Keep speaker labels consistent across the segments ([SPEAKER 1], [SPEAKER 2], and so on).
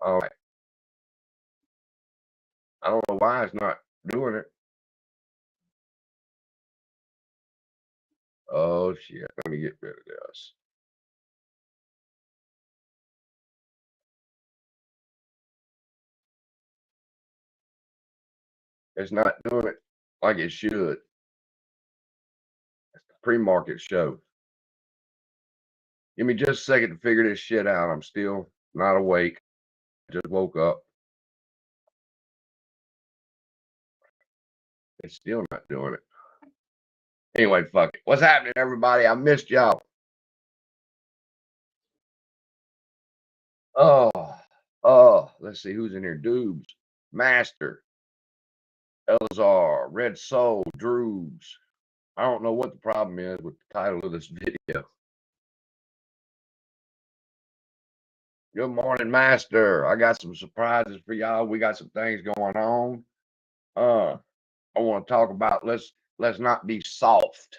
[SPEAKER 1] All right. I don't know why it's not doing it. Oh shit. Let me get rid of this. It's not doing it like it should. It's the pre-market show. Give me just a second to figure this shit out. I'm still not awake. Just woke up. It's still not doing it. Anyway, fuck it. What's happening, everybody? I missed y'all. Let's see who's in here. Dubes, Master, Elazar, Red Soul, Drews. I don't know what the problem is with the title of this video. Good morning, Master. I got some surprises for y'all. We got some things going on. I want to talk about let's not be soft.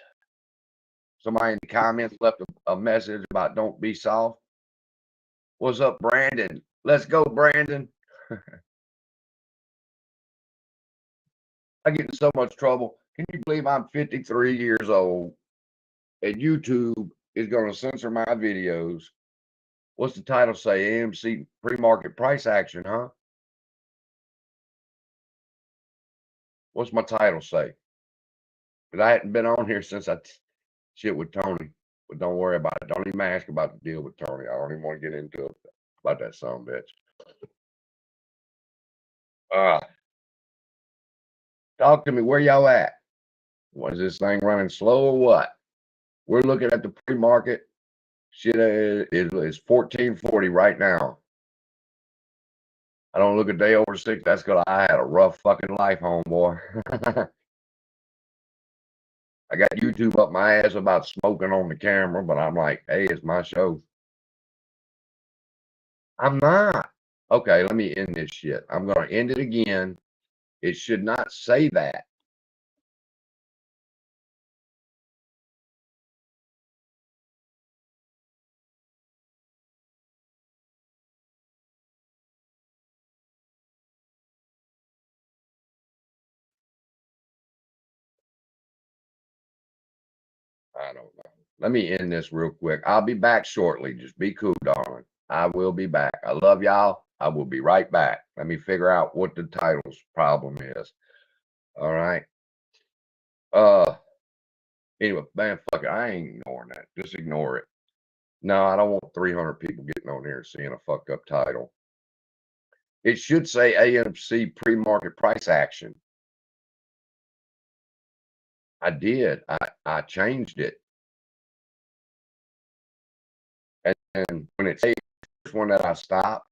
[SPEAKER 1] Somebody in the comments left a message about don't be soft. What's up, Brandon? Let's go, Brandon. I get in so much trouble. Can you believe I'm 53 years old and YouTube is going to censor my videos? What's the title say? AMC Premarket price action, huh? What's my title say? Because I hadn't been on here since I shit with Tony. But don't worry about it. Don't even ask about the deal with Tony. I don't even want to get into it about that son bitch. Talk to me. Where y'all at? Was this thing running slow or what? We're looking at the pre-market. Shit is 1440 right now. I don't look a day over 6. That's because I had a rough fucking life, homeboy. I got YouTube up my ass about smoking on the camera, but I'm like, hey, it's my show. I'm not. Okay, let me end this shit. I'm going to end it again. It should not say that. I don't know. Let me end this real quick. I'll be back shortly. Just be cool, darling. I will be back. I love y'all. I will be right back. Let me figure out what the title's problem is. All right. Anyway, man, fuck it. I ain't ignoring that. Just ignore it. No, I don't want 300 people getting on here seeing a fucked up title. It should say AMC pre-market price action. I did. I changed it. And when it says this one that I stopped,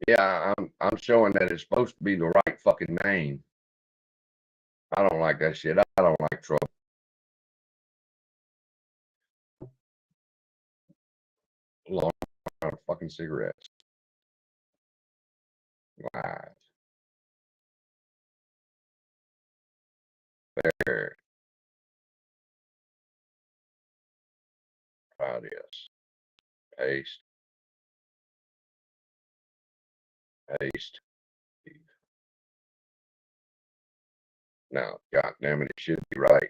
[SPEAKER 1] yeah, I'm showing that it's supposed to be the right fucking name. I don't like that shit. I don't like trouble. Long fucking cigarettes. Lies. There. Try this. Paste. Paste. Now, god damn it, it should be right.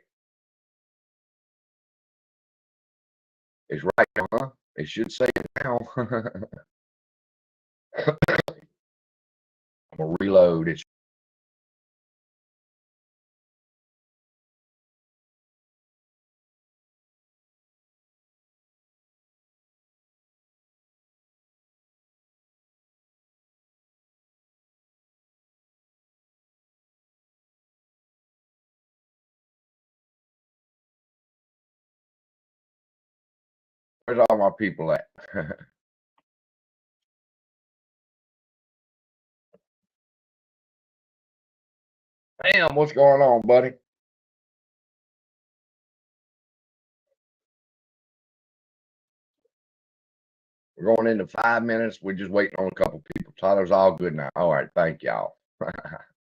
[SPEAKER 1] It's right now, huh? It should say it now. I'm gonna reload it. Where's all my people at? Damn, what's going on, buddy? We're going into 5 minutes. We're just waiting on a couple people. Tyler's all good now. All right, thank y'all.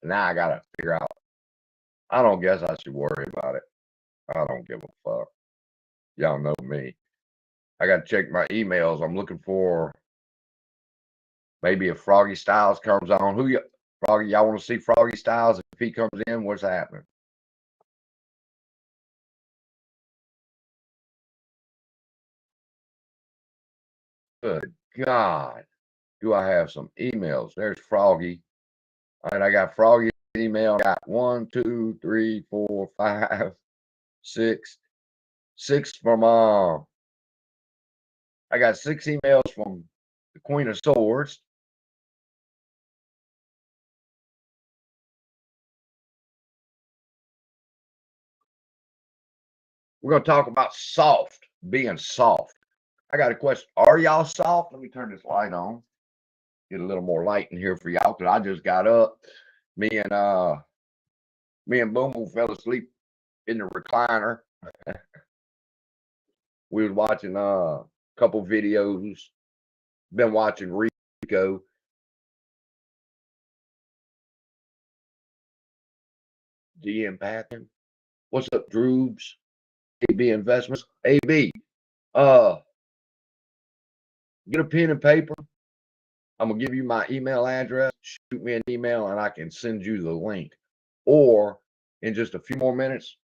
[SPEAKER 1] Now I gotta figure out. I don't guess I should worry about it. I don't give a fuck. Y'all know me. I gotta check my emails. I'm looking for maybe if Froggy Styles comes on. Froggy, y'all want to see Froggy Styles? If he comes in, what's happening? Good God. Do I have some emails? There's Froggy. All right, I got Froggy's email. I got 1, 2, 3, 4, 5, 6. 6 from I got 6 emails from the Queen of Swords. We're gonna talk about being soft. I got a question. Are y'all soft? Let me turn this light on. Get a little more light in here for y'all because I just got up. Me and Boom Boom fell asleep in the recliner. We was watching a couple videos. Been watching Rico. DM Pathin. What's up, Droobs? AB Investments. AB. Uh get a pen and paper. I'm gonna give you my email address. Shoot me an email and I can send you the link. Or in just a few more minutes,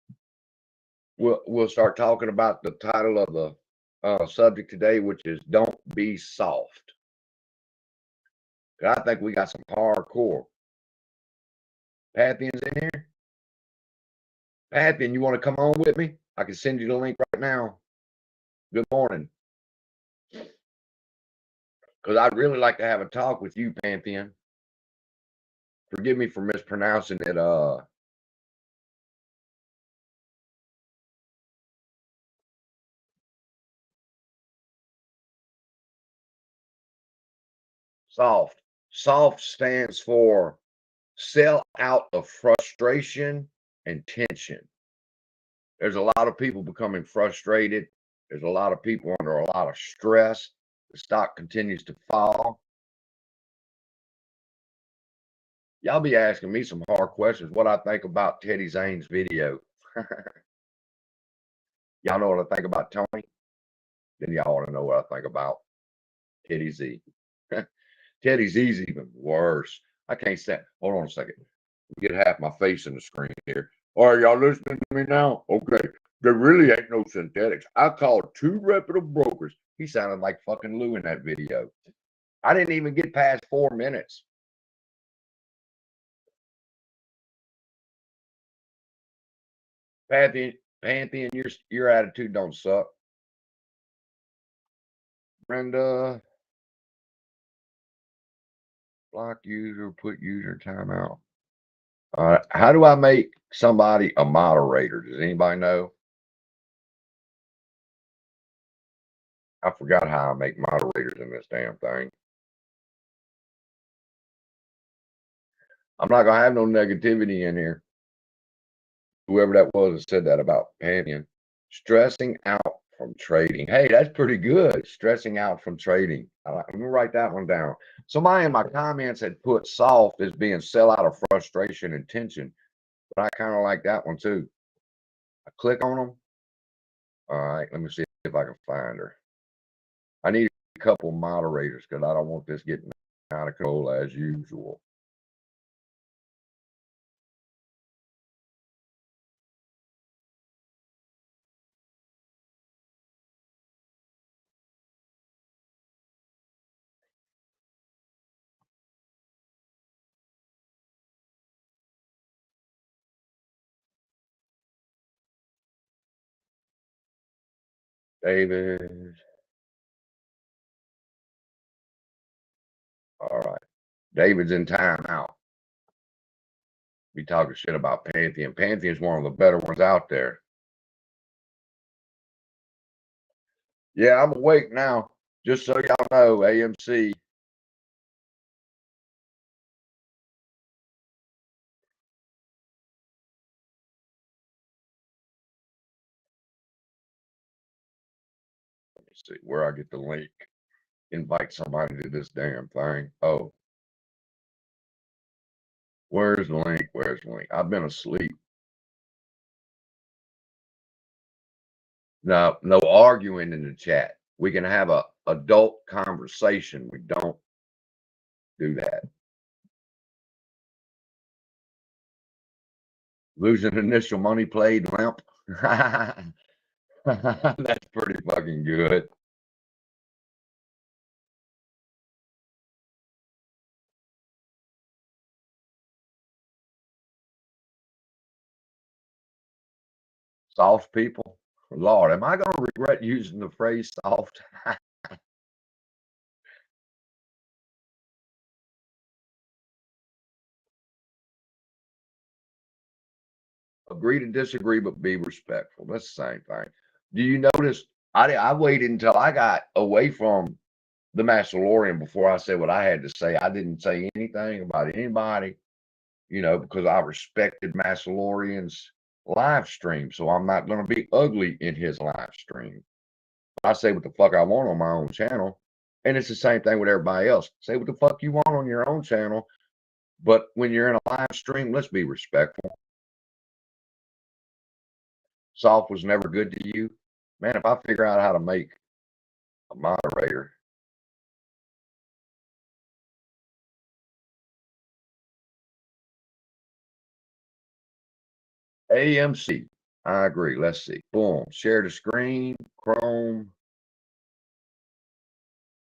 [SPEAKER 1] we'll start talking about the title of the subject today, which is "Don't Be Soft." I think we got some hardcore. Pathian's in here. Pathian, you want to come on with me? I can send you the link right now. Good morning. Because I'd really like to have a talk with you, Pantheon. Forgive me for mispronouncing it. Soft. Soft stands for sell out of frustration and tension. There's a lot of people becoming frustrated. There's a lot of people under a lot of stress. The stock continues to fall. Y'all be asking me some hard questions. What I think about Teddy Zane's video. Y'all know what I think about Tony? Then y'all want to know what I think about Teddy Z. Teddy Z's even worse. I can't stand. Hold on a second. Get half my face in the screen here. All right, y'all listening to me now? Okay. There really ain't no synthetics. I called 2 reputable brokers. He sounded like fucking Lou in that video. I didn't even get past 4 minutes. Pantheon, your attitude don't suck. Brenda, block user, put user timeout. How do I make somebody a moderator? Does anybody know? I forgot how I make moderators in this damn thing. I'm not gonna have no negativity in here. Whoever that was that said that about Pantheon. Stressing out from trading. Hey, that's pretty good. Stressing out from trading. Let me write that one down. Somebody in my comments had put soft as being sell out of frustration and tension, but I kind of like that one too. I click on them. All right, let me see if I can find her. I need a couple moderators because I don't want this getting out of control as usual. David. All right. David's in timeout. Be talking shit about Pantheon. Pantheon's one of the better ones out there. Yeah, I'm awake now. Just so y'all know, AMC. Let me see where I get the link. Invite somebody to this damn thing. Oh, Where's the link? Where's the link? I've been asleep. No arguing in the chat. We can have a adult conversation. We don't do that. Losing initial money played limp. That's pretty fucking good. Soft people. Lord, am I going to regret using the phrase soft? Agree to disagree, but be respectful. That's the same thing. Do you notice? I waited until I got away from the Mandalorian before I said what I had to say. I didn't say anything about anybody, because I respected Mandalorian's live stream. So I'm not going to be ugly in his live stream. I say what the fuck I want on my own channel. And it's the same thing with everybody else. Say what the fuck you want on your own channel. But when you're in a live stream, let's be respectful. Soft was never good to you. Man, if I figure out how to make a moderator. AMC. I agree. Let's see. Boom. Share the screen. Chrome.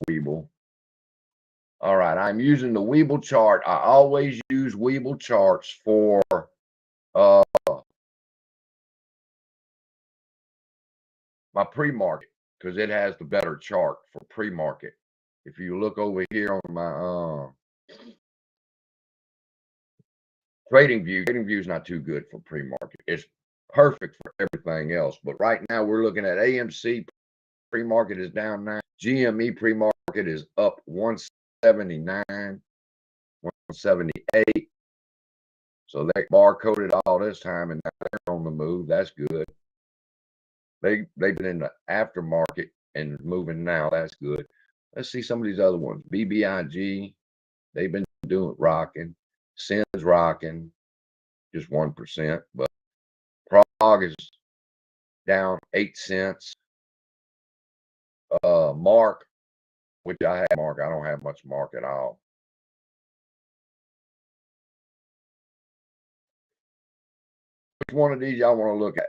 [SPEAKER 1] Weeble. All right. I'm using the Weeble chart. I always use Weeble charts for my pre-market because it has the better chart for pre-market. If you look over here on my trading view is not too good for pre-market. It's perfect for everything else. But right now we're looking at AMC pre-market is down 9. GME pre-market is up 179, 178. So they barcoded all this time and now they're on the move. That's good. They've been in the aftermarket and moving now. That's good. Let's see some of these other ones. BBIG, they've been doing rocking. Sin's rocking, just 1%. But Prague is down 8 cents. Mark, which I have Mark, I don't have much Mark at all. Which one of these y'all want to look at?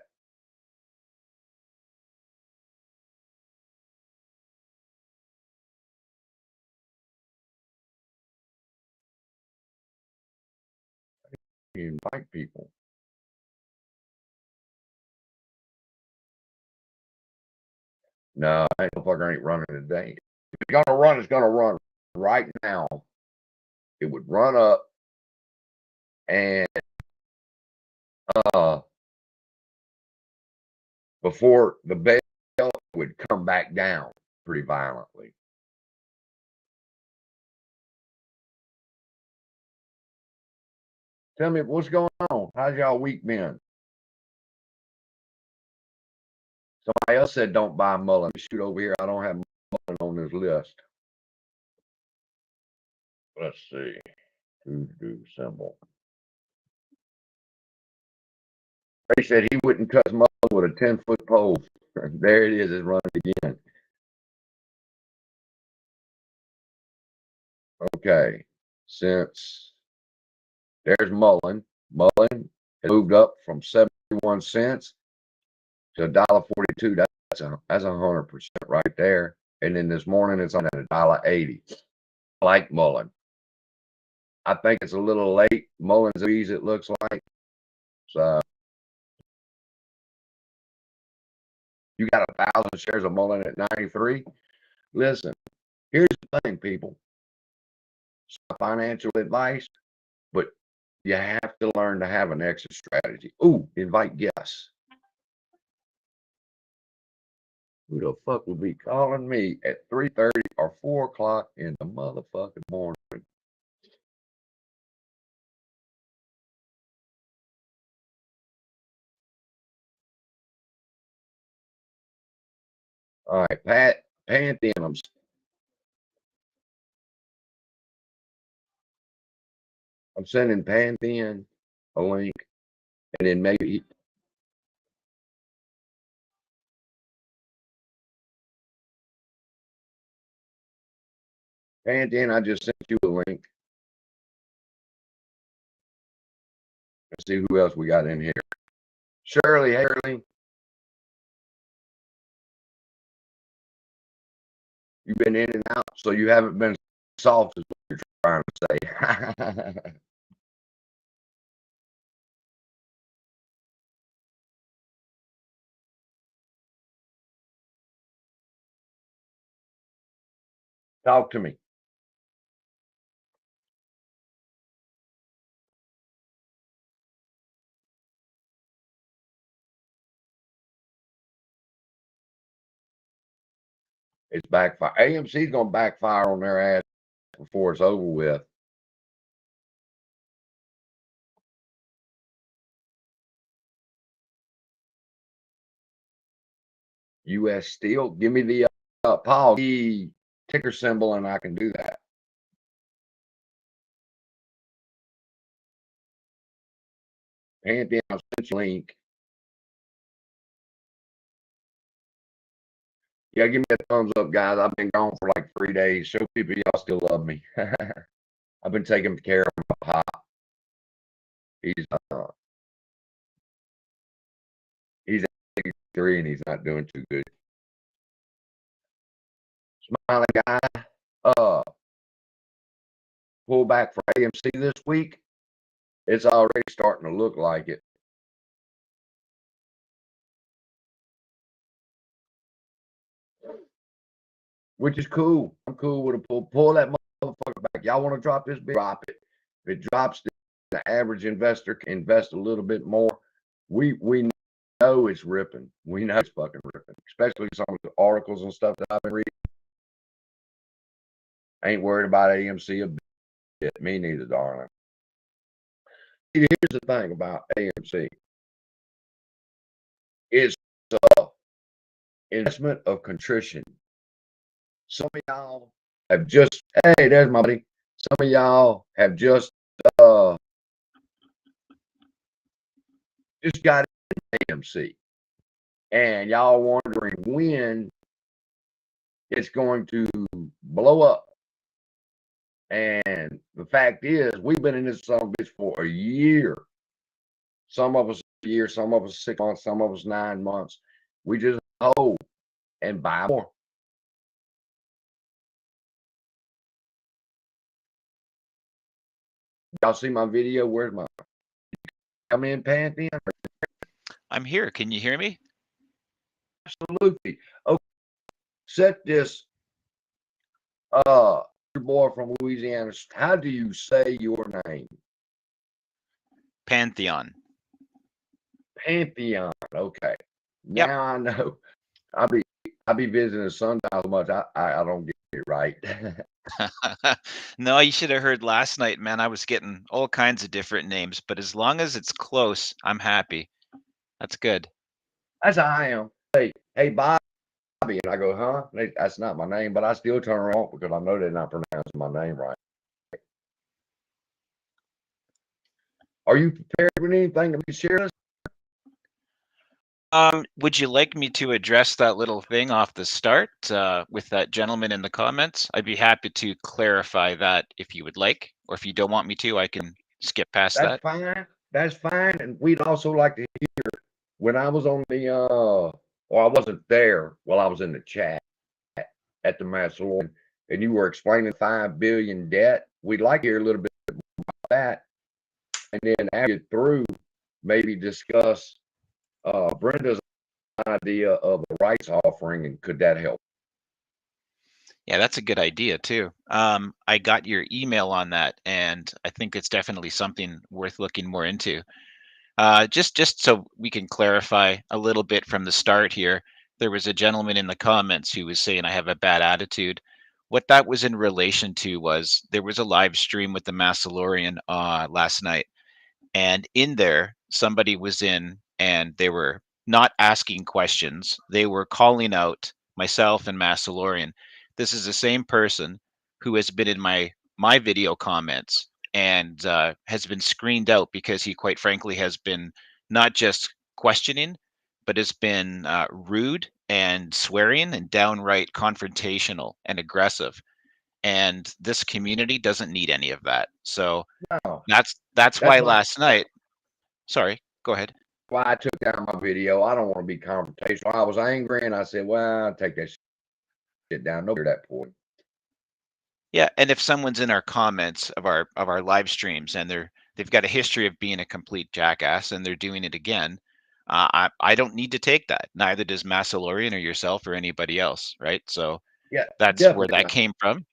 [SPEAKER 1] You invite people. No, that motherfucker ain't running today. If it's gonna run, it's gonna run right now. It would run up and before the bell would come back down pretty violently. Tell me what's going on. How's y'all week been? Somebody else said don't buy Mullen. Shoot over here. I don't have Mullen on this list. Let's see. Do symbol. They said he wouldn't cut Mullen with a 10-foot pole. There it is. It's running again. Okay. Since there's Mullen. Mullen has moved up from 71 cents to $1.42. That's 100% right there. And then this morning it's on at $1.80. I like Mullen. I think it's a little late. Mullen's Squeeze, it looks like. So you got 1,000 shares of Mullen at 93. Listen, here's the thing, people. It's not financial advice, but you have to learn to have an exit strategy. Ooh, invite guests. Who the fuck would be calling me at 3:30 or 4 o'clock in the motherfucking morning? All right, Pantheons. I'm sending Pantheon a link, and then maybe Pantheon, I just sent you a link. Let's see who else we got in here. Shirley, Shirley. You've been in and out, so you haven't been soft, is what you're trying to say. Talk to me. It's backfire. AMC's gonna backfire on their ass before it's over with. US Steel, give me the Paul, the ticker symbol, and I can do that. Pantheon, I'll send you a link. Yeah, give me a thumbs up, guys. I've been gone for like 3 days. Show people y'all still love me. I've been taking care of my pop. He's 83 and he's not doing too good. Smiling guy. Pull back for AMC this week. It's already starting to look like it. Which is cool. I'm cool with a pull that motherfucker back. Y'all want to drop this big, drop it. If it drops, the average investor can invest a little bit more. We know it's ripping. We know it's fucking ripping, especially some of the articles and stuff that I've been reading. I ain't worried about AMC a bit. Me neither, darling. Here's the thing about AMC. It's investment of contrition. Some of y'all have just, hey, there's my buddy. Some of y'all have just got in AMC, and y'all wondering when it's going to blow up. And the fact is, we've been in this son of a bitch for a year. Some of us a year, some of us 6 months, some of us 9 months. We just hold and buy more. Y'all see my video? Where's my come in, Pantheon?
[SPEAKER 2] I'm here. Can you hear me?
[SPEAKER 1] Absolutely. Okay. Set this your boy from Louisiana. How do you say your name?
[SPEAKER 2] Pantheon.
[SPEAKER 1] Pantheon. Okay.
[SPEAKER 2] Yep.
[SPEAKER 1] Now I know. I be visiting Sundial so much. I don't get it right.
[SPEAKER 2] No, you should have heard last night, man. I was getting all kinds of different names, but as long as it's close, I'm happy. That's good.
[SPEAKER 1] That's how I am. Hey, Bobby. And I go, huh? That's not my name, but I still turn around because I know they're not pronouncing my name right. Are you prepared with anything that we share this?
[SPEAKER 2] Would you like me to address that little thing off the start with that gentleman in the comments? I'd be happy to clarify that if you would like, or if you don't want me to, I can skip past
[SPEAKER 1] That's
[SPEAKER 2] that.
[SPEAKER 1] fine. That's fine. And we'd also like to hear when I was on the well, I wasn't there while I was in the chat at the Massillon, and you were explaining 5 billion debt. We'd like to hear a little bit about that, and then after you through, maybe discuss Brenda's idea of a rights offering, and could that help?
[SPEAKER 2] Yeah, that's a good idea too. I got your email on that, and I think it's definitely something worth looking more into. Just so we can clarify a little bit from the start here, there was a gentleman in the comments who was saying I have a bad attitude. What that was in relation to was there was a live stream with the Massalorian last night, and in there somebody was in and they were not asking questions. They were calling out myself and Massalorian. This is the same person who has been in my video comments and has been screened out because he, quite frankly, has been not just questioning, but has been rude and swearing and downright confrontational and aggressive. And this community doesn't need any of that. So
[SPEAKER 1] No,
[SPEAKER 2] that's
[SPEAKER 1] that's
[SPEAKER 2] why
[SPEAKER 1] why
[SPEAKER 2] last night. Sorry, go ahead.
[SPEAKER 1] I took down my video. I don't want to be confrontational. I was angry and I said, well, I'll take that shit down. Nobody at that point.
[SPEAKER 2] Yeah, and if someone's in our comments of our live streams and they've got a history of being a complete jackass and they're doing it again, I don't need to take that. Neither does Massalorian or yourself or anybody else, right? So
[SPEAKER 1] Yeah,
[SPEAKER 2] that's where
[SPEAKER 1] definitely
[SPEAKER 2] that
[SPEAKER 1] not.
[SPEAKER 2] came from.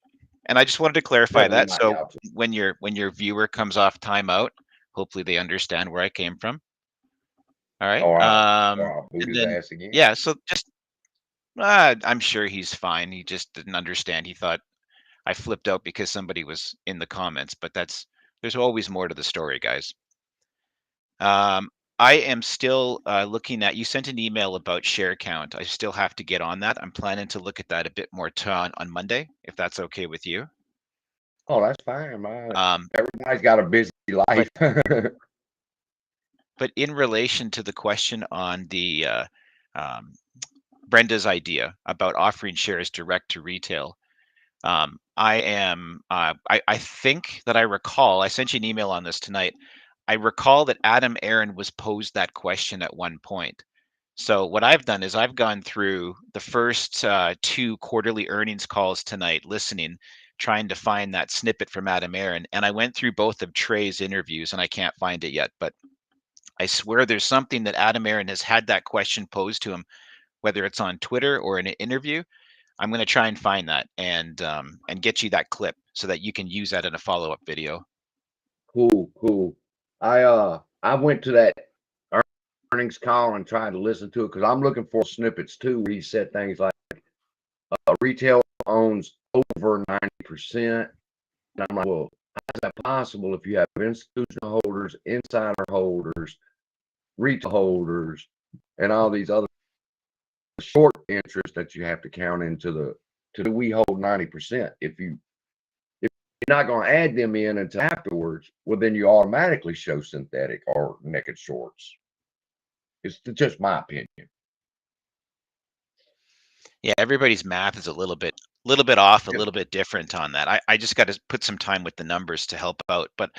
[SPEAKER 2] And I just wanted to clarify
[SPEAKER 1] Definitely
[SPEAKER 2] that.
[SPEAKER 1] not
[SPEAKER 2] So
[SPEAKER 1] y'all too.
[SPEAKER 2] when your viewer comes off timeout, hopefully they understand where I came from. All right.
[SPEAKER 1] Or I'll boot
[SPEAKER 2] And
[SPEAKER 1] his
[SPEAKER 2] then
[SPEAKER 1] ass again.
[SPEAKER 2] yeah, so just I'm sure he's fine. He just didn't understand. He thought I flipped out because somebody was in the comments, but there's always more to the story, guys. I am still looking at, you sent an email about share count. I still have to get on that. I'm planning to look at that a bit more on Monday, if that's okay with you.
[SPEAKER 1] Oh, that's fine, man.
[SPEAKER 2] Um,
[SPEAKER 1] Everybody's got a busy life.
[SPEAKER 2] but in relation to the question on the um, Brenda's idea about offering shares direct to retail, I think that I recall, I sent you an email on this tonight. I recall that Adam Aaron was posed that question at one point. So what I've done is I've gone through the first two quarterly earnings calls tonight, listening, trying to find that snippet from Adam Aaron. And I went through both of Trey's interviews and I can't find it yet, but I swear there's something that Adam Aaron has had that question posed to him, whether it's on Twitter or in an interview. I'm going to try and find that and get you that clip so that you can use that in a follow-up video.
[SPEAKER 1] Cool. I went to that earnings call and tried to listen to it because I'm looking for snippets too, where he said things like retail owns over 90%. And I'm like, well, how is that possible if you have institutional holders, insider holders, retail holders, and all these other short interests that you have to count into we hold 90%. If you're not going to add them in until afterwards, well, then you automatically show synthetic or naked shorts. It's just my opinion.
[SPEAKER 2] Yeah, everybody's math is a little bit off, a little bit different on that. I just got to put some time with the numbers to help out. But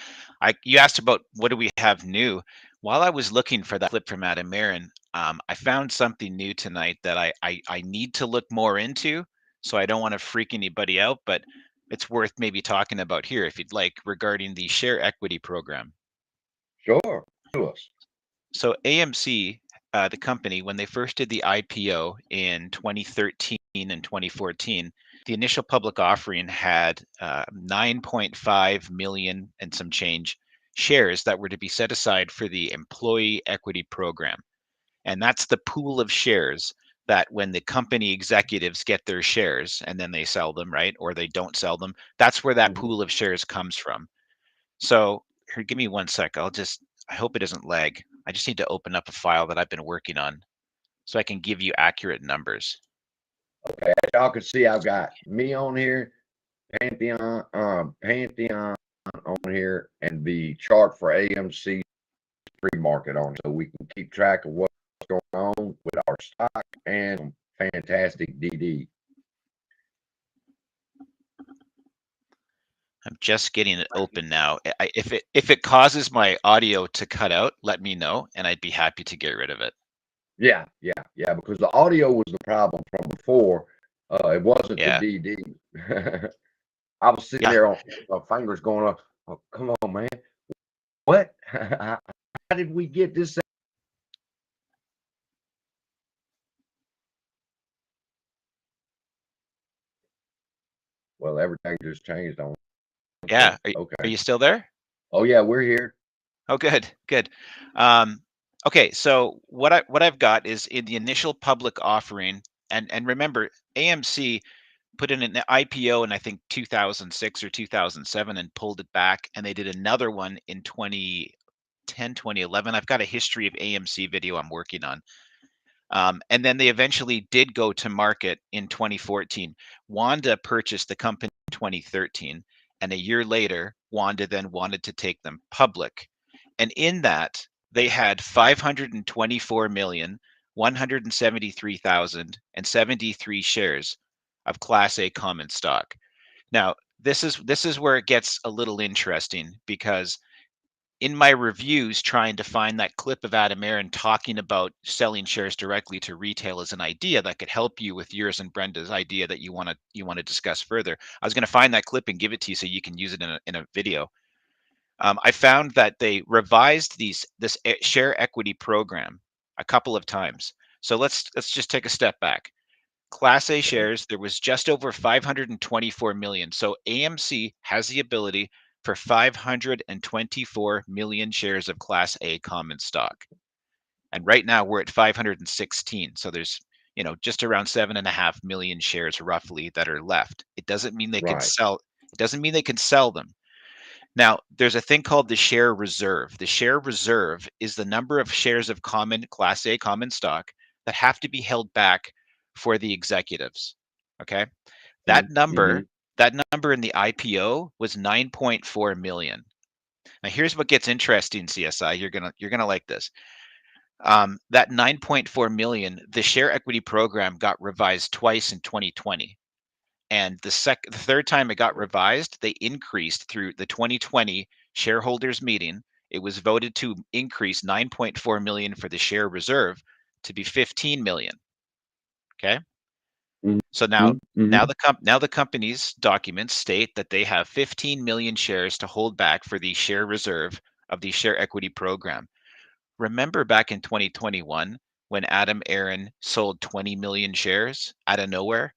[SPEAKER 2] you asked about what do we have new. While I was looking for that clip from Adam Aaron, I found something new tonight that I need to look more into. So I don't want to freak anybody out, but it's worth maybe talking about here if you'd like, regarding the share equity program.
[SPEAKER 1] Sure. To us.
[SPEAKER 2] So AMC, the company, when they first did the IPO in 2013 and 2014, the initial public offering had 9.5 million and some change shares that were to be set aside for the employee equity program. And that's the pool of shares that when the company executives get their shares and then they sell them, right? Or they don't sell them, that's where that pool of shares comes from. So here, give me 1 sec. I hope it doesn't lag. I just need to open up a file that I've been working on so I can give you accurate numbers.
[SPEAKER 1] Okay, as y'all can see, I've got me on here, Pantheon on here, and the chart for AMC Premarket on, so we can keep track of what's going on with our stock and fantastic DD.
[SPEAKER 2] I'm just getting it open now. If it causes my audio to cut out, let me know, and I'd be happy to get rid of it.
[SPEAKER 1] Yeah, because the audio was the problem from before. It wasn't the DD. I was sitting there on my fingers going, oh, come on, man. What? How did we get this? Well, everything just changed on.
[SPEAKER 2] Yeah.
[SPEAKER 1] Okay.
[SPEAKER 2] Are you still there?
[SPEAKER 1] Oh yeah, we're here.
[SPEAKER 2] Oh, good. Okay, so what I've got is in the initial public offering, and remember, AMC put in an IPO in I think 2006 or 2007 and pulled it back, and they did another one in 2010, 2011. I've got a history of AMC video I'm working on. And then they eventually did go to market in 2014. Wanda purchased the company in 2013, and a year later, Wanda then wanted to take them public. And in that, they had 524,173,073 shares of Class A common stock. Now, this is where it gets a little interesting, because in my reviews trying to find that clip of Adam Aaron talking about selling shares directly to retail as an idea that could help you with yours and Brenda's idea that you want to discuss further, I was going to find that clip and give it to you so you can use it in a video. I found that they revised this share equity program a couple of times. So let's just take a step back. Class A shares, there was just over 524 million. So AMC has the ability for 524 million shares of Class A common stock. And right now we're at 516. So there's, just around 7.5 million shares roughly that are left. It doesn't mean they can
[SPEAKER 1] Right.
[SPEAKER 2] sell. It doesn't mean they can sell them. Now, there's a thing called the share reserve. The share reserve is the number of shares of Class A common stock that have to be held back for the executives. Okay. That
[SPEAKER 1] Mm-hmm.
[SPEAKER 2] number in the IPO was 9.4 million. Now, here's what gets interesting, CSI. You're gonna like this. That 9.4 million, the share equity program got revised twice in 2020. And the third time it got revised, they increased through the 2020 shareholders meeting. It was voted to increase 9.4 million for the share reserve to be 15 million. Okay. So now
[SPEAKER 1] Mm-hmm.
[SPEAKER 2] the company's documents state that they have 15 million shares to hold back for the share reserve of the share equity program. Remember back in 2021 when Adam Aaron sold 20 million shares out of nowhere?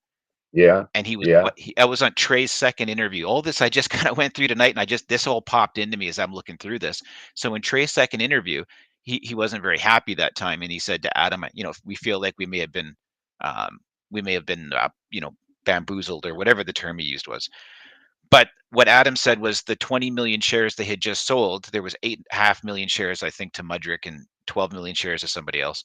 [SPEAKER 1] Yeah.
[SPEAKER 2] And
[SPEAKER 1] Yeah.
[SPEAKER 2] I was on Trey's second interview. All this I just kind of went through tonight, and this all popped into me as I'm looking through this. So in Trey's second interview, he wasn't very happy that time, and he said to Adam, we feel like we may have been bamboozled, or whatever the term he used was. But what Adam said was the 20 million shares they had just sold, there was 8.5 million shares, I think, to Mudrick, and 12 million shares to somebody else.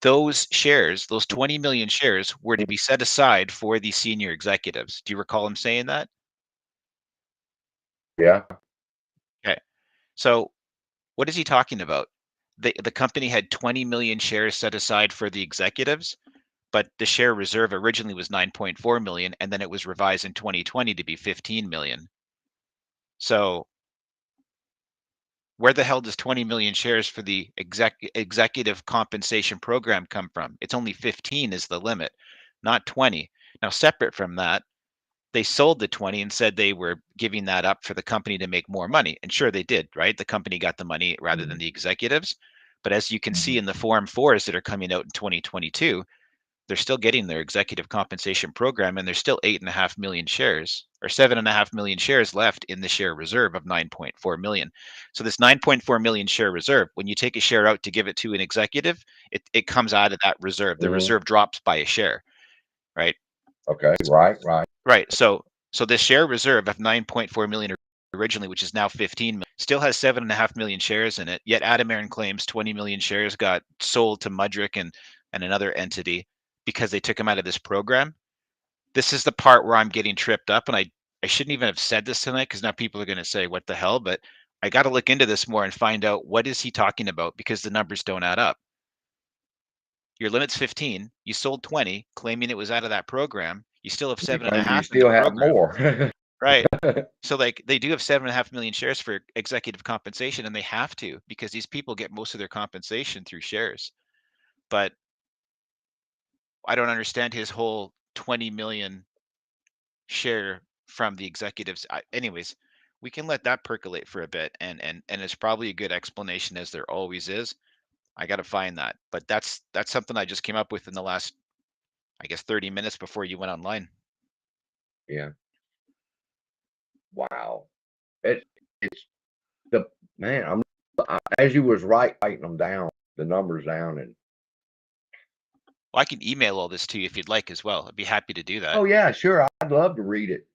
[SPEAKER 2] Those shares, those 20 million shares, were to be set aside for the senior executives. Do you recall him saying that?
[SPEAKER 1] Yeah.
[SPEAKER 2] Okay. So what is he talking about? The company had 20 million shares set aside for the executives, but the share reserve originally was 9.4 million, and then it was revised in 2020 to be 15 million. So where the hell does 20 million shares for the executive compensation program come from? It's only 15 is the limit, not 20. Now, separate from that, they sold the 20 and said they were giving that up for the company to make more money. And sure, they did, right? The company got the money rather than the executives. But as you can see in the Form 4s that are coming out in 2022, they're still getting their executive compensation program, and there's still 8.5 million shares, or 7.5 million shares left in the share reserve of 9.4 million. So this 9.4 million share reserve, when you take a share out to give it to an executive, it comes out of that reserve. The
[SPEAKER 1] Mm-hmm.
[SPEAKER 2] reserve drops by a share, right?
[SPEAKER 1] Okay. Right. Right.
[SPEAKER 2] Right. So the share reserve of 9.4 million originally, which is now 15 million, still has 7.5 million shares in it. Yet Adam Aaron claims 20 million shares got sold to Mudrick and another entity because they took him out of this program. This is the part where I'm getting tripped up, and I shouldn't even have said this tonight, because now people are going to say, what the hell? But I got to look into this more and find out what is he talking about, because the numbers don't add up. Your limit's 15. You sold 20, claiming it was out of that program. You still have
[SPEAKER 1] You claim you
[SPEAKER 2] 7.5 in the
[SPEAKER 1] still have
[SPEAKER 2] program.
[SPEAKER 1] more.
[SPEAKER 2] Right. So like they do have 7.5 million shares for executive compensation, and they have to, because these people get most of their compensation through shares. But I don't understand his whole 20 million share from the executives. Anyways, we can let that percolate for a bit, and it's probably a good explanation, as there always is. I got to find that, but that's something I just came up with in the last, I guess, 30 minutes before you went online.
[SPEAKER 1] Yeah. Wow. It's the man. As you was writing them down, the numbers down, and
[SPEAKER 2] Well, I can email all this to you if you'd like as well. I'd be happy to do that.
[SPEAKER 1] oh yeah, sure. I'd love to read it.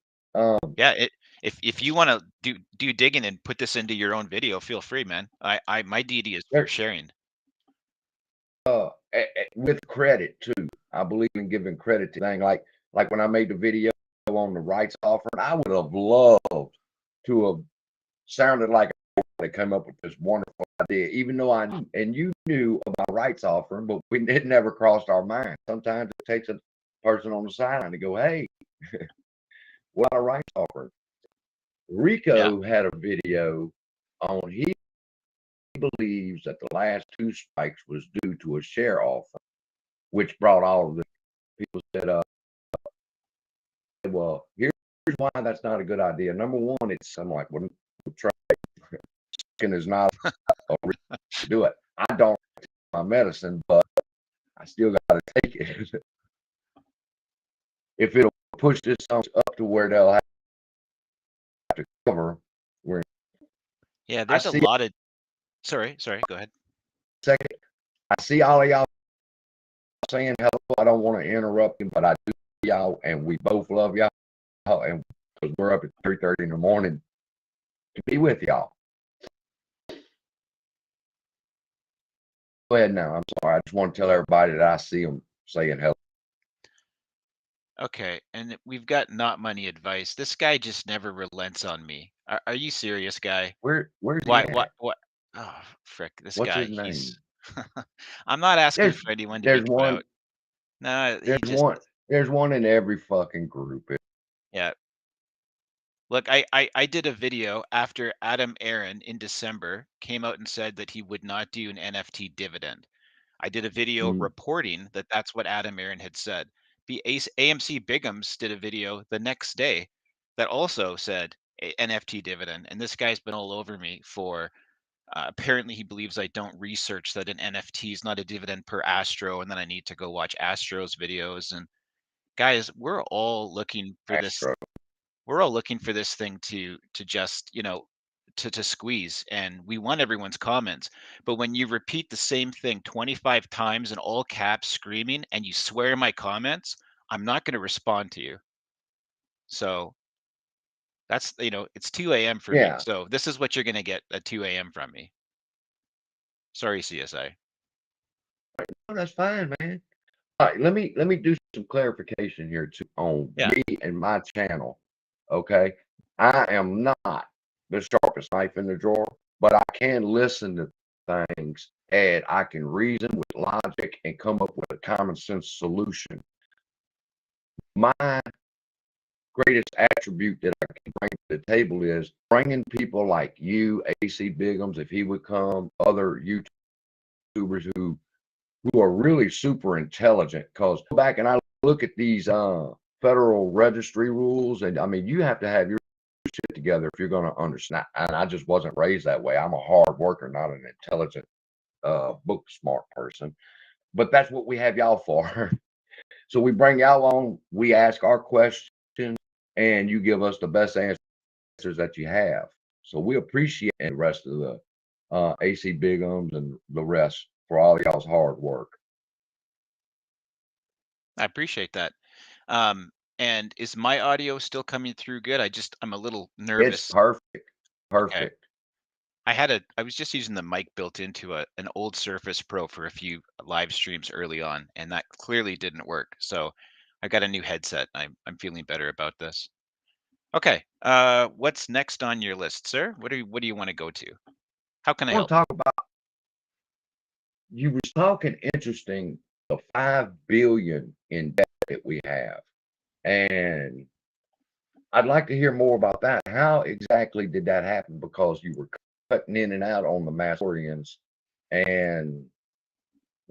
[SPEAKER 2] Yeah, if you want to do digging and put this into your own video, feel free, man. My deity is for
[SPEAKER 1] There-
[SPEAKER 2] sharing.
[SPEAKER 1] with credit too. I believe in giving credit to thing like when I made the video video on the rights offering. I would have loved to have sounded like they come up with this wonderful idea, even though I knew, and you knew about rights offering, but it never crossed our mind. Sometimes it takes a person on the sideline to go, hey, what a rights offering. Rico had a video on he believes that the last 2 strikes was due to a share offer, which brought all of the people said, well, here's why that's not a good idea. Number one, it's I'm like, well, is not a reason to do it. I don't take my medicine, but I still got to take it. If it'll push this up to where they'll have to cover, we're
[SPEAKER 2] there's a lot of. Sorry, go ahead.
[SPEAKER 1] Second, I see all of y'all saying hello. I don't want to interrupt you, but I do y'all, and we both love y'all, and because we're up at 3:30 in the morning to be with y'all. Go ahead now. I'm sorry. I just want to tell everybody that I see them saying hello.
[SPEAKER 2] Okay, and we've got not money advice. This guy just never relents on me. Are you serious, guy?
[SPEAKER 1] Where's
[SPEAKER 2] Why?
[SPEAKER 1] he
[SPEAKER 2] What?
[SPEAKER 1] at?
[SPEAKER 2] What? Oh, frick! This
[SPEAKER 1] What's
[SPEAKER 2] guy.
[SPEAKER 1] his name?
[SPEAKER 2] He's. I'm not asking for anyone to be
[SPEAKER 1] There's
[SPEAKER 2] put
[SPEAKER 1] one.
[SPEAKER 2] out. No, he
[SPEAKER 1] There's
[SPEAKER 2] just.
[SPEAKER 1] There's one in every fucking group.
[SPEAKER 2] Yeah. Look, I did a video after Adam Aaron in December came out and said that he would not do an NFT dividend. I did a video reporting that that's what Adam Aaron had said. The AMC Bigums did a video the next day that also said NFT dividend. And this guy's been all over me for apparently he believes I don't research that an NFT is not a dividend per Astro, and then I need to go watch Astro's videos. And guys, we're all looking for this. We're all looking for this thing to just to squeeze, and we want everyone's comments. But when you repeat the same thing 25 times in all caps screaming and you swear in my comments, I'm not going to respond to you. So that's it's 2 a.m. for me. So this is what you're going to get at 2 a.m. from me. Sorry, CSI.
[SPEAKER 1] No, that's fine, man. All right, let me do some clarification here too on me and my channel. Okay, I am not the sharpest knife in the drawer, but I can listen to things and I can reason with logic and come up with a common sense solution. My greatest attribute that I can bring to the table is bringing people like you, AC Bigums, if he would come, other YouTubers who are really super intelligent. Because go back and I look at these federal registry rules, and I mean, you have to have your shit together if you're going to understand. And I just wasn't raised that way. I'm a hard worker, not an intelligent, book smart person. But that's what we have y'all for. So we bring y'all on, we ask our questions, and you give us the best answers that you have. So we appreciate the rest of the AC Bigums and the rest for all y'all's hard work.
[SPEAKER 2] I appreciate that. And is my audio still coming through good? I'm a little nervous.
[SPEAKER 1] It's perfect. Perfect.
[SPEAKER 2] Okay. I was just using the mic built into an old Surface Pro for a few live streams early on, and that clearly didn't work. So I got a new headset. I'm feeling better about this. Okay. What's next on your list, sir? What do you want to go to? How can I help?
[SPEAKER 1] Talk about, you was talking interesting, the 5 billion in debt that we have. And I'd like to hear more about that. How exactly did that happen? Because you were cutting in and out on the Mastorians, and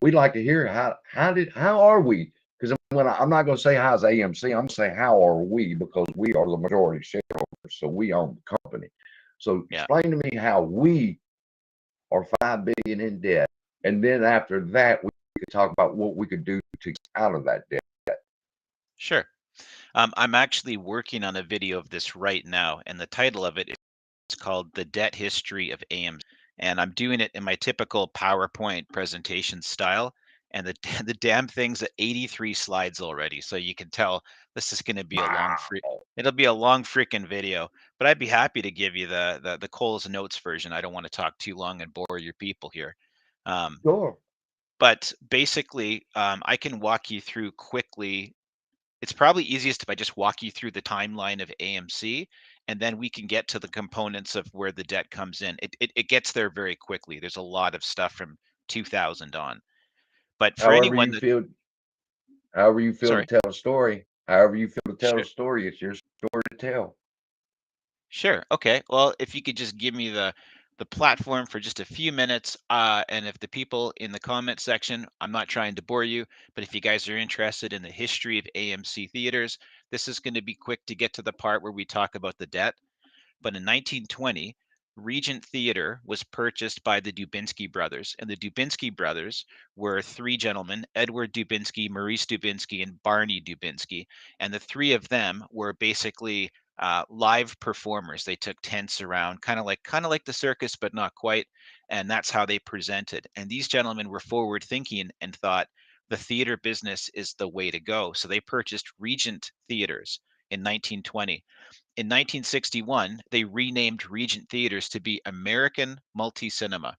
[SPEAKER 1] we'd like to hear how are we? Because I'm not going to say how's AMC, I'm going to say how are we, because we are the majority shareholders, so we own the company. So explain to me how we are 5 billion in debt, and then after that we could talk about what we could do to get out of that debt.
[SPEAKER 2] Sure. I'm actually working on a video of this right now, and the title of it is called "The Debt History of AMC," and I'm doing it in my typical PowerPoint presentation style. And the the damn thing's at 83 slides already, so you can tell this is going to be it'll be a long freaking video. But I'd be happy to give you the Cole's Notes version. I don't want to talk too long and bore your people here.
[SPEAKER 1] Sure.
[SPEAKER 2] But basically, I can walk you through quickly it's probably easiest if I just walk you through the timeline of AMC, and then we can get to the components of where the debt comes in. It gets there very quickly. There's a lot of stuff from 2000 on. But for
[SPEAKER 1] However
[SPEAKER 2] anyone
[SPEAKER 1] you
[SPEAKER 2] that,
[SPEAKER 1] feel, however you feel to
[SPEAKER 2] sorry,
[SPEAKER 1] tell a story, however you feel to tell a
[SPEAKER 2] sure,
[SPEAKER 1] story, it's your story to tell.
[SPEAKER 2] sure, okay. Well, if you could just give me the platform for just a few minutes, and if the people in the comment section, I'm not trying to bore you, but if you guys are interested in the history of AMC theaters, this is going to be quick to get to the part where we talk about the debt. But in 1920, Regent Theater was purchased by the Dubinsky brothers. And the Dubinsky brothers were three gentlemen, Edward Dubinsky, Maurice Dubinsky, and Barney Dubinsky. And the three of them were basically live performers. They took tents around, kind of like the circus, but not quite. And that's how they presented. And these gentlemen were forward thinking and thought the theater business is the way to go. So they purchased Regent Theaters in 1920. In 1961, they renamed Regent Theaters to be American Multi Cinema.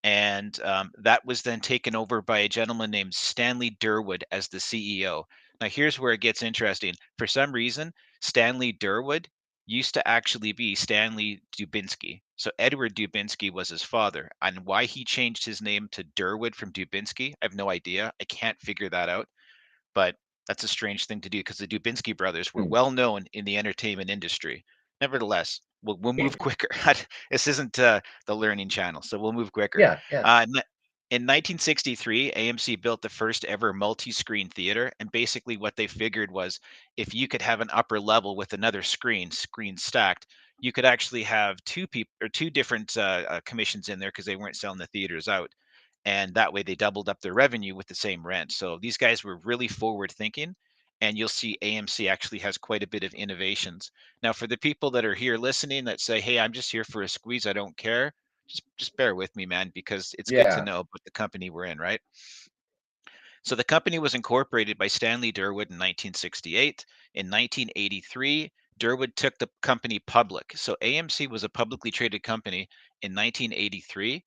[SPEAKER 2] And that was then taken over by a gentleman named Stanley Durwood as the CEO. Now, here's where it gets interesting. For some reason, Stanley Durwood used to actually be Stanley Dubinsky. So Edward Dubinsky was his father. And why he changed his name to Durwood from Dubinsky, I have no idea. I can't figure that out. But that's a strange thing to do because the Dubinsky brothers were
[SPEAKER 1] Hmm.
[SPEAKER 2] well known in the entertainment industry. Nevertheless, we'll move quicker. This isn't the learning channel, so we'll move quicker.
[SPEAKER 1] Yeah, yeah,
[SPEAKER 2] In 1963, AMC built the first ever multi-screen theater, and basically what they figured was if you could have an upper level with another screen stacked, you could actually have two people or two different commissions in there because they weren't selling the theaters out, and that way they doubled up their revenue with the same rent. So these guys were really forward thinking, and you'll see AMC actually has quite a bit of innovations. Now, for the people that are here listening that say, "Hey, I'm just here for a squeeze, I don't care," just bear with me, man, because it's good to
[SPEAKER 1] yeah.
[SPEAKER 2] know about the company we're in, right? So the company was incorporated by Stanley Durwood in 1968. In 1983, Durwood took the company public. So AMC was a publicly traded company in 1983,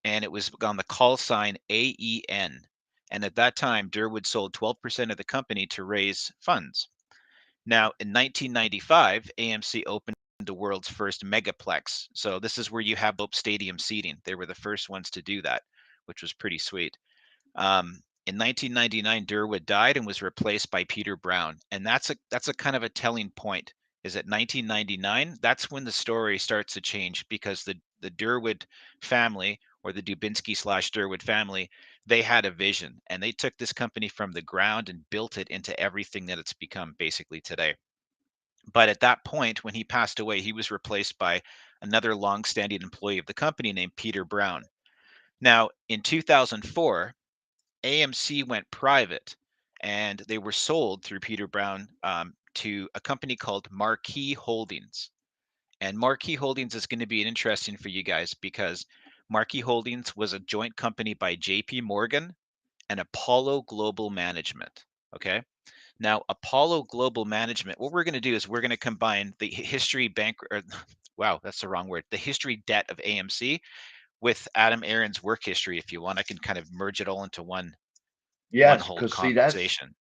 [SPEAKER 2] and it was on the call sign AEN. And at that time, Durwood sold 12% of the company to raise funds. Now, in 1995, AMC opened the world's first megaplex. So this is where you have stadium seating. They were the first ones to do that, which was pretty sweet. In 1999, Durwood died and was replaced by Peter Brown, and that's a kind of a telling point. Is at 1999, that's when the story starts to change because the Durwood family or the Dubinsky slash Durwood family, they had a vision and they took this company from the ground and built it into everything that it's become basically today. But at that point, when he passed away, he was replaced by another long-standing employee of the company named Peter Brown. Now, in 2004, AMC went private and they were sold through Peter Brown to a company called Marquee Holdings. And Marquee Holdings is going to be interesting for you guys because Marquee Holdings was a joint company by JP Morgan and Apollo Global Management. Okay. Now, Apollo Global Management, what we're going to do is we're going to combine the history bank, or, wow, that's the wrong word, the history debt of AMC with Adam Aaron's work history. If you want, I can kind of merge it all into one
[SPEAKER 1] Yes,
[SPEAKER 2] whole
[SPEAKER 1] because see,
[SPEAKER 2] conversation.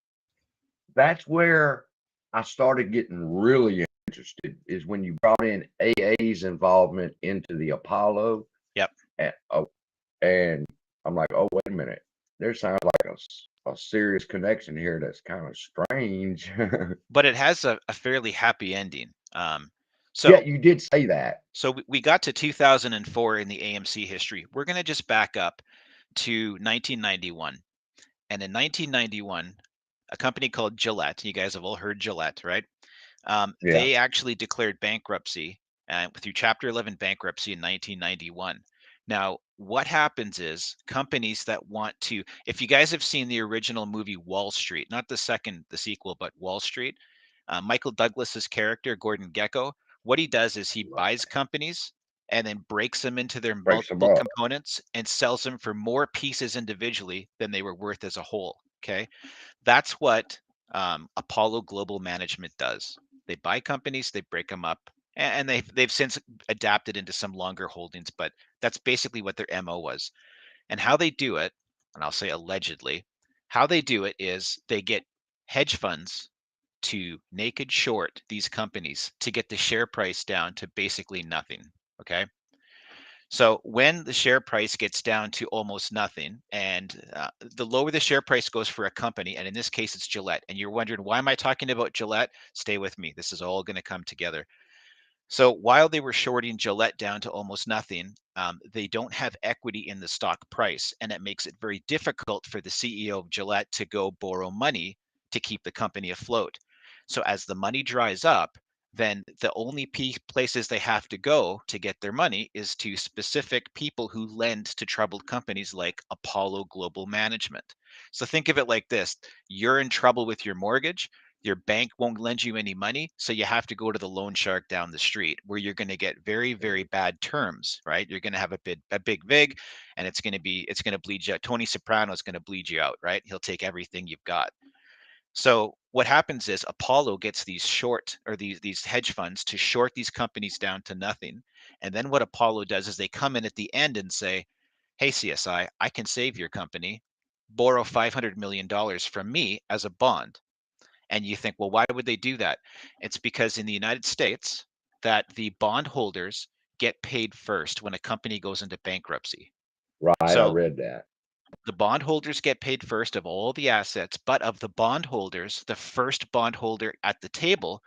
[SPEAKER 1] that's where I started getting really interested is when you brought in AA's involvement into the Apollo.
[SPEAKER 2] Yep.
[SPEAKER 1] And, oh, and I'm like, oh, wait a minute. There sounds like a serious connection here that's kind of strange.
[SPEAKER 2] But it has a fairly happy ending.
[SPEAKER 1] Yeah,
[SPEAKER 2] So
[SPEAKER 1] you did say that.
[SPEAKER 2] so we got to 2004 in the AMC history. We're going to just back up to 1991. And in 1991, a company called Gillette, you guys have all heard Gillette, right?
[SPEAKER 1] Yeah.
[SPEAKER 2] They actually declared bankruptcy through Chapter 11 bankruptcy in 1991. Now, what happens is companies that want to, if you guys have seen the original movie Wall Street, not the sequel, but Wall Street, Michael Douglas's character, Gordon Gekko, what he does is he buys companies and then breaks them into their
[SPEAKER 1] Breaks them
[SPEAKER 2] multiple
[SPEAKER 1] up.
[SPEAKER 2] components and sells them for more pieces individually than they were worth as a whole. Okay. That's what Apollo Global Management does. They buy companies, they break them up, and they've since adapted into some longer holdings, but that's basically what their MO was. And how they do it, and I'll say allegedly, how they do it is they get hedge funds to naked short these companies to get the share price down to basically nothing. Okay. So when the share price gets down to almost nothing, and the lower the share price goes for a company, and in this case it's Gillette, and you're wondering, why am I talking about Gillette? Stay with me. This is all going to come together. So while they were shorting Gillette down to almost nothing, they don't have equity in the stock price, and it makes it very difficult for the CEO of Gillette to go borrow money to keep the company afloat. So as the money dries up, then the only places they have to go to get their money is to specific people who lend to troubled companies like Apollo Global Management. So think of it like this: you're in trouble with your mortgage, your bank won't lend you any money, so you have to go to the loan shark down the street, where you're going to get very, very bad terms, right? You're going to have a big vig, and it's going to bleed you out. Tony Soprano is going to bleed you out, right? He'll take everything you've got. So what happens is Apollo gets these hedge funds to short these companies down to nothing, and then what Apollo does is they come in at the end and say, "Hey, CSI, I can save your company. Borrow $500 million from me as a bond." And you think, well, why would they do that? It's because in the United States, that the bondholders get paid first when a company goes into bankruptcy.
[SPEAKER 1] Right, I
[SPEAKER 2] So
[SPEAKER 1] read that.
[SPEAKER 2] the bondholders get paid first of all the assets, but of the bondholders, the first bondholder at the table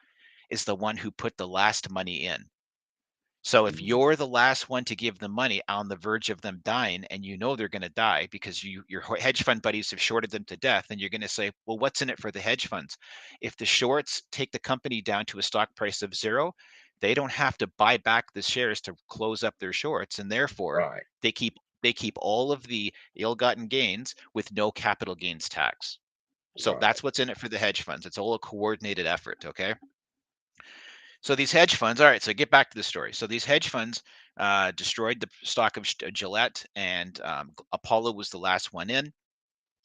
[SPEAKER 2] is the one who put the last money in. So if you're the last one to give them money on the verge of them dying, and you know they're going to die because your hedge fund buddies have shorted them to death, and you're going to say, well, what's in it for the hedge funds? If the shorts take the company down to a stock price of zero, they don't have to buy back the shares to close up their shorts, and therefore
[SPEAKER 1] Right,
[SPEAKER 2] they keep all of the ill-gotten gains with no capital gains tax. So
[SPEAKER 1] right.
[SPEAKER 2] that's what's in it for the hedge funds. It's all a coordinated effort. Okay. So these hedge funds, all right, so get back to the story. So these hedge funds destroyed the stock of Gillette, and Apollo was the last one in.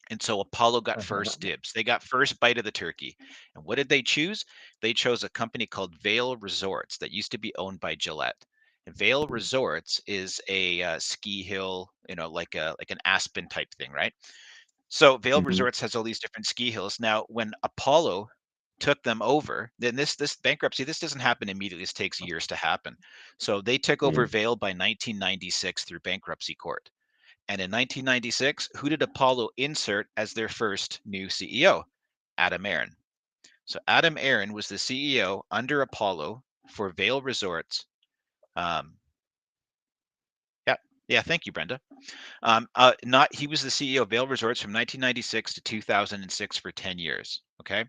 [SPEAKER 2] And so Apollo got first dibs. They got first bite of the turkey. And what did they choose? They chose a company called Vail Resorts that used to be owned by Gillette. And Vail Resorts is a ski hill, like an Aspen type thing, right? So Vail
[SPEAKER 1] Mhm.
[SPEAKER 2] Resorts has all these different ski hills. Now, when Apollo took them over, then this bankruptcy, this doesn't happen immediately. This takes years to happen. So they took over
[SPEAKER 1] Mhm.
[SPEAKER 2] Vail by 1996 through bankruptcy court. And in 1996, who did Apollo insert as their first new CEO? Adam Aron. So Adam Aron was the CEO under Apollo for Vail Resorts. Um, yeah, yeah. Thank you, Brenda. Not He was the CEO of Vail Resorts from 1996 to 2006 for 10 years. Okay.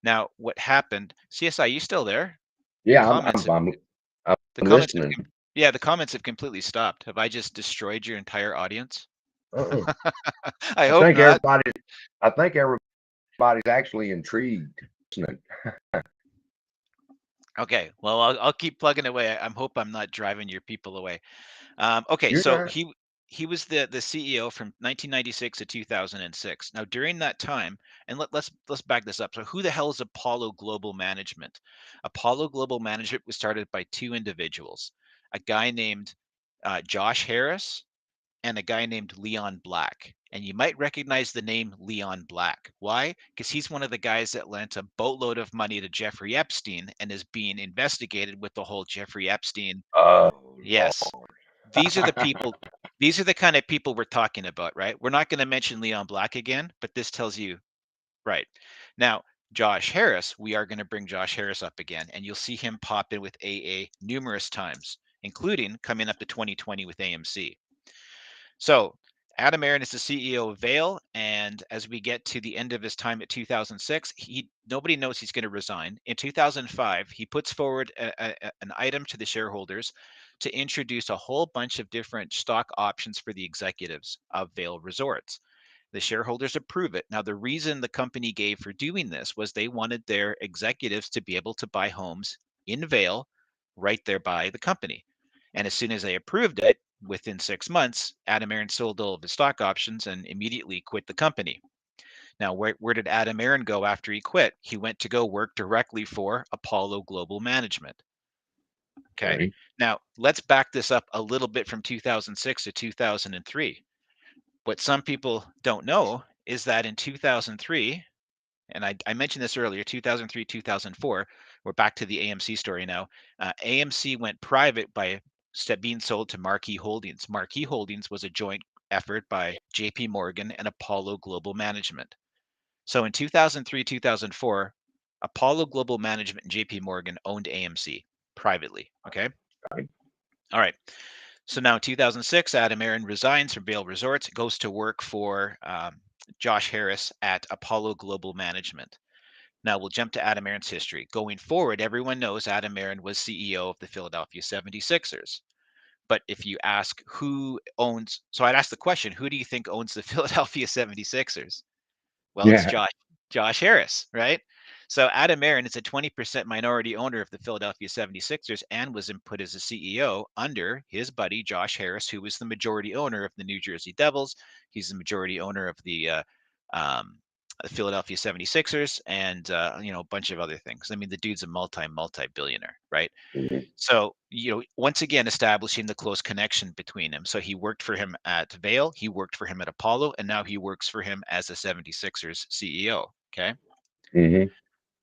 [SPEAKER 2] Now, what happened? CSI, you still there? The
[SPEAKER 1] Yeah,
[SPEAKER 2] comments have
[SPEAKER 1] I'm
[SPEAKER 2] the comments have
[SPEAKER 1] listening.
[SPEAKER 2] yeah, the comments have completely stopped. Have I just destroyed your entire audience?
[SPEAKER 1] Uh-uh.
[SPEAKER 2] I
[SPEAKER 1] I
[SPEAKER 2] hope
[SPEAKER 1] think
[SPEAKER 2] not.
[SPEAKER 1] everybody I think everybody's actually intrigued listening.
[SPEAKER 2] Okay, well, I'll keep plugging away. I hope I'm not driving your people away. Okay,
[SPEAKER 1] You're
[SPEAKER 2] so
[SPEAKER 1] not.
[SPEAKER 2] he was the CEO from 1996 to 2006. Now, during that time, and let's back this up. So, who the hell is Apollo Global Management? Apollo Global Management was started by two individuals, a guy named Josh Harris and a guy named Leon Black. And you might recognize the name Leon Black. Why? Because he's one of the guys that lent a boatload of money to Jeffrey Epstein and is being investigated with the whole Jeffrey Epstein.
[SPEAKER 1] Oh,
[SPEAKER 2] Yes,
[SPEAKER 1] Lord.
[SPEAKER 2] these are the people. These are the kind of people we're talking about, right? We're not going to mention Leon Black again, but this tells you, right? Now, Josh Harris, we are going to bring Josh Harris up again, and you'll see him pop in with AA numerous times, including coming up to 2020 with AMC. So Adam Aron is the CEO of Vail, and as we get to the end of his time at 2006, nobody knows he's going to resign. In 2005, he puts forward an item to the shareholders to introduce a whole bunch of different stock options for the executives of Vail Resorts. The shareholders approve it. Now, the reason the company gave for doing this was they wanted their executives to be able to buy homes in Vail right there by the company. And as soon as they approved it, within 6 months, Adam Aron sold all of his stock options and immediately quit the company. Now, where did Adam Aron go after he quit? He went to go work directly for Apollo Global Management. Okay.
[SPEAKER 1] Okay.
[SPEAKER 2] Now, let's back this up a little bit from 2006 to 2003. What some people don't know is that in 2003, and I mentioned this earlier, 2003, 2004, we're back to the AMC story now. AMC went private by being sold to Marquee Holdings. Marquee Holdings was a joint effort by JP Morgan and Apollo Global Management. So in 2003, 2004, Apollo Global Management and JP Morgan owned AMC privately. Okay.
[SPEAKER 1] Right.
[SPEAKER 2] All right. So now in 2006, Adam Aaron resigns from Vail Resorts, goes to work for Josh Harris at Apollo Global Management. Now we'll jump to Adam Aaron's history. Going forward, everyone knows Adam Aaron was CEO of the Philadelphia 76ers. But if you ask who owns, so I'd ask the question, who do you think owns the Philadelphia 76ers? Well, it's
[SPEAKER 1] Yeah.
[SPEAKER 2] Josh Harris, right? So Adam Aaron is a 20% minority owner of the Philadelphia 76ers and was put as a CEO under his buddy Josh Harris, who was the majority owner of the New Jersey Devils. He's the majority owner of um, the Philadelphia 76ers and a bunch of other things. I mean, the dude's a multi-billionaire, right?
[SPEAKER 1] Mhm.
[SPEAKER 2] So, once again, establishing the close connection between them. So he worked for him at Vail, he worked for him at Apollo, and now he works for him as a 76ers CEO. Okay.
[SPEAKER 1] Mhm.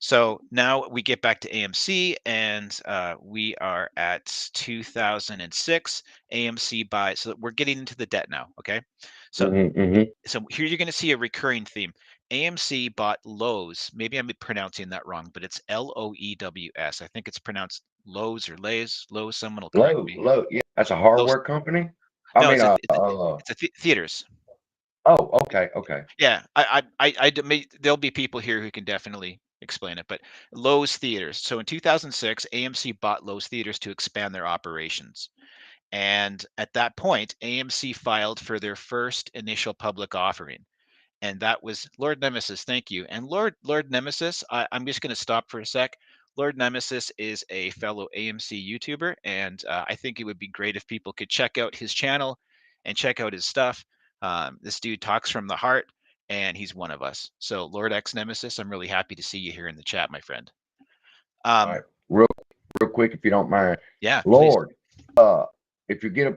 [SPEAKER 2] So now we get back to AMC, and we are at 2006. AMC buys. So we're getting into the debt now. Okay. So
[SPEAKER 1] Mhm. Mhm.
[SPEAKER 2] so here you're going to see a recurring theme. AMC bought Lowe's. Maybe I'm pronouncing that wrong, but it's Loews. I think it's pronounced Lowe's or Lays. Lowe's. Someone will correct me.
[SPEAKER 1] Low. Yeah. That's a
[SPEAKER 2] Lowe's.
[SPEAKER 1] hardware company. I
[SPEAKER 2] No,
[SPEAKER 1] mean,
[SPEAKER 2] it's a theaters.
[SPEAKER 1] oh, okay, okay.
[SPEAKER 2] Yeah, there'll be people here who can definitely explain it, but Lowe's Theaters. So in 2006, AMC bought Lowe's Theaters to expand their operations. And at that point, AMC filed for their first initial public offering. And that was Lord Nemesis. Thank you. And Lord Nemesis, I'm just going to stop for a sec. Lord Nemesis is a fellow AMC YouTuber, and I think it would be great if people could check out his channel and check out his stuff. This dude talks from the heart, and he's one of us. So, Lord X Nemesis, I'm really happy to see you here in the chat, my friend.
[SPEAKER 1] All right. Real quick, if you don't mind.
[SPEAKER 2] Yeah, please.
[SPEAKER 1] Lord, if you get a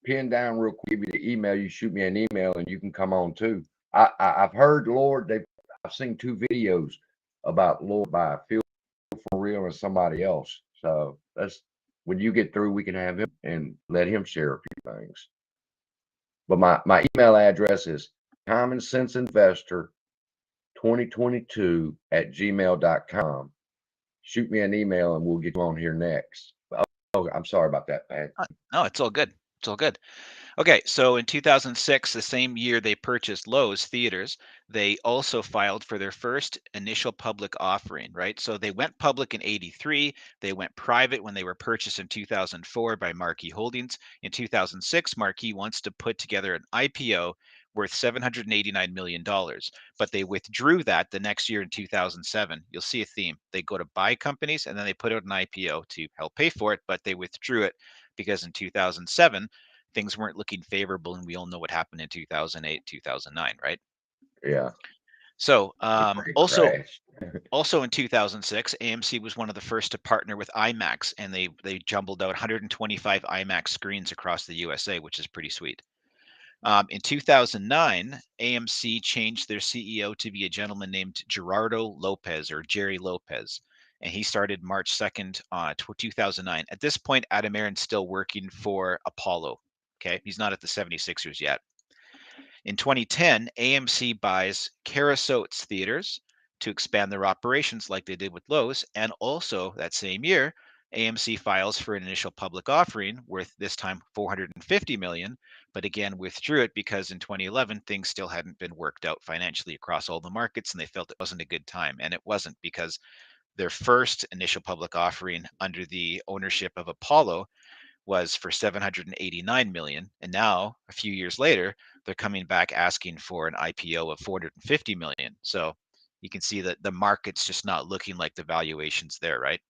[SPEAKER 1] pin down real quick, give you the email, you shoot me an email and you can come on too. I've heard Lord, I've seen two videos about Lord by Feel For Real and somebody else. So that's when you get through, we can have him and let him share a few things. But my email address is commonsenseinvestor2022@gmail.com. Shoot me an email and we'll get you on here next. Oh, I'm sorry about that, Pat.
[SPEAKER 2] No, it's all good. It's all good. Okay, so in 2006, the same year they purchased Lowe's Theaters, they also filed for their first initial public offering, right? So they went public in 83, they went private when they were purchased in 2004 by Marquee Holdings. In 2006, Marquee wants to put together an IPO worth $789 million, but they withdrew that the next year in 2007. You'll see a theme. They go to buy companies and then they put out an IPO to help pay for it, but they withdrew it because in 2007, things weren't looking favorable, and we all know what happened in 2008, 2009, right?
[SPEAKER 1] Yeah,
[SPEAKER 2] So
[SPEAKER 1] it crashed.
[SPEAKER 2] also in 2006, AMC was one of the first to partner with IMAX, and they jumbled out 125 IMAX screens across the USA, which is pretty sweet. In 2009, AMC changed their CEO to be a gentleman named Gerardo Lopez, or Jerry Lopez, and he started March 2nd, 2009. At this point, Adam Aaron's still working for Apollo. Okay, he's not at the 76ers yet. In 2010, AMC buys Carasotes Theaters to expand their operations like they did with Lowe's. And also that same year, AMC files for an initial public offering worth this time 450 million, but again withdrew it because in 2011 things still hadn't been worked out financially across all the markets and they felt it wasn't a good time. And it wasn't, because their first initial public offering under the ownership of Apollo was for 789 million, and now a few years later they're coming back asking for an IPO of 450 million. So you can see that the market's just not looking like the valuations there, right?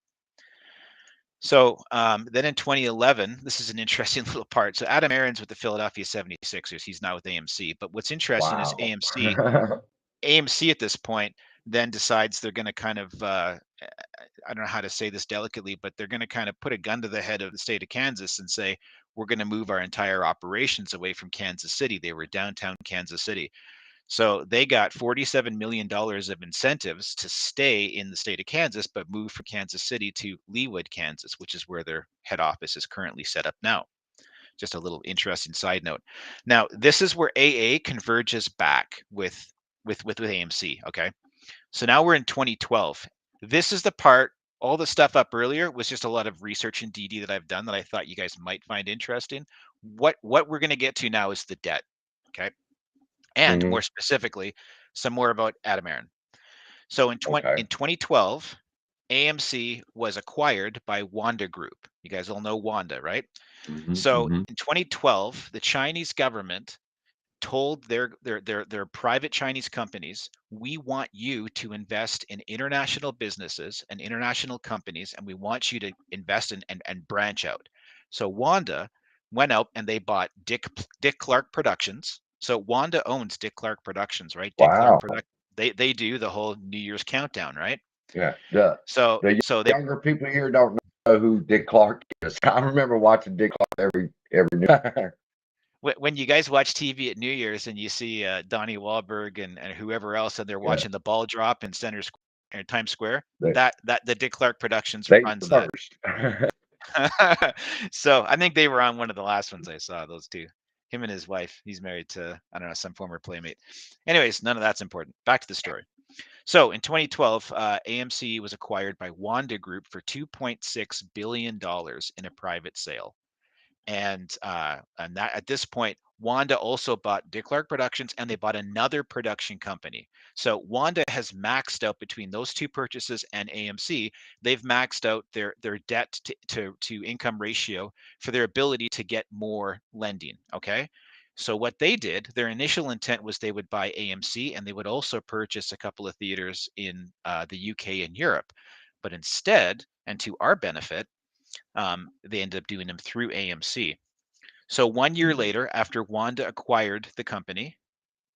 [SPEAKER 2] So then in 2011, this is an interesting little part. So Adam Aaron's with the Philadelphia 76ers. He's now with AMC. But what's interesting is
[SPEAKER 1] Wow.
[SPEAKER 2] AMC at this point then decides they're going to kind of I don't know how to say this delicately, but they're going to kind of put a gun to the head of the state of Kansas and say, we're going to move our entire operations away from Kansas City. They were downtown Kansas City. So they got $47 million of incentives to stay in the state of Kansas, but move from Kansas City to Leawood, Kansas, which is where their head office is currently set up now. Just a little interesting side note. Now, this is where AA converges back with AMC. Okay, so now we're in 2012. This is the part. All the stuff up earlier was just a lot of research in DD that I've done that I thought you guys might find interesting. What we're going to get to now is the debt. Okay, and
[SPEAKER 1] Mm-hmm.
[SPEAKER 2] more specifically, some more about Adamaran. So in
[SPEAKER 1] Okay.
[SPEAKER 2] 2012, AMC was acquired by Wanda Group. You guys all know Wanda, right?
[SPEAKER 1] Mm-hmm.
[SPEAKER 2] So
[SPEAKER 1] Mm-hmm.
[SPEAKER 2] in 2012, the Chinese government told their private Chinese companies, we want you to invest in international businesses and international companies, and we want you to invest in and branch out. So Wanda went out and they bought Dick Clark Productions. So Wanda owns Dick Clark Productions, right? Dick Clark
[SPEAKER 1] Wow.
[SPEAKER 2] Product. They do the whole New Year's countdown, right?
[SPEAKER 1] Yeah. The
[SPEAKER 2] So they
[SPEAKER 1] younger people here don't know who Dick Clark is. I remember watching Dick Clark every new.
[SPEAKER 2] when you guys watch TV at New Year's and you see Donnie Wahlberg and whoever else, and they're
[SPEAKER 1] Yeah.
[SPEAKER 2] watching the ball drop in Times Square,
[SPEAKER 1] They
[SPEAKER 2] that the Dick Clark Productions
[SPEAKER 1] they
[SPEAKER 2] runs that.
[SPEAKER 1] first.
[SPEAKER 2] So I think they were on one of the last ones I saw. Those two, him and his wife. He's married to, I don't know, some former playmate. Anyways, none of that's important. Back to the story. So in 2012, AMC was acquired by Wanda Group for $2.6 billion in a private sale. And that at this point, Wanda also bought Dick Clark Productions, and they bought another production company. So Wanda has maxed out between those two purchases and AMC. They've maxed out their debt to income ratio for their ability to get more lending. Okay. So what they did, their initial intent was they would buy AMC and they would also purchase a couple of theaters in the UK and Europe. But instead, and to our benefit, they ended up doing them through AMC. So 1 year
[SPEAKER 1] Mhm.
[SPEAKER 2] later, after Wanda acquired the company,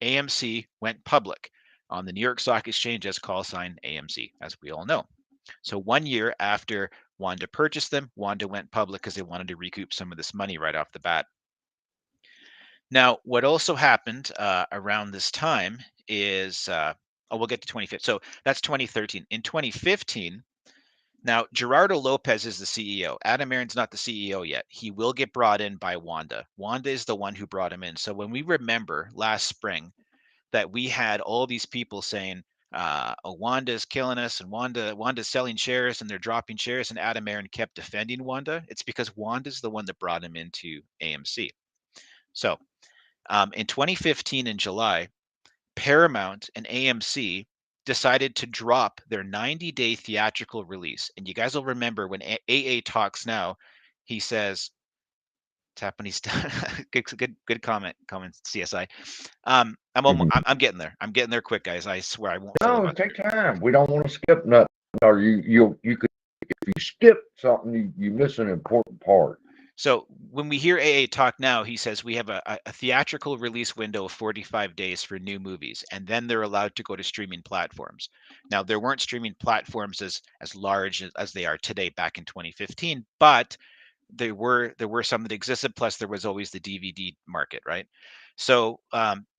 [SPEAKER 2] AMC went public on the New York Stock Exchange as call sign AMC, as we all know. So 1 year after Wanda purchased them, Wanda went public because they wanted to recoup some of this money right off the bat. Now, what also happened around this time is, we'll get to 2015. So that's 2013. In 2015, now, Gerardo Lopez is the CEO. Adam Aron's not the CEO yet. He will get brought in by Wanda. Wanda is the one who brought him in. So when we remember last spring that we had all these people saying, oh, Wanda's killing us and Wanda's selling shares and they're dropping shares, and Adam Aron kept defending Wanda, it's because Wanda's the one that brought him into AMC. So in 2015 in July, Paramount and AMC decided to drop their 90-day theatrical release. And you guys will remember when AA talks now, he says, tap when he's done. good comment, CSI.
[SPEAKER 1] Mhm.
[SPEAKER 2] I'm getting there. I'm getting there quick, guys. I swear I won't
[SPEAKER 1] No,
[SPEAKER 2] filibuster.
[SPEAKER 1] take time. We don't want to skip nothing. Or you could, if you skip something, you miss an important part.
[SPEAKER 2] So when we hear AA talk now, he says we have a theatrical release window of 45 days for new movies, and then they're allowed to go to streaming platforms. Now, there weren't streaming platforms as large as they are today back in 2015, but there were some that existed. Plus, there was always the DVD market, right? So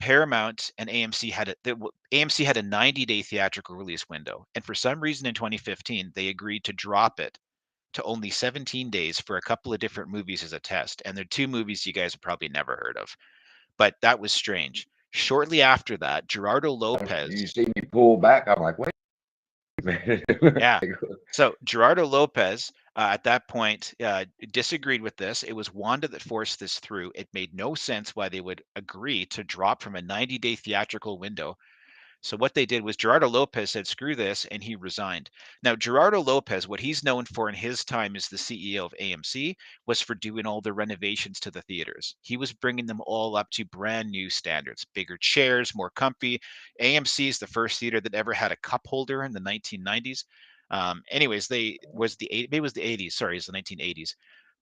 [SPEAKER 2] Paramount and AMC AMC had a 90-day theatrical release window, and for some reason in 2015 they agreed to drop it to only 17 days for a couple of different movies as a test. And they're two movies you guys have probably never heard of, but that was strange. Shortly after that, Gerardo
[SPEAKER 1] You
[SPEAKER 2] Lopez,
[SPEAKER 1] see me pull back. I'm like, wait a minute.
[SPEAKER 2] yeah. So Gerardo Lopez at that point disagreed with this. It was Wanda that forced this through. It made no sense why they would agree to drop from a 90-day theatrical window. So what they did was Gerardo Lopez said, screw this, and he resigned. Now, Gerardo Lopez, what he's known for in his time as the CEO of AMC was for doing all the renovations to the theaters. He was bringing them all up to brand new standards, bigger chairs, more comfy. AMC is the first theater that ever had a cup holder in the 1990s. Anyways, maybe it was the 80s. Sorry, it's the 1980s.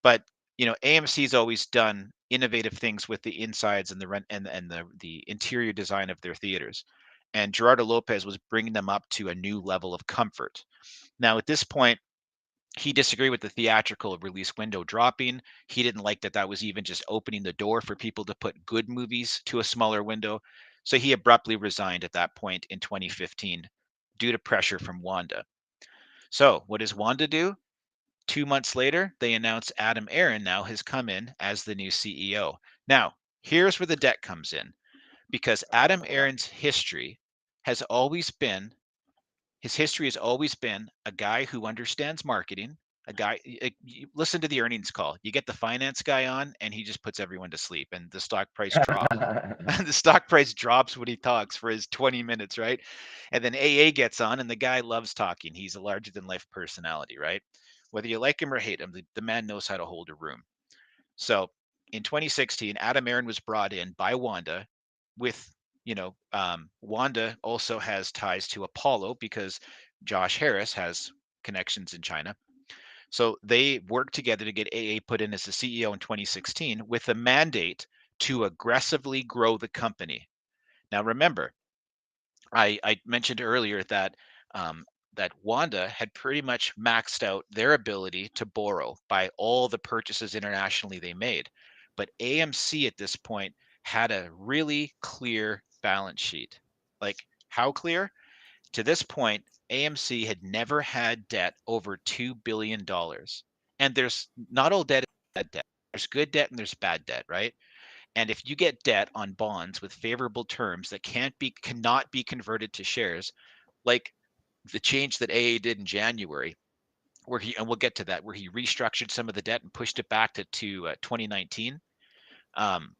[SPEAKER 2] But AMC's always done innovative things with the insides and the rent and the interior design of their theaters, and Gerardo Lopez was bringing them up to a new level of comfort. Now, at this point, he disagreed with the theatrical release window dropping. He didn't like that was even just opening the door for people to put good movies to a smaller window. So he abruptly resigned at that point in 2015 due to pressure from Wanda. So what does Wanda do? 2 months later, they announced Adam Aron now has come in as the new CEO. Now, here's where the debt comes in, because Adam Aron's history has always been a guy who understands marketing, a guy, you listen to the earnings call. You get the finance guy on and he just puts everyone to sleep and the stock price drops. The stock price drops when he talks for his 20 minutes, right? And then AA gets on and the guy loves talking. He's a larger than life personality, right? Whether you like him or hate him, the man knows how to hold a room. So in 2016, Adam Aron was brought in by Wanda with, Wanda also has ties to Apollo because Josh Harris has connections in China. So they worked together to get AA put in as the CEO in 2016 with a mandate to aggressively grow the company. Now, remember, I mentioned earlier that that Wanda had pretty much maxed out their ability to borrow by all the purchases internationally they made. But AMC at this point had a really clear balance sheet. Like, how clear? To this point, AMC had never had debt over $2 billion. And there's not all debt is bad debt. There's good debt and there's bad debt, right? And if you get debt on bonds with favorable terms that cannot be converted to shares, like the change that AA did in January, and we'll get to that, where he restructured some of the debt and pushed it back to 2019. I'm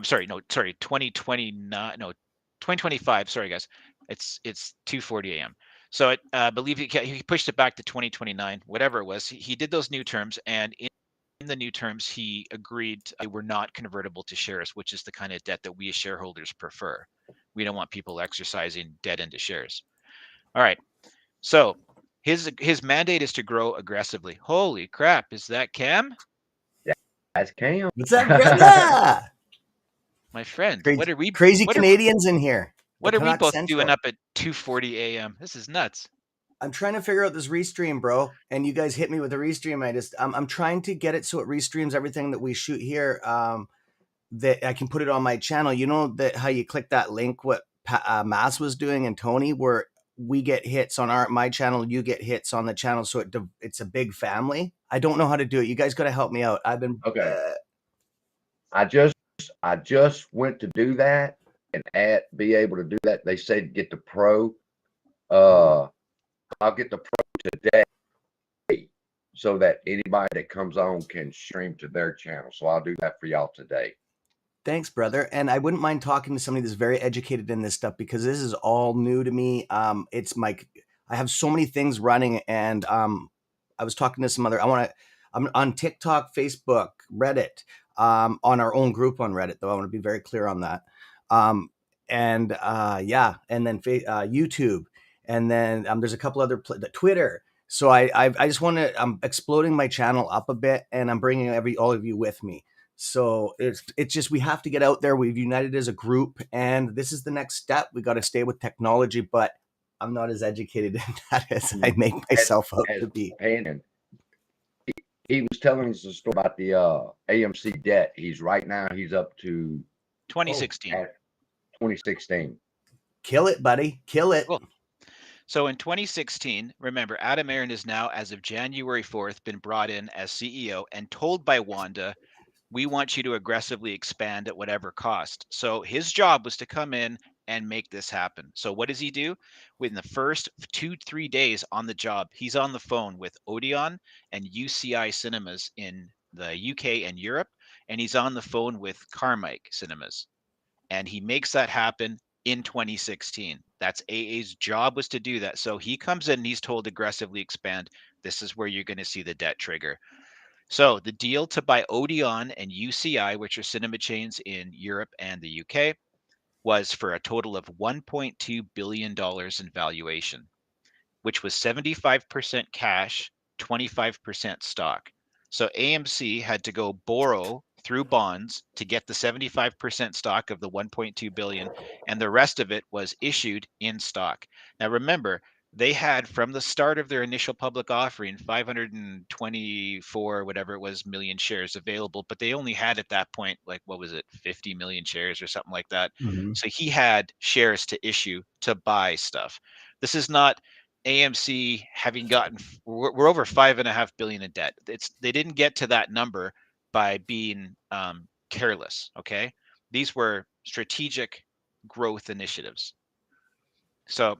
[SPEAKER 2] sorry, 2029, 2025. Sorry, guys, it's 2:40 a.m. So I believe he pushed it back to 2029, whatever it was. He did those new terms, and in the new terms, he agreed they were not convertible to shares, which is the kind of debt that we as shareholders prefer. We don't want people exercising debt into shares. All right. So his mandate is to grow aggressively. Holy crap! Is that Cam?
[SPEAKER 1] That's Cam.
[SPEAKER 3] What's up, brother?
[SPEAKER 2] My friend,
[SPEAKER 3] Crazy Canadians in here.
[SPEAKER 2] What are we both doing up at 2:40 a.m.? This is nuts.
[SPEAKER 3] I'm trying to figure out this restream, bro. And you guys hit me with a restream. I'm trying to get it so it restreams everything that we shoot here. That I can put it on my channel. You know that how you click that link, what Mass was doing and Tony, where we get hits on my channel, you get hits on the channel, so it's a big family. I don't know how to do it. You guys got to help me out. I've been
[SPEAKER 1] okay. I just went to do that and be able to do that. They said get the pro. I'll get the pro today so that anybody that comes on can stream to their channel. So I'll do that for y'all today.
[SPEAKER 3] Thanks, brother. And I wouldn't mind talking to somebody that's very educated in this stuff because this is all new to me. I have so many things running, and I was talking to some other. I'm on TikTok, Facebook, Reddit, on our own group on Reddit. Though I want to be very clear on that. And then YouTube, and then there's a couple other Twitter. So I just want to. I'm exploding my channel up a bit, and I'm bringing all of you with me. So it's just we have to get out there. We've united as a group, and this is the next step. We got to stay with technology, but I'm not as educated in that as I make myself out to be.
[SPEAKER 1] And he was telling us a story about the AMC debt. He's up to
[SPEAKER 2] 2016.
[SPEAKER 1] 2016.
[SPEAKER 3] Kill it, buddy. Kill it.
[SPEAKER 2] Cool. So in 2016, remember, Adam Aron is now, as of January 4th, been brought in as CEO and told by Wanda, we want you to aggressively expand at whatever cost. So his job was to come in and make this happen. So what does he do? Within the first 2-3 days on the job, he's on the phone with Odeon and UCI cinemas in the UK and Europe, and he's on the phone with Carmike cinemas. And he makes that happen in 2016. That's AA's job, was to do that. So he comes in and he's told aggressively expand. This is where you're going to see the debt trigger. So the deal to buy Odeon and UCI, which are cinema chains in Europe and the UK, was for a total of $1.2 billion in valuation, which was 75% cash, 25% stock. So AMC had to go borrow through bonds to get the 75% stock of the 1.2 billion, and the rest of it was issued in stock. Now remember, they had, from the start of their initial public offering, 524 whatever it was million shares available, but they only had at that point, like, what was it, 50 million shares or something like that. So he had shares to issue to buy stuff. This is not AMC having gotten, we're over 5.5 billion in debt. They didn't get to that number by being careless. Okay, these were strategic growth initiatives. So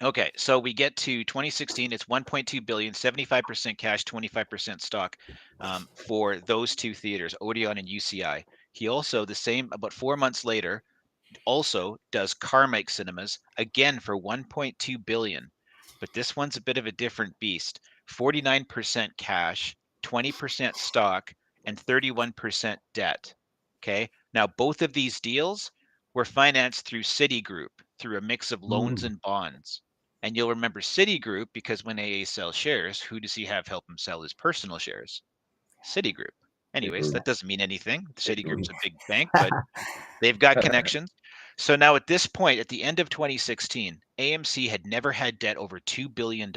[SPEAKER 2] okay, so we get to 2016. It's 1.2 billion, 75% cash, 25% stock, for those two theaters, Odeon and UCI. He also, the same, about 4 months later, also does Carmike Cinemas, again for 1.2 billion. But this one's a bit of a different beast. 49% cash, 20% stock, and 31% debt. Okay, now both of these deals were financed through Citigroup, through a mix of loans and bonds. And you'll remember Citigroup because when AA sells shares, who does he have help him sell his personal shares? Citigroup. Anyways, that doesn't mean anything. Citigroup's a big bank, but they've got connections. So now at this point, at the end of 2016, AMC had never had debt over $2 billion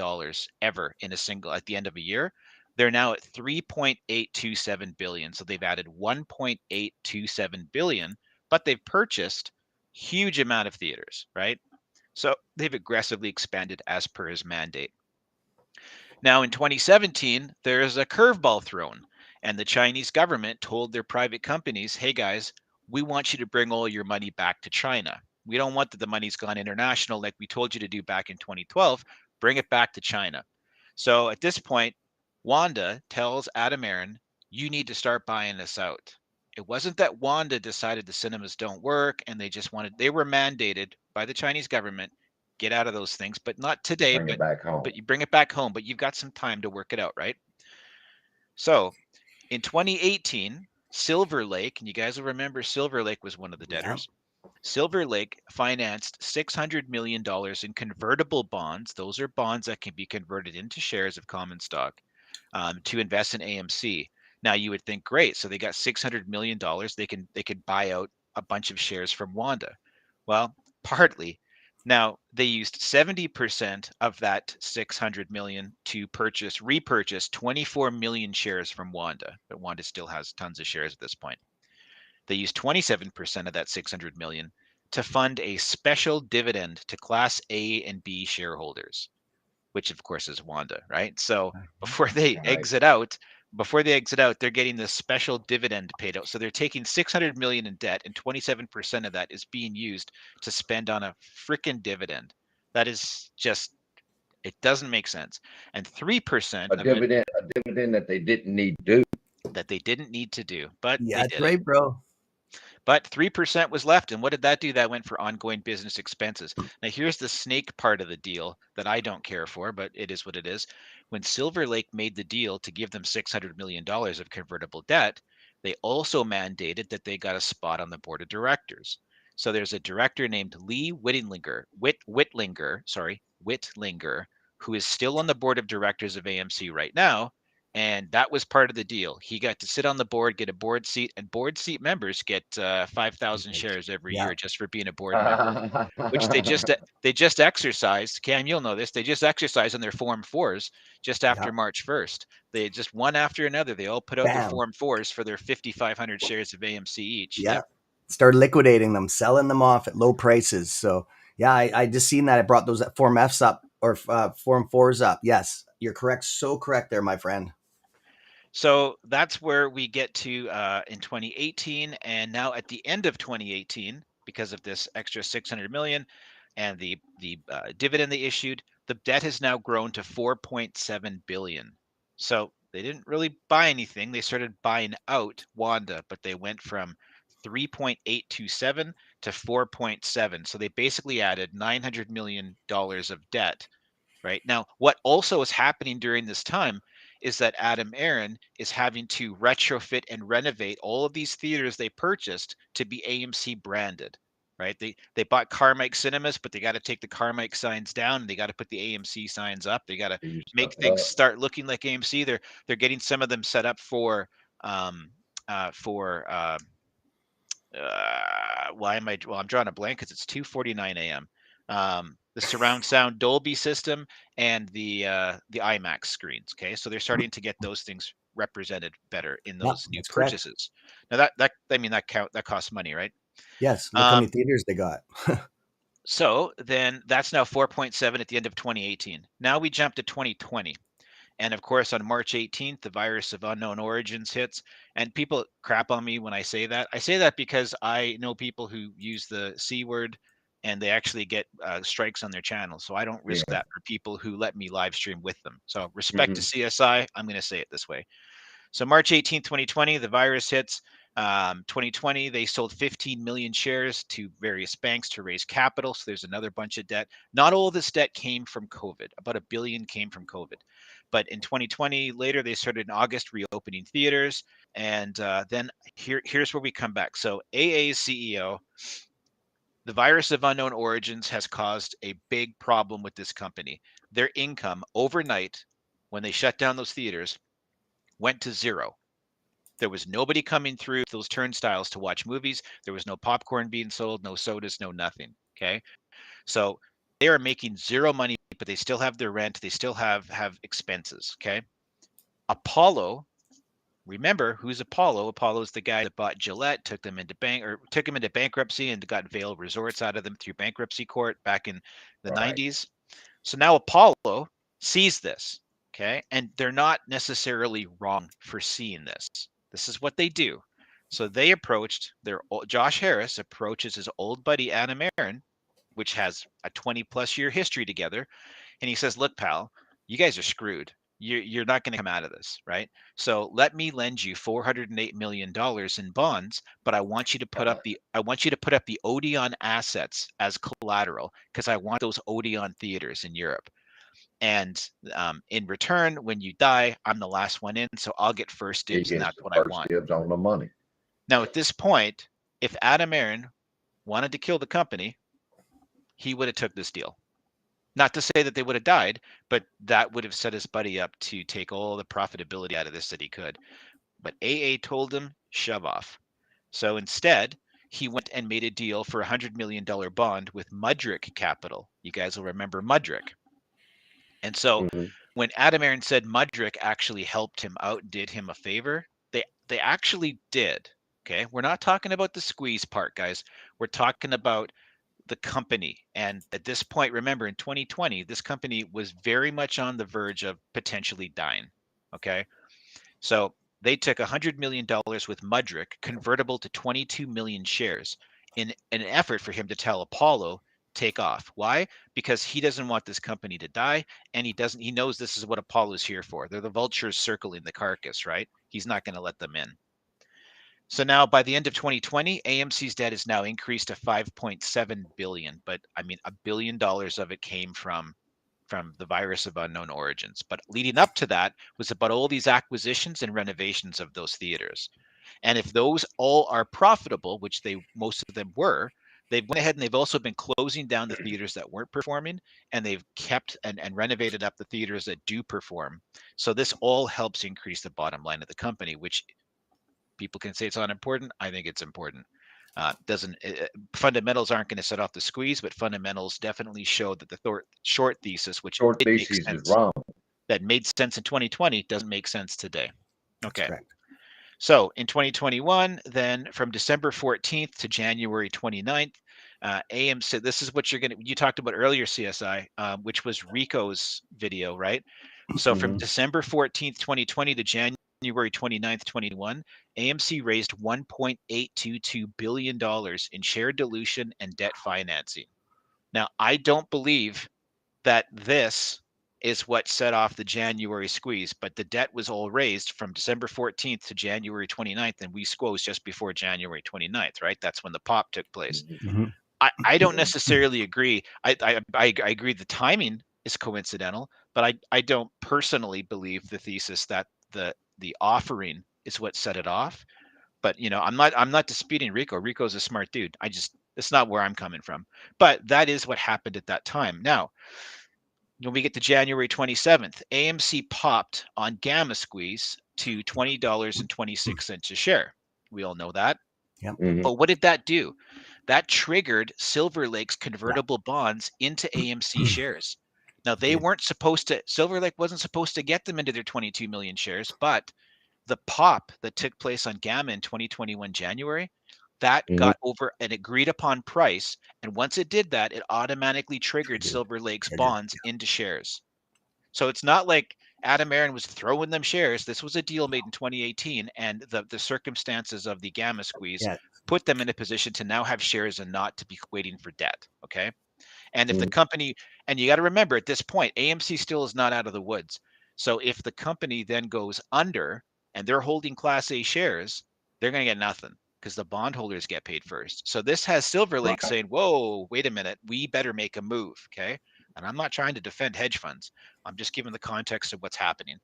[SPEAKER 2] ever in a single, at the end of a year. They're now at 3.827 billion. So they've added 1.827 billion, but they've purchased huge amount of theaters, right? So they've aggressively expanded as per his mandate. Now in 2017, there's a curveball thrown, and the Chinese government told their private companies, hey guys, we want you to bring all your money back to China. We don't want that the money's gone international like we told you to do back in 2012. Bring it back to China. So at this point, Wanda tells Adam Aron, you need to start buying this out. It wasn't that Wanda decided the cinemas don't work and they were mandated by the Chinese government, get out of those things, but not today,
[SPEAKER 1] Bring it back home.
[SPEAKER 2] but you bring it back home, but you've got some time to work it out, right? So in 2018, Silver Lake, and you guys will remember Silver Lake was one of the debtors. Yeah. Silver Lake financed $600 million in convertible bonds. Those are bonds that can be converted into shares of common stock, to invest in AMC. Now you would think, great, so they got $600 million. They could buy out a bunch of shares from Wanda. Well, partly. Now they used 70% of that 600 million to repurchase 24 million shares from Wanda, but Wanda still has tons of shares at this point. They used 27% of that 600 million to fund a special dividend to Class A and B shareholders, which of course is Wanda, right? So before they exit out, they're getting this special dividend paid out. So they're taking 600 million in debt, and 27% of that is being used to spend on a freaking dividend. That is just, it doesn't make sense. And 3%
[SPEAKER 1] a dividend that they didn't need to do.
[SPEAKER 2] But
[SPEAKER 3] yeah,
[SPEAKER 2] they did
[SPEAKER 3] right,
[SPEAKER 2] it.
[SPEAKER 3] bro.
[SPEAKER 2] But 3% was left. And what did that do? That went for ongoing business expenses. Now, here's the snake part of the deal that I don't care for, but it is what it is. When Silver Lake made the deal to give them $600 million of convertible debt, they also mandated that they got a spot on the board of directors. So there's a director named Lee Whitlinger, who is still on the board of directors of AMC right now. And that was part of the deal. He got to sit on the board, get a board seat, and board seat members get 5,000 shares every year just for being a board member, which they just exercised. Cam, you'll know this. They just exercised on their Form 4s just after March 1st. They just one after another. They all put out their Form 4s for their 5,500 shares of AMC each.
[SPEAKER 3] Yep. Start liquidating them, selling them off at low prices. So yeah, I just seen that. I brought those Form Fs up, or Form 4s up. Yes, you're correct. So correct there, my friend.
[SPEAKER 2] So that's where we get to in 2018, and now at the end of 2018, because of this extra 600 million and the dividend they issued, the debt has now grown to 4.7 billion. So they didn't really buy anything. They started buying out Wanda, but they went from 3.827 to 4.7. So they basically added $900 million of debt. Right now, what also is happening during this time is that Adam Aron is having to retrofit and renovate all of these theaters they purchased to be AMC branded. Right? They bought Carmike Cinemas, but they got to take the Carmike signs down, and they got to put the AMC signs up. They got to make things start looking like AMC. They're getting some of them set up for I'm drawing a blank because it's 2:49 a.m. the surround sound Dolby system, and the IMAX screens. Okay, so they're starting to get those things represented better in
[SPEAKER 3] Yeah,
[SPEAKER 2] those new
[SPEAKER 3] that's correct.
[SPEAKER 2] purchases. Now that I mean that costs money, right?
[SPEAKER 3] Yes. Look how many theaters they got.
[SPEAKER 2] So then that's now 4.7 at the end of 2018. Now we jump to 2020. And of course, on March 18th, the virus of unknown origins hits. And people crap on me when I say that. I say that because I know people who use the C word and they actually get strikes on their channel. So I don't risk that for people who let me live stream with them. So respect to CSI, I'm going to say it this way. So March 18th, 2020, the virus hits. 2020, they sold 15 million shares to various banks to raise capital. So there's another bunch of debt. Not all of this debt came from COVID. About $1 billion came from COVID. But in 2020, later they started in August reopening theaters. And then here's where we come back. So AA's CEO, the virus of unknown origins has caused a big problem with this company. Their income overnight, when they shut down those theaters, went to zero. There was nobody coming through those turnstiles to watch movies. There was no popcorn being sold, no sodas, no nothing. Okay. So they are making zero money, but they still have their rent. They still have expenses. Okay. Apollo, remember who's Apollo? Apollo is the guy that bought Gillette, took them into bankruptcy and got Vail Resorts out of them through bankruptcy court back in the 90s. So now Apollo sees this. Okay. And they're not necessarily wrong for seeing this. This is what they do. So they approached Josh Harris approaches his old buddy Adam Aaron, which has a 20+ year history together. And he says, look, pal, you guys are screwed. You're not going to come out of this, right? So let me lend you $408 million in bonds, but I want you to put up the Odeon assets as collateral because I want those Odeon theaters in Europe. And in return, when you die, I'm the last one in, so I'll get first dibs, and that's what I want.
[SPEAKER 1] Dibs on the money.
[SPEAKER 2] Now, at this point, if Adam Aaron wanted to kill the company, he would have took this deal. Not to say that they would have died, but that would have set his buddy up to take all the profitability out of this that he could. But AA told him, shove off. So instead, he went and made a deal for a $100 million bond with Mudrick Capital. You guys will remember Mudrick. And so when Adam Aaron said Mudrick actually helped him out and did him a favor, they actually did. Okay. We're not talking about the squeeze part, guys. We're talking about the company. And at this point, remember in 2020, this company was very much on the verge of potentially dying. Okay. So they took $100 million with Mudrick, convertible to 22 million shares, in an effort for him to tell Apollo, take off. Why? Because he doesn't want this company to die, and he knows this is what Apollo's here for. They're the vultures circling the carcass, right? He's not going to let them in. So now by the end of 2020, AMC's debt is now increased to 5.7 billion, but I mean $1 billion of it came from the virus of unknown origins. But leading up to that was about all these acquisitions and renovations of those theaters. And if those all are profitable, which most of them were, they've went ahead and they've also been closing down the theaters that weren't performing, and they've kept and renovated up the theaters that do perform. So this all helps increase the bottom line of the company, which people can say it's unimportant. I think it's important. Fundamentals aren't going to set off the squeeze, but fundamentals definitely show that the short thesis, which
[SPEAKER 1] short thesis is wrong,
[SPEAKER 2] that made sense in 2020, doesn't make sense today. Okay. So in 2021, then from December 14th to January 29th, AMC, this is what you talked about earlier, CSI, which was Rico's video, right? So from December 14th, 2020 to January 29th, 2021, AMC raised $1.822 billion in share dilution and debt financing. Now, I don't believe that this is what set off the January squeeze, but the debt was all raised from December 14th to January 29th, and we squeezed just before January 29th, right? That's when the pop took place. I don't necessarily agree. I agree the timing is coincidental, but I don't personally believe the thesis that the offering is what set it off. But I'm not disputing Rico. Rico's a smart dude. It's not where I'm coming from. But that is what happened at that time. Now, when we get to January 27th, AMC popped on Gamma Squeeze to $20.26 a share. We all know that.
[SPEAKER 3] Yep.
[SPEAKER 2] But what did that do? that triggered Silver Lake's convertible bonds into AMC shares. Now they weren't supposed to, Silver Lake wasn't supposed to get them into their 22 million shares, but the pop that took place on Gamma in 2021 January, that got over an agreed upon price. And once it did that, it automatically triggered Silver Lake's bonds into shares. So it's not like Adam Aaron was throwing them shares. This was a deal made in 2018, and the circumstances of the Gamma squeeze put them in a position to now have shares and not to be waiting for debt. Okay. And if the company, and you got to remember at this point, AMC still is not out of the woods. So if the company then goes under and they're holding Class A shares, they're going to get nothing because the bondholders get paid first. So this has Silver Lake saying, whoa, wait a minute, we better make a move. Okay. And I'm not trying to defend hedge funds. I'm just giving the context of what's happening.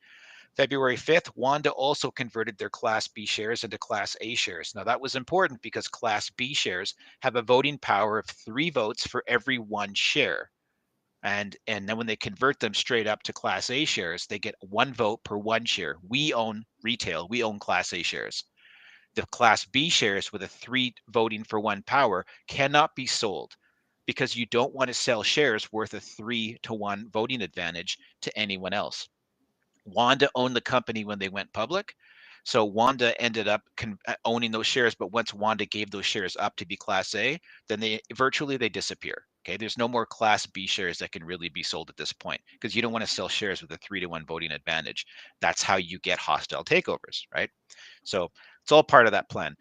[SPEAKER 2] February 5th, Wanda also converted their Class B shares into Class A shares. Now, that was important because Class B shares have a voting power of 3 votes for every 1 share. And then when they convert them straight up to Class A shares, they get 1 vote per 1 share. We own retail. We own Class A shares. The Class B shares with a 3 voting for 1 power cannot be sold because you don't want to sell shares worth a 3-to-1 voting advantage to anyone else. Wanda owned the company when they went public. So Wanda ended up owning those shares. But once Wanda gave those shares up to be Class A, then they disappear. Okay. There's no more Class B shares that can really be sold at this point because you don't want to sell shares with a 3-to-1 voting advantage. That's how you get hostile takeovers, right? So it's all part of that plan.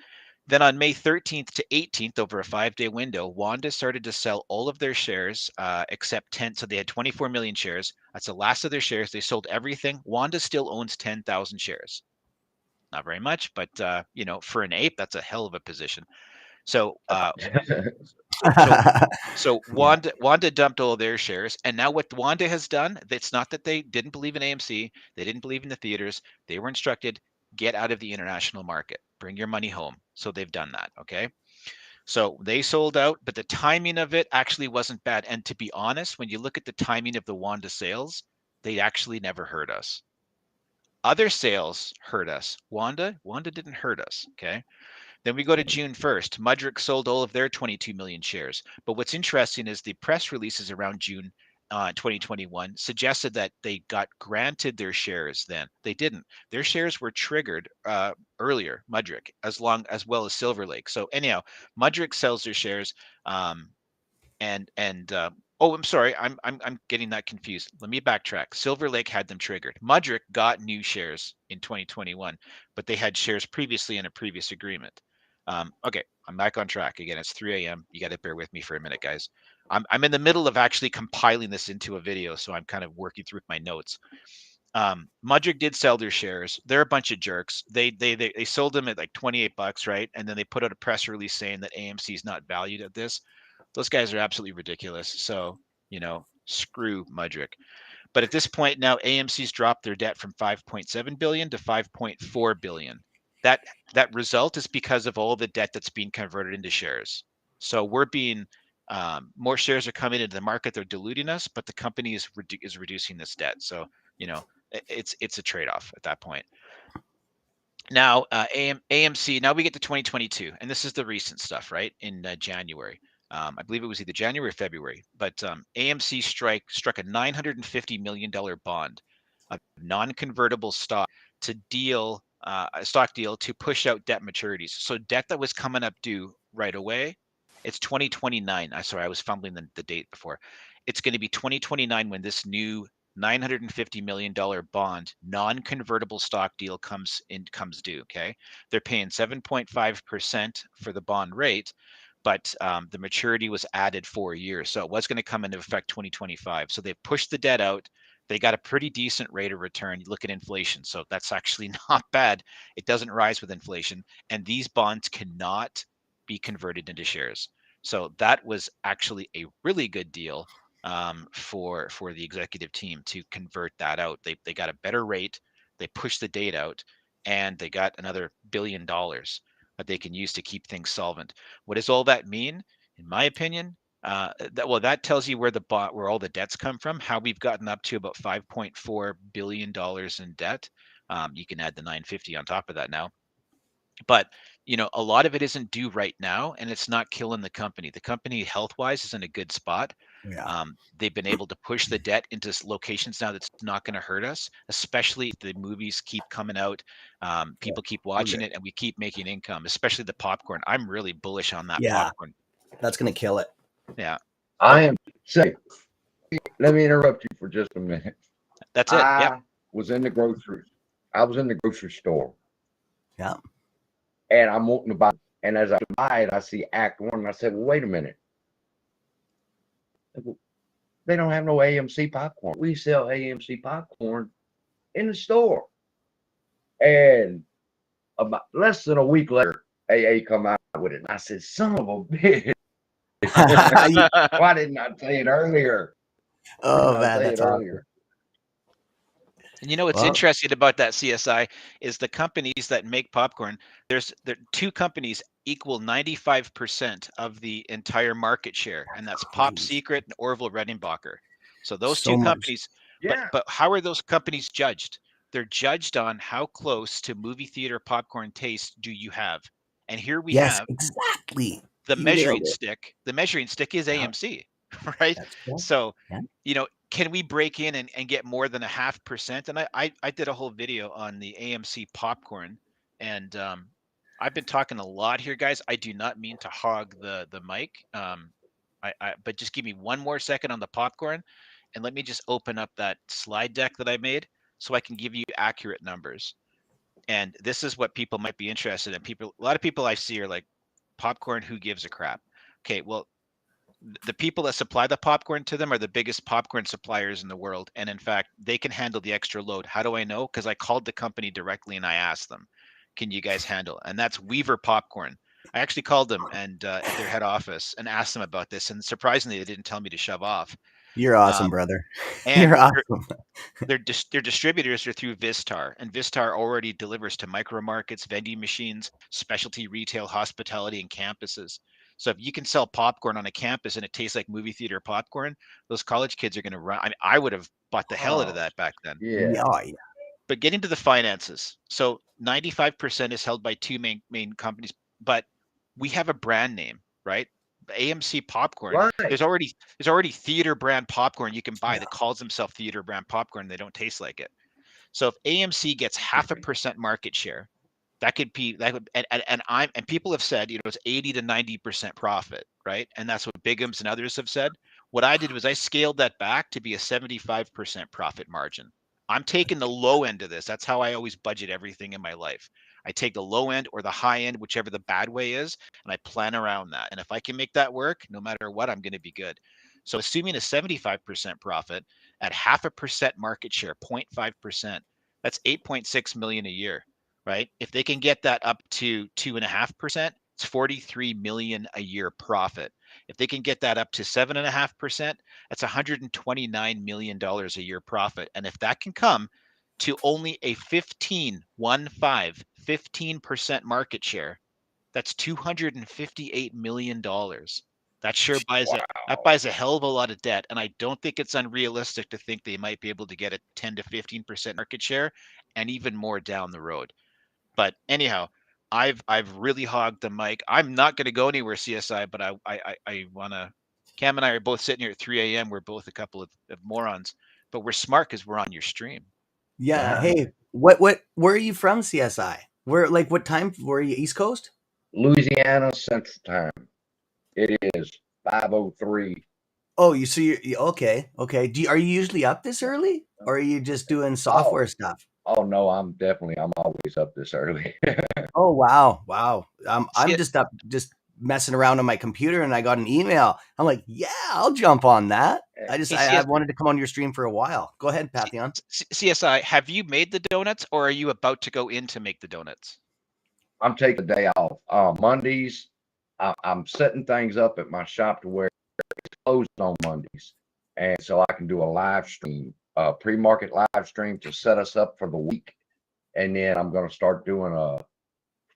[SPEAKER 2] Then on May 13th to 18th, over a 5-day window, Wanda started to sell all of their shares except 10. So they had 24 million shares. That's the last of their shares. They sold everything. Wanda still owns 10,000 shares. Not very much, but for an ape, that's a hell of a position. So Wanda dumped all their shares, and now what Wanda has done, it's not that they didn't believe in AMC, they didn't believe in the theaters, they were instructed, get out of the international market, bring your money home. So they've done that, okay? So they sold out, but the timing of it actually wasn't bad. And to be honest, when you look at the timing of the Wanda sales, they actually never hurt us. Other sales hurt us. Wanda didn't hurt us, okay? Then we go to June 1st. Mudrick sold all of their 22 million shares. But what's interesting is the press releases around June 2021 suggested that they got granted their shares then. They didn't. Their shares were triggered earlier, Mudrick, as well as Silver Lake. So anyhow, Mudrick sells their shares. Oh, I'm sorry, I'm getting that confused. Let me backtrack. Silver Lake had them triggered. Mudrick got new shares in 2021, but they had shares previously in a previous agreement. Okay, I'm back on track again. It's 3 a.m. You got to bear with me for a minute, guys. I'm in the middle of actually compiling this into a video, so I'm kind of working through my notes. Mudrick did sell their shares. They're a bunch of jerks. They sold them at like $28, right? And then they put out a press release saying that AMC is not valued at this. Those guys are absolutely ridiculous. So, screw Mudrick. But at this point now, AMC's dropped their debt from 5.7 billion to 5.4 billion. That result is because of all the debt that's being converted into shares. So we're being more shares are coming into the market. They're diluting us, but the company is reducing this debt. So it's a trade-off at that point. Now AMC. Now we get to 2022, and this is the recent stuff, right? In January. I believe it was either January or February, but AMC struck a $950 million bond of non-convertible stock to deal a stock deal to push out debt maturities. So debt that was coming up due right away, it's 2029. Sorry, I was fumbling the date before. It's going to be 2029 when this new $950 million bond non-convertible stock deal comes due. Okay, they're paying 7.5% for the bond rate, but the maturity was added 4 years. So it was going to come into effect 2025. So they pushed the debt out. They got a pretty decent rate of return. You look at inflation. So that's actually not bad. It doesn't rise with inflation. And these bonds cannot be converted into shares. So that was actually a really good deal for the executive team to convert that out. They got a better rate. They pushed the date out, and they got another $1 billion that they can use to keep things solvent. What does all that mean? In my opinion, that tells you where all the debts come from. How we've gotten up to about $5.4 billion in debt. You can add the 950 on top of that now. But a lot of it isn't due right now, and it's not killing the company. The company health-wise is in a good spot.
[SPEAKER 3] Yeah.
[SPEAKER 2] They've been able to push the debt into locations now that's not going to hurt us, especially if the movies keep coming out. People keep watching it, and we keep making income, especially the popcorn. I'm really bullish on that popcorn.
[SPEAKER 3] That's going to kill it.
[SPEAKER 2] Yeah.
[SPEAKER 1] I am. Say, let me interrupt you for just a minute.
[SPEAKER 2] That's it. Yeah.
[SPEAKER 1] I was in the grocery store.
[SPEAKER 3] Yeah.
[SPEAKER 1] And I'm wanting to buy, and as I buy it, I see Act One, and I said, "Well, wait a minute. They don't have no AMC popcorn. We sell AMC popcorn in the store." And about less than a week later, AA come out with it, and I said, "Son of a bitch! Why didn't I say it earlier?"
[SPEAKER 3] Oh man, that's awesome.
[SPEAKER 2] And what's interesting about that, CSI, is the companies that make popcorn. There two companies equal 95% of the entire market share, and that's Pop Secret and Orville Redenbacher. So those two companies.
[SPEAKER 1] Yeah.
[SPEAKER 2] But how are those companies judged? They're judged on how close to movie theater popcorn taste do you have. And here we have
[SPEAKER 3] exactly
[SPEAKER 2] the measuring stick. The measuring stick is AMC, right? So, can we break in and get more than 0.5%? And I did a whole video on the AMC popcorn, and I've been talking a lot here, guys. I do not mean to hog the mic, but just give me one more second on the popcorn, and let me just open up that slide deck that I made so I can give you accurate numbers. And this is what people might be interested in. A lot of people I see are like, popcorn, who gives a crap? Okay, well, the people that supply the popcorn to them are the biggest popcorn suppliers in the world. And in fact, they can handle the extra load. How do I know? Because I called the company directly and I asked them, can you guys handle it? And that's Weaver Popcorn. I actually called them and at their head office and asked them about this. And surprisingly, they didn't tell me to shove off.
[SPEAKER 3] You're awesome, brother.
[SPEAKER 2] And
[SPEAKER 3] you're awesome.
[SPEAKER 2] Their distributors are through Vistar, and Vistar already delivers to micro markets, vending machines, specialty retail, hospitality, and campuses. So if you can sell popcorn on a campus and it tastes like movie theater popcorn, those college kids are going to run. I mean, I would have bought the hell out of that back then.
[SPEAKER 1] Yeah.
[SPEAKER 2] But getting to the finances, so 95% is held by two main companies, but we have a brand name, right? AMC popcorn.
[SPEAKER 1] Right.
[SPEAKER 2] There's already theater brand popcorn you can buy that calls themselves theater brand popcorn. They don't taste like it. So if AMC gets 0.5% market share, that could and people have said, it's 80 to 90% profit, right? And that's what Bigham's and others have said. What I did was I scaled that back to be a 75% profit margin. I'm taking the low end of this. That's how I always budget everything in my life. I take the low end or the high end, whichever the bad way is, and I plan around that. And if I can make that work, no matter what, I'm going to be good. So assuming a 75% profit at 0.5% market share, 0.5%, that's 8.6 million a year, right? If they can get that up to 2.5%, it's 43 million a year profit. If they can get that up to 7.5%, that's $129 million a year profit. And if that can come to only a 15% market share, that's $258 million. That sure buys a hell of a lot of debt. And I don't think it's unrealistic to think they might be able to get a 10 to 15% market share and even more down the road. But anyhow, I've really hogged the mic. I'm not going to go anywhere, CSI, but I want to. Cam and I are both sitting here at 3 a.m. We're both a couple of morons, but we're smart because we're on your stream.
[SPEAKER 3] Yeah. Hey, where are you from, CSI? What time were you? East Coast?
[SPEAKER 1] Louisiana Central Time. It is 5:03.
[SPEAKER 3] Oh, you okay. Are you usually up this early, or are you just doing software stuff?
[SPEAKER 1] Oh no, I'm always up this early.
[SPEAKER 3] Oh wow. I'm just up messing around on my computer, and I got an email. I'm like, yeah, I'll jump on that. I wanted to come on your stream for a while. Go ahead, Pathion.
[SPEAKER 2] CSI, have you made the donuts, or are you about to go in to make the donuts?
[SPEAKER 1] I'm taking the day off. Mondays, I'm setting things up at my shop to where it's closed on Mondays, and so I can do a live stream, pre-market live stream to set us up for the week, and then I'm going to start doing a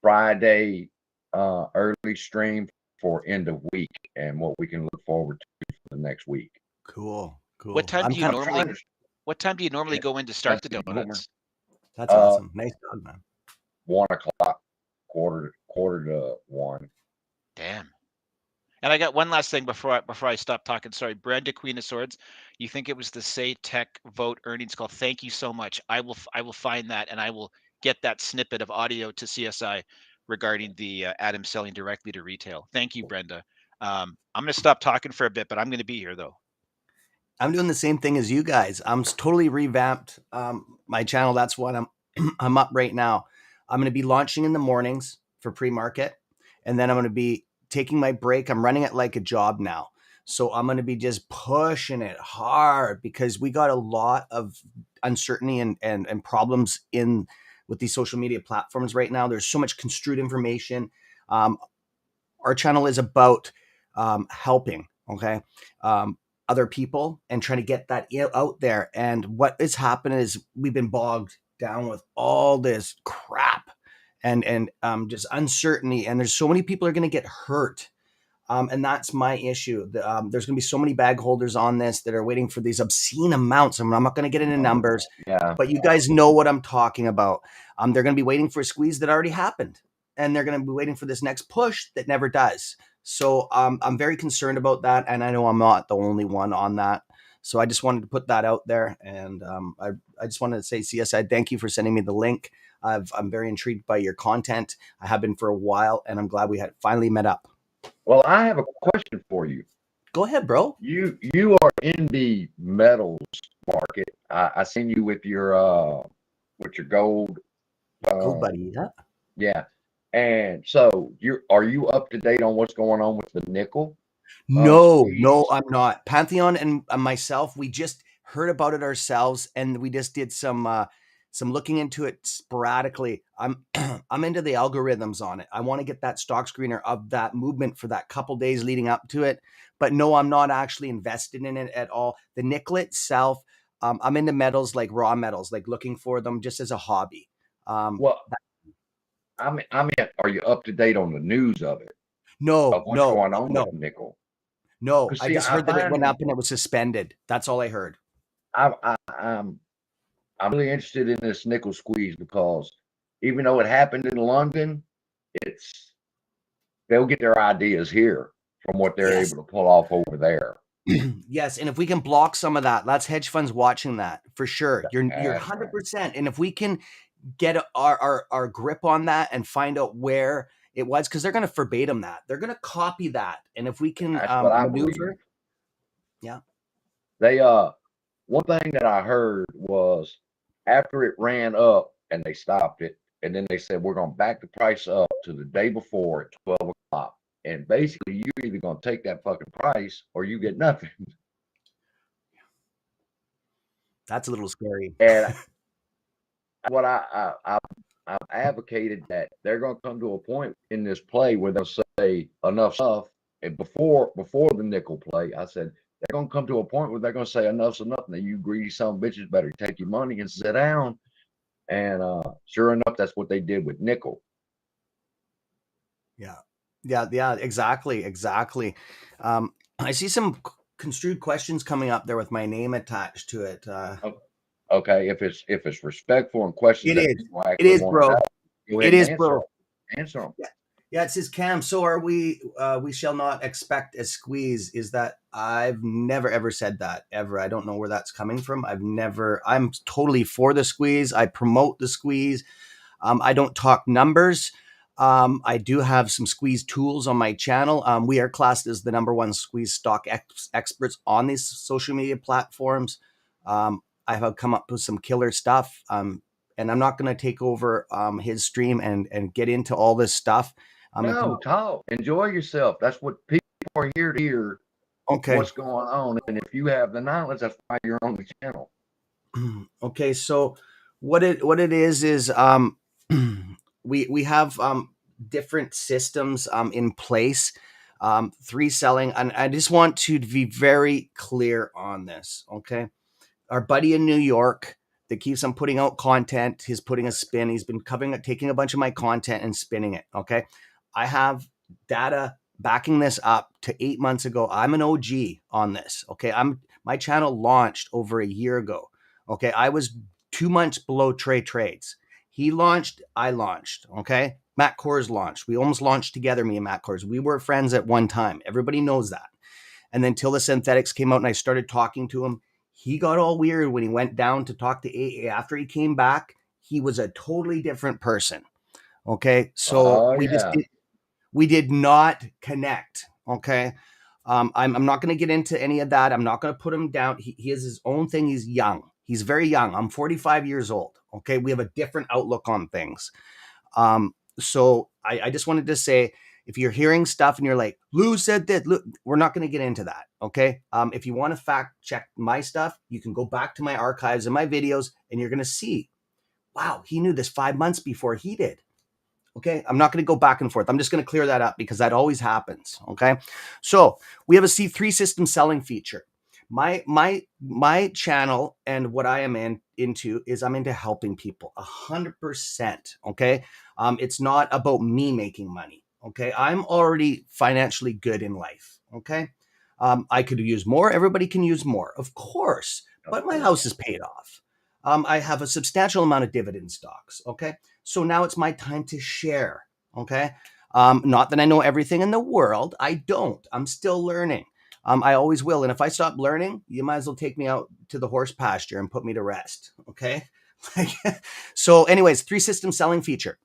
[SPEAKER 1] Friday early stream for end of week and what we can look forward to for the next week.
[SPEAKER 3] Cool.
[SPEAKER 2] What time do you normally go in to start the donuts?
[SPEAKER 3] That's awesome. Nice job, man.
[SPEAKER 1] 1 o'clock. quarter to one.
[SPEAKER 2] Damn. And I got one last thing before I stop talking. Sorry, Brenda, Queen of Swords. You think it was the Say Tech Vote earnings call? Thank you so much. I will find that, and I will get that snippet of audio to CSI regarding the Adam selling directly to retail. Thank you, Brenda. I'm going to stop talking for a bit, but I'm going to be here though.
[SPEAKER 3] I'm doing the same thing as you guys. I'm totally revamped my channel. That's what I'm up right now. I'm going to be launching in the mornings for pre-market, and then I'm going to be taking my break. I'm running it like a job now. So I'm going to be just pushing it hard because we got a lot of uncertainty and problems with these social media platforms right now. There's so much construed information. Our channel is about helping, okay, other people and trying to get that out there. And what is happening is we've been bogged down with all this crap and just uncertainty. And there's so many people are going to get hurt. And that's my issue. There's going to be so many bag holders on this that are waiting for these obscene amounts. I'm not going to get into numbers, but you guys know what I'm talking about. They're going to be waiting for a squeeze that already happened, and they're going to be waiting for this next push that never does. So I'm very concerned about that, and I know I'm not the only one on that. So I just wanted to put that out there, and I just wanted to say, CSI, thank you for sending me the link. I'm very intrigued by your content. I have been for a while, and I'm glad we had finally met up.
[SPEAKER 1] Well, I have a question for you.
[SPEAKER 3] Go ahead, bro.
[SPEAKER 1] You are in the metals market. I seen you with your gold.
[SPEAKER 3] Gold buddy, yeah.
[SPEAKER 1] Yeah. And so are you up to date on what's going on with the nickel?
[SPEAKER 3] No, I'm not. Pantheon and myself, we just heard about it ourselves, and we just did some looking into it sporadically. I'm I'm into the algorithms on it. I want to get that stock screener of that movement for that couple days leading up to it. But no, I'm not actually invested in it at all. The nickel itself, I'm into metals, like raw metals, like looking for them just as a hobby.
[SPEAKER 1] Well, I mean, are you up to date on the news of it?
[SPEAKER 3] No,
[SPEAKER 1] of what's going on with nickel?
[SPEAKER 3] No, I just heard that it went up and it was suspended. That's all I heard.
[SPEAKER 1] I'm really interested in this nickel squeeze because even though it happened in London, they'll get their ideas here from what they're able to pull off over there.
[SPEAKER 3] Yes, and if we can block some of that, that's hedge funds watching that for sure. You're 100%. And if we can get our grip on that and find out where it was, because they're going to verbatim that. They're going to copy that. And if we can maneuver. Yeah.
[SPEAKER 1] They one thing that I heard was after it ran up and they stopped it, and then they said, we're going to back the price up to the day before at 12 o'clock. And basically, you're either going to take that fucking price or you get nothing.
[SPEAKER 3] That's a little scary.
[SPEAKER 1] And what I've advocated that they're going to come to a point in this play where they'll say enough stuff. And before the nickel play, I said, they're going to come to a point where they're going to say enough's enough. Now, you greedy son of bitches better take your money and sit down. And sure enough, that's what they did with nickel.
[SPEAKER 3] Yeah, exactly. I see some construed questions coming up there with my name attached to it.
[SPEAKER 1] Okay, if it's respectful and questions,
[SPEAKER 3] it is, bro. It is, bro.
[SPEAKER 1] Answer them.
[SPEAKER 3] Yeah, it says, Cam, so are we shall not expect a squeeze. Is that I've never ever said that ever. I don't know where that's coming from. I'm totally for the squeeze. I promote the squeeze. I don't talk numbers. I do have some squeeze tools on my channel. We are classed as the #1 squeeze stock experts on these social media platforms. I have come up with some killer stuff. And I'm not going to take over his stream and get into all this stuff.
[SPEAKER 1] No, talk. Enjoy yourself. That's what people are here to hear.
[SPEAKER 3] Okay.
[SPEAKER 1] What's going on. And if you have the knowledge, that's why you're on the channel.
[SPEAKER 3] Okay, so what it is we have different systems in place, 3 selling, and I just want to be very clear on this. Okay, our buddy in New York that keeps on putting out content, he's putting a spin. He's been taking a bunch of my content and spinning it. Okay, I have data backing this up to 8 months ago. I'm an OG on this. Okay, my channel launched over a year ago. Okay, I was 2 months below trades. He launched, I launched. Okay, Matt Kors launched. We almost launched together, me and Matt Kors. We were friends at one time. Everybody knows that. And then till the synthetics came out and I started talking to him, he got all weird when he went down to talk to AA. After he came back, he was a totally different person. Okay. So we did not connect. Okay. I'm not going to get into any of that. I'm not going to put him down. He has his own thing. He's young. He's very young. I'm 45 years old. Okay. We have a different outlook on things. So I just wanted to say, if you're hearing stuff and you're like, Lou said that, look, we're not going to get into that. Okay. If you want to fact check my stuff, you can go back to my archives and my videos and you're going to see, wow, he knew this 5 months before he did. Okay. I'm not going to go back and forth. I'm just going to clear that up because that always happens. Okay. So we have a C3 system selling feature. My channel and what I am into is I'm into helping people 100%. Okay. It's not about me making money. Okay. I'm already financially good in life. Okay. I could use more. Everybody can use more, of course, but my house is paid off. I have a substantial amount of dividend stocks. Okay. So now it's my time to share. Okay. Not that I know everything in the world. I don't. I'm still learning. I always will. And if I stop learning, you might as well take me out to the horse pasture and put me to rest. Okay. So anyways, 3 system selling feature.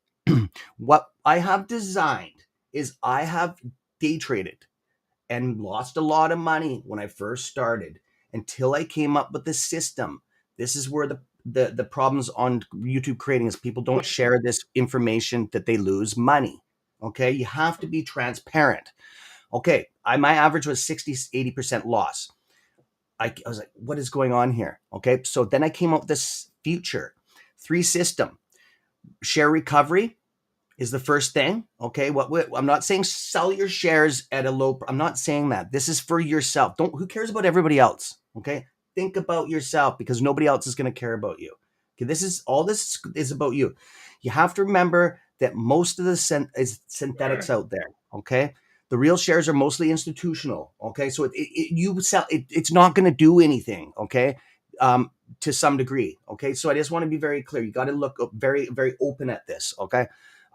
[SPEAKER 3] What I have designed is I have day traded and lost a lot of money when I first started until I came up with the system. This is where the problems on YouTube creating is people don't share this information that they lose money. Okay. You have to be transparent. Okay. My average was 60, 80% loss. I was like, what is going on here? Okay. So then I came up with this feature, 3 system. Share recovery is the first thing. Okay. I'm not saying sell your shares at a low. I'm not saying that. This is for yourself. Who cares about everybody else? Okay. Think about yourself because nobody else is going to care about you. Okay. This is about you. You have to remember that most of the synthetics out there. Okay. The real shares are mostly institutional. Okay. So it's not going to do anything. Okay. To some degree. Okay. So I just want to be very clear. You got to look very, very open at this. Okay.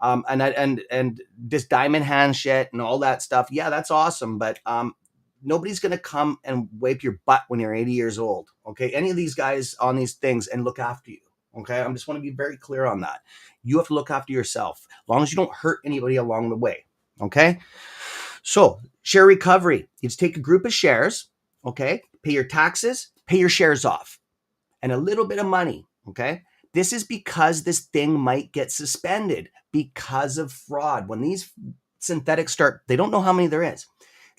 [SPEAKER 3] And this diamond hand shit and all that stuff. Yeah, that's awesome. But, nobody's going to come and wipe your butt when you're 80 years old. Okay. Any of these guys on these things and look after you. Okay. I just want to be very clear on that. You have to look after yourself as long as you don't hurt anybody along the way. Okay. So share recovery, you just take a group of shares. Okay. Pay your taxes, pay your shares off and a little bit of money. Okay. This is because this thing might get suspended because of fraud. When these synthetics start, they don't know how many there is.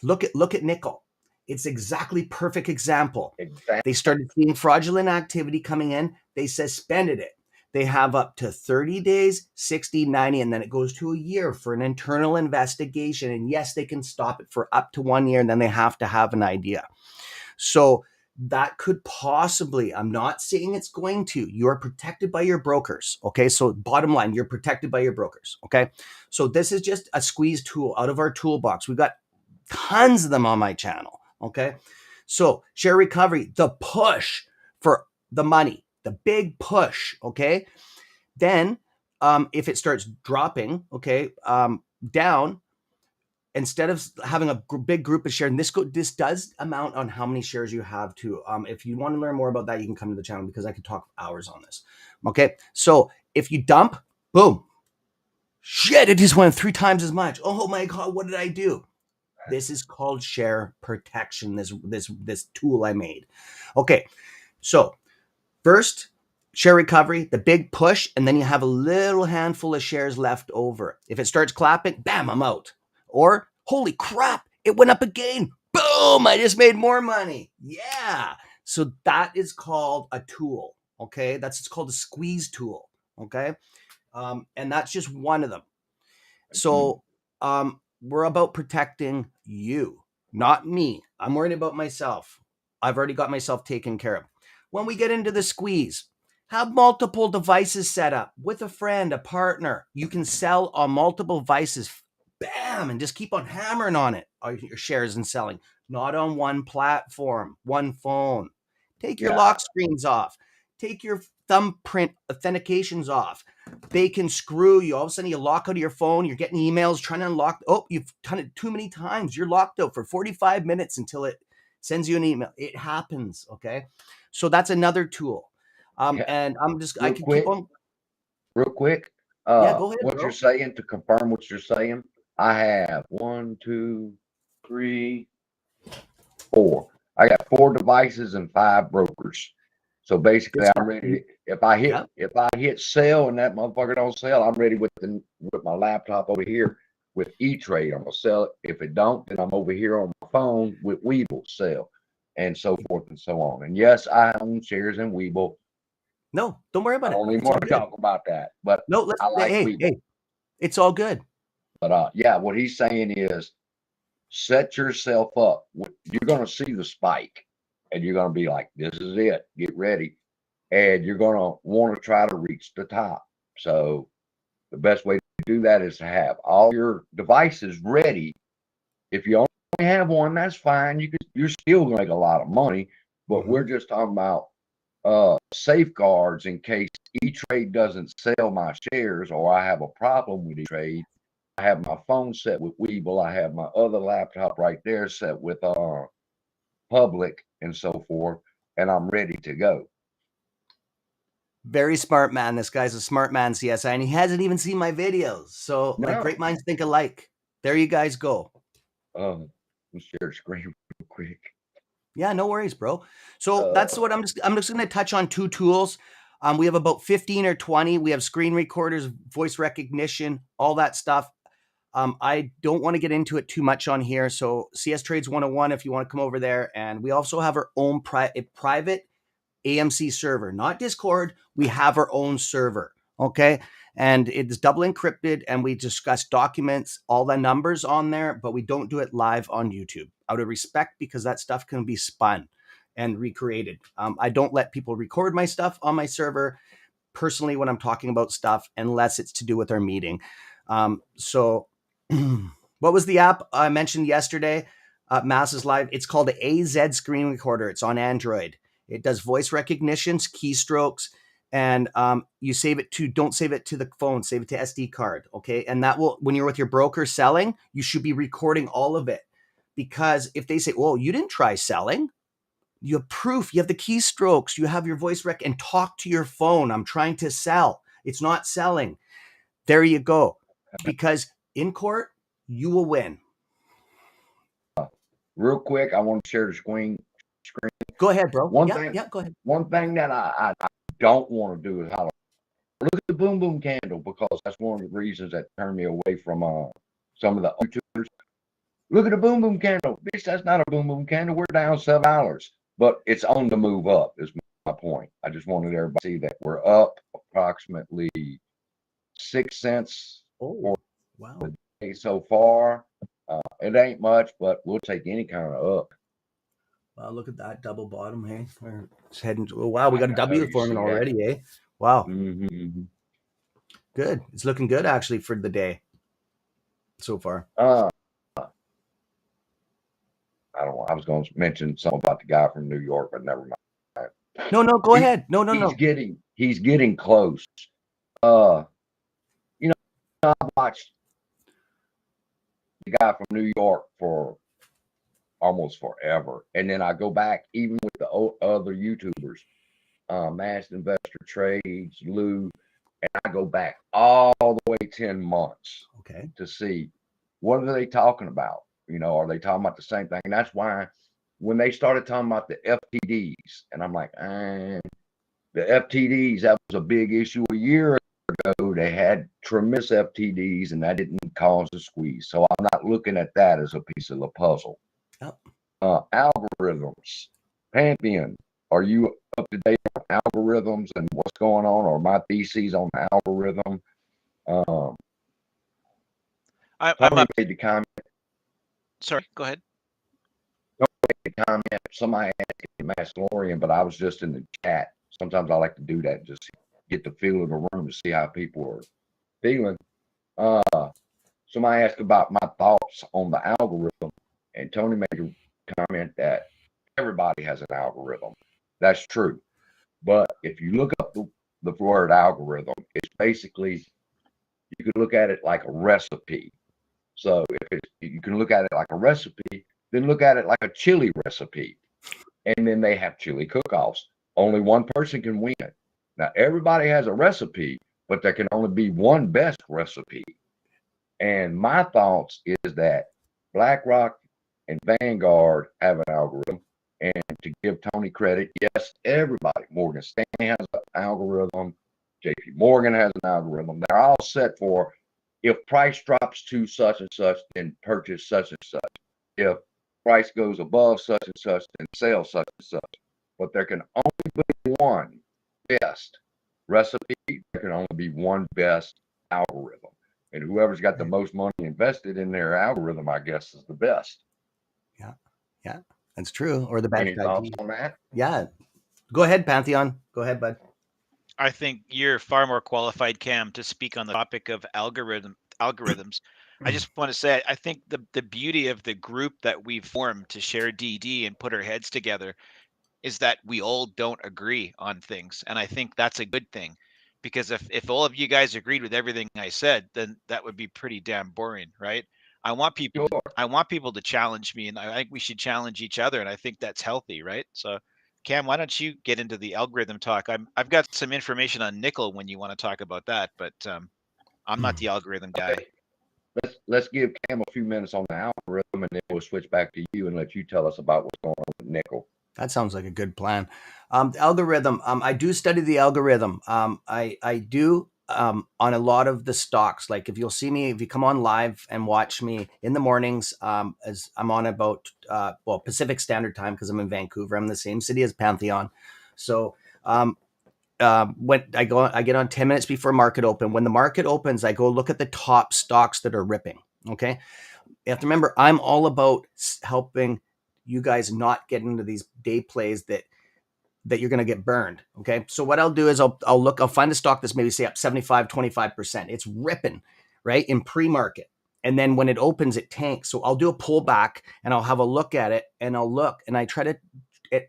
[SPEAKER 3] Look at nickel. It's exactly perfect example. Exactly. They started seeing fraudulent activity coming in. They suspended it. They have up to 30 days, 60, 90, and then it goes to a year for an internal investigation. And yes, they can stop it for up to 1 year, and then they have to have an idea. So that could possibly, I'm not saying it's going to, you are protected by your brokers. Okay. So bottom line, you're protected by your brokers. Okay. So this is just a squeeze tool out of our toolbox. We've got tons of them on my channel. Okay. So share recovery, the push for the money, the big push. Okay. Then, if it starts dropping, okay, down, instead of having a big group of shares, and this does amount on how many shares you have too. If you want to learn more about that, you can come to the channel because I could talk hours on this. Okay. So if you dump, boom, shit, it just went 3 times as much. Oh my God, what did I do? This is called share protection. This tool I made. Okay. So first, share recovery, the big push, and then you have a little handful of shares left over. If it starts clapping, bam, I'm out. Or, holy crap, it went up again. Boom, I just made more money. Yeah. So that is called a tool. Okay. It's called a squeeze tool. Okay. And that's just one of them. So we're about protecting you, not me. I'm worried about myself. I've already got myself taken care of. When we get into the squeeze, have multiple devices set up with a friend, a partner. You can sell on multiple devices, bam, and just keep on hammering on it, your shares and selling, not on one platform, one phone. Take your lock screens off. take your thumbprint authentications off. They can screw you. All of a sudden you lock out of your phone. You're getting emails trying to unlock. Oh, you've done it too many times. You're locked out for 45 minutes until it sends you an email. It happens. Okay. So that's another tool.
[SPEAKER 1] Yeah.
[SPEAKER 3] And I can
[SPEAKER 1] quick,
[SPEAKER 3] keep on.
[SPEAKER 1] Real quick.
[SPEAKER 3] Yeah, go ahead,
[SPEAKER 1] What
[SPEAKER 3] bro.
[SPEAKER 1] you're saying, to confirm what you're saying, I have 1, 2, 3, 4. I got 4 devices and 5 brokers. So basically, I'm ready. If I hit sell and that motherfucker don't sell, I'm ready with my laptop over here with E-Trade. I'm gonna sell it. If it don't, then I'm over here on my phone with Webull sell, and so forth and so on. And yes, I own shares in Webull.
[SPEAKER 3] No, don't worry about
[SPEAKER 1] I
[SPEAKER 3] it.
[SPEAKER 1] don't even
[SPEAKER 3] It's all
[SPEAKER 1] want to
[SPEAKER 3] good.
[SPEAKER 1] talk about that, but
[SPEAKER 3] No, let's.
[SPEAKER 1] I like Webull.
[SPEAKER 3] Hey, it's all good.
[SPEAKER 1] But yeah, what he's saying is set yourself up. You're going to see the spike and you're going to be like, this is it. Get ready. And you're going to want to try to reach the top. So the best way to do that is to have all your devices ready. If you only have one, that's fine. You're still going to make a lot of money, but we're just talking about safeguards in case E-Trade doesn't sell my shares or I have a problem with E-Trade. I have my phone set with Webull. I have my other laptop right there set with Public and so forth, and I'm ready to go.
[SPEAKER 3] Very smart man. This guy's a smart man, CSI, and he hasn't even seen my videos. So like great minds think alike. There you guys go.
[SPEAKER 1] Let's share screen real quick.
[SPEAKER 3] Yeah, no worries, bro. So that's what I'm just going to touch on 2 tools. We have about 15 or 20. We have screen recorders, voice recognition, all that stuff. I don't want to get into it too much on here. So CS Trades 101, if you want to come over there. And we also have our own private AMC server, not Discord. We have our own server. Okay. And it's double encrypted and we discuss documents, all the numbers on there, but we don't do it live on YouTube out of respect because that stuff can be spun and recreated. I don't let people record my stuff on my server personally when I'm talking about stuff, unless it's to do with our meeting. So what was the app I mentioned yesterday? Masses Live. It's called the AZ Screen Recorder. It's on Android. It does voice recognitions, keystrokes, and you save it to, don't save it to the phone, save it to SD card. Okay. And that will, when you're with your broker selling, you should be recording all of it. Because if they say, well, you didn't try selling, you have proof, you have the keystrokes, you have your voice rec, and talk to your phone. I'm trying to sell. It's not selling. There you go. Because in court, you will win.
[SPEAKER 1] Real quick, I want to share the screen.
[SPEAKER 3] Go ahead, bro.
[SPEAKER 1] Go ahead. One thing that I don't want to do is holler. Look at the boom boom candle, because that's one of the reasons that turned me away from some of the YouTubers. Look at the boom boom candle. Bitch, that's not a boom boom candle. We're down $7, but it's on the move up is my point. I just wanted everybody to see that we're up approximately 6 cents for the day so far. It ain't much, but we'll take any kind of up.
[SPEAKER 3] Wow, look at that double bottom, hey? It's heading. Oh, wow, we got a W forming already, eh? Wow. Good. It's looking good actually for the day so far.
[SPEAKER 1] I don't know. I was going to mention something about the guy from New York, but never mind.
[SPEAKER 3] No, go ahead. No.
[SPEAKER 1] He's getting close. You know, I watched the guy from New York for almost forever, and then I go back even with the other YouTubers, Masked Investor Trades, Lou, and I go back all the way 10 months, to see what are they talking about. You know, are they talking about the same thing? And that's why when they started talking about the FTDs, and I'm like, the FTDs, that was a big issue a year ago. They had tremendous FTDs, and that didn't cause a squeeze. So I'm not looking at that as a piece of the puzzle.
[SPEAKER 3] Yep.
[SPEAKER 1] Algorithms. Pantheon, are you up to date on algorithms and what's going on, or my theses on algorithm?
[SPEAKER 2] I'm up.
[SPEAKER 1] Made the comment.
[SPEAKER 2] Sorry, go ahead.
[SPEAKER 1] Comment. Somebody asked Masslorian, but I was just in the chat. Sometimes I like to do that, just get the feel of the room to see how people are feeling. Somebody asked about my thoughts on the algorithm, and Tony made a comment that everybody has an algorithm. That's true. But if you look up the word algorithm, it's basically, you can look at it like a recipe. So you can look at it like a recipe, then look at it like a chili recipe. And then they have chili cook-offs. Only one person can win. Now, everybody has a recipe, but there can only be one best recipe. And my thoughts is that BlackRock and Vanguard have an algorithm. And to give Tony credit, yes, everybody, Morgan Stanley has an algorithm, JP Morgan has an algorithm. They're all set for, if price drops to such and such, then purchase such and such. If price goes above such and such, then sell such and such. But there can only be one best recipe. There can only be one best algorithm. And whoever's got the most money invested in their algorithm, I guess, is the best.
[SPEAKER 3] Yeah. Yeah, that's true. Or the best.
[SPEAKER 1] Any thoughts on that?
[SPEAKER 3] Yeah. Go ahead, Pantheon. Go ahead, bud.
[SPEAKER 2] I think you're far more qualified, Cam, to speak on the topic of algorithms. I just want to say, I think the beauty of the group that we've formed to share DD and put our heads together is that we all don't agree on things. And I think that's a good thing, because if all of you guys agreed with everything I said, then that would be pretty damn boring, right? I want people to challenge me, and I think we should challenge each other. And I think that's healthy, right? So Cam, why don't you get into the algorithm talk? I've got some information on nickel when you want to talk about that, but I'm not the algorithm guy.
[SPEAKER 1] Let's give Cam a few minutes on the algorithm, and then we'll switch back to you and let you tell us about what's going on with nickel.
[SPEAKER 3] That sounds like a good plan. The algorithm, I do study the algorithm. I do on a lot of the stocks. Like if you'll see me, if you come on live and watch me in the mornings, as I'm on about Pacific Standard Time, because I'm in Vancouver. I'm in the same city as Pantheon. So when I get on 10 minutes before market open. When the market opens, I go look at the top stocks that are ripping. Okay, you have to remember, I'm all about helping you guys not get into these day plays that you're going to get burned. Okay. So what I'll do is I'll find a stock that's maybe say up 75, 25%. It's ripping right in pre-market. And then when it opens, it tanks. So I'll do a pullback and I'll have a look at it, and I'll look and I try to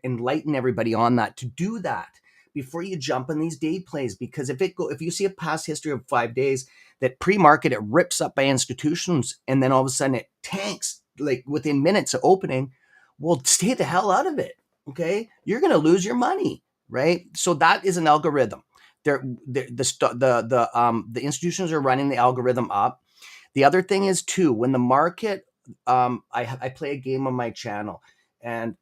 [SPEAKER 3] enlighten everybody on that, to do that before you jump in these day plays. Because if you see a past history of 5 days that pre-market, it rips up by institutions and then all of a sudden it tanks like within minutes of opening, well, stay the hell out of it. Okay, you're going to lose your money, right? So that is an algorithm. The institutions are running the algorithm up. The other thing is too, when the market, I play a game on my channel, and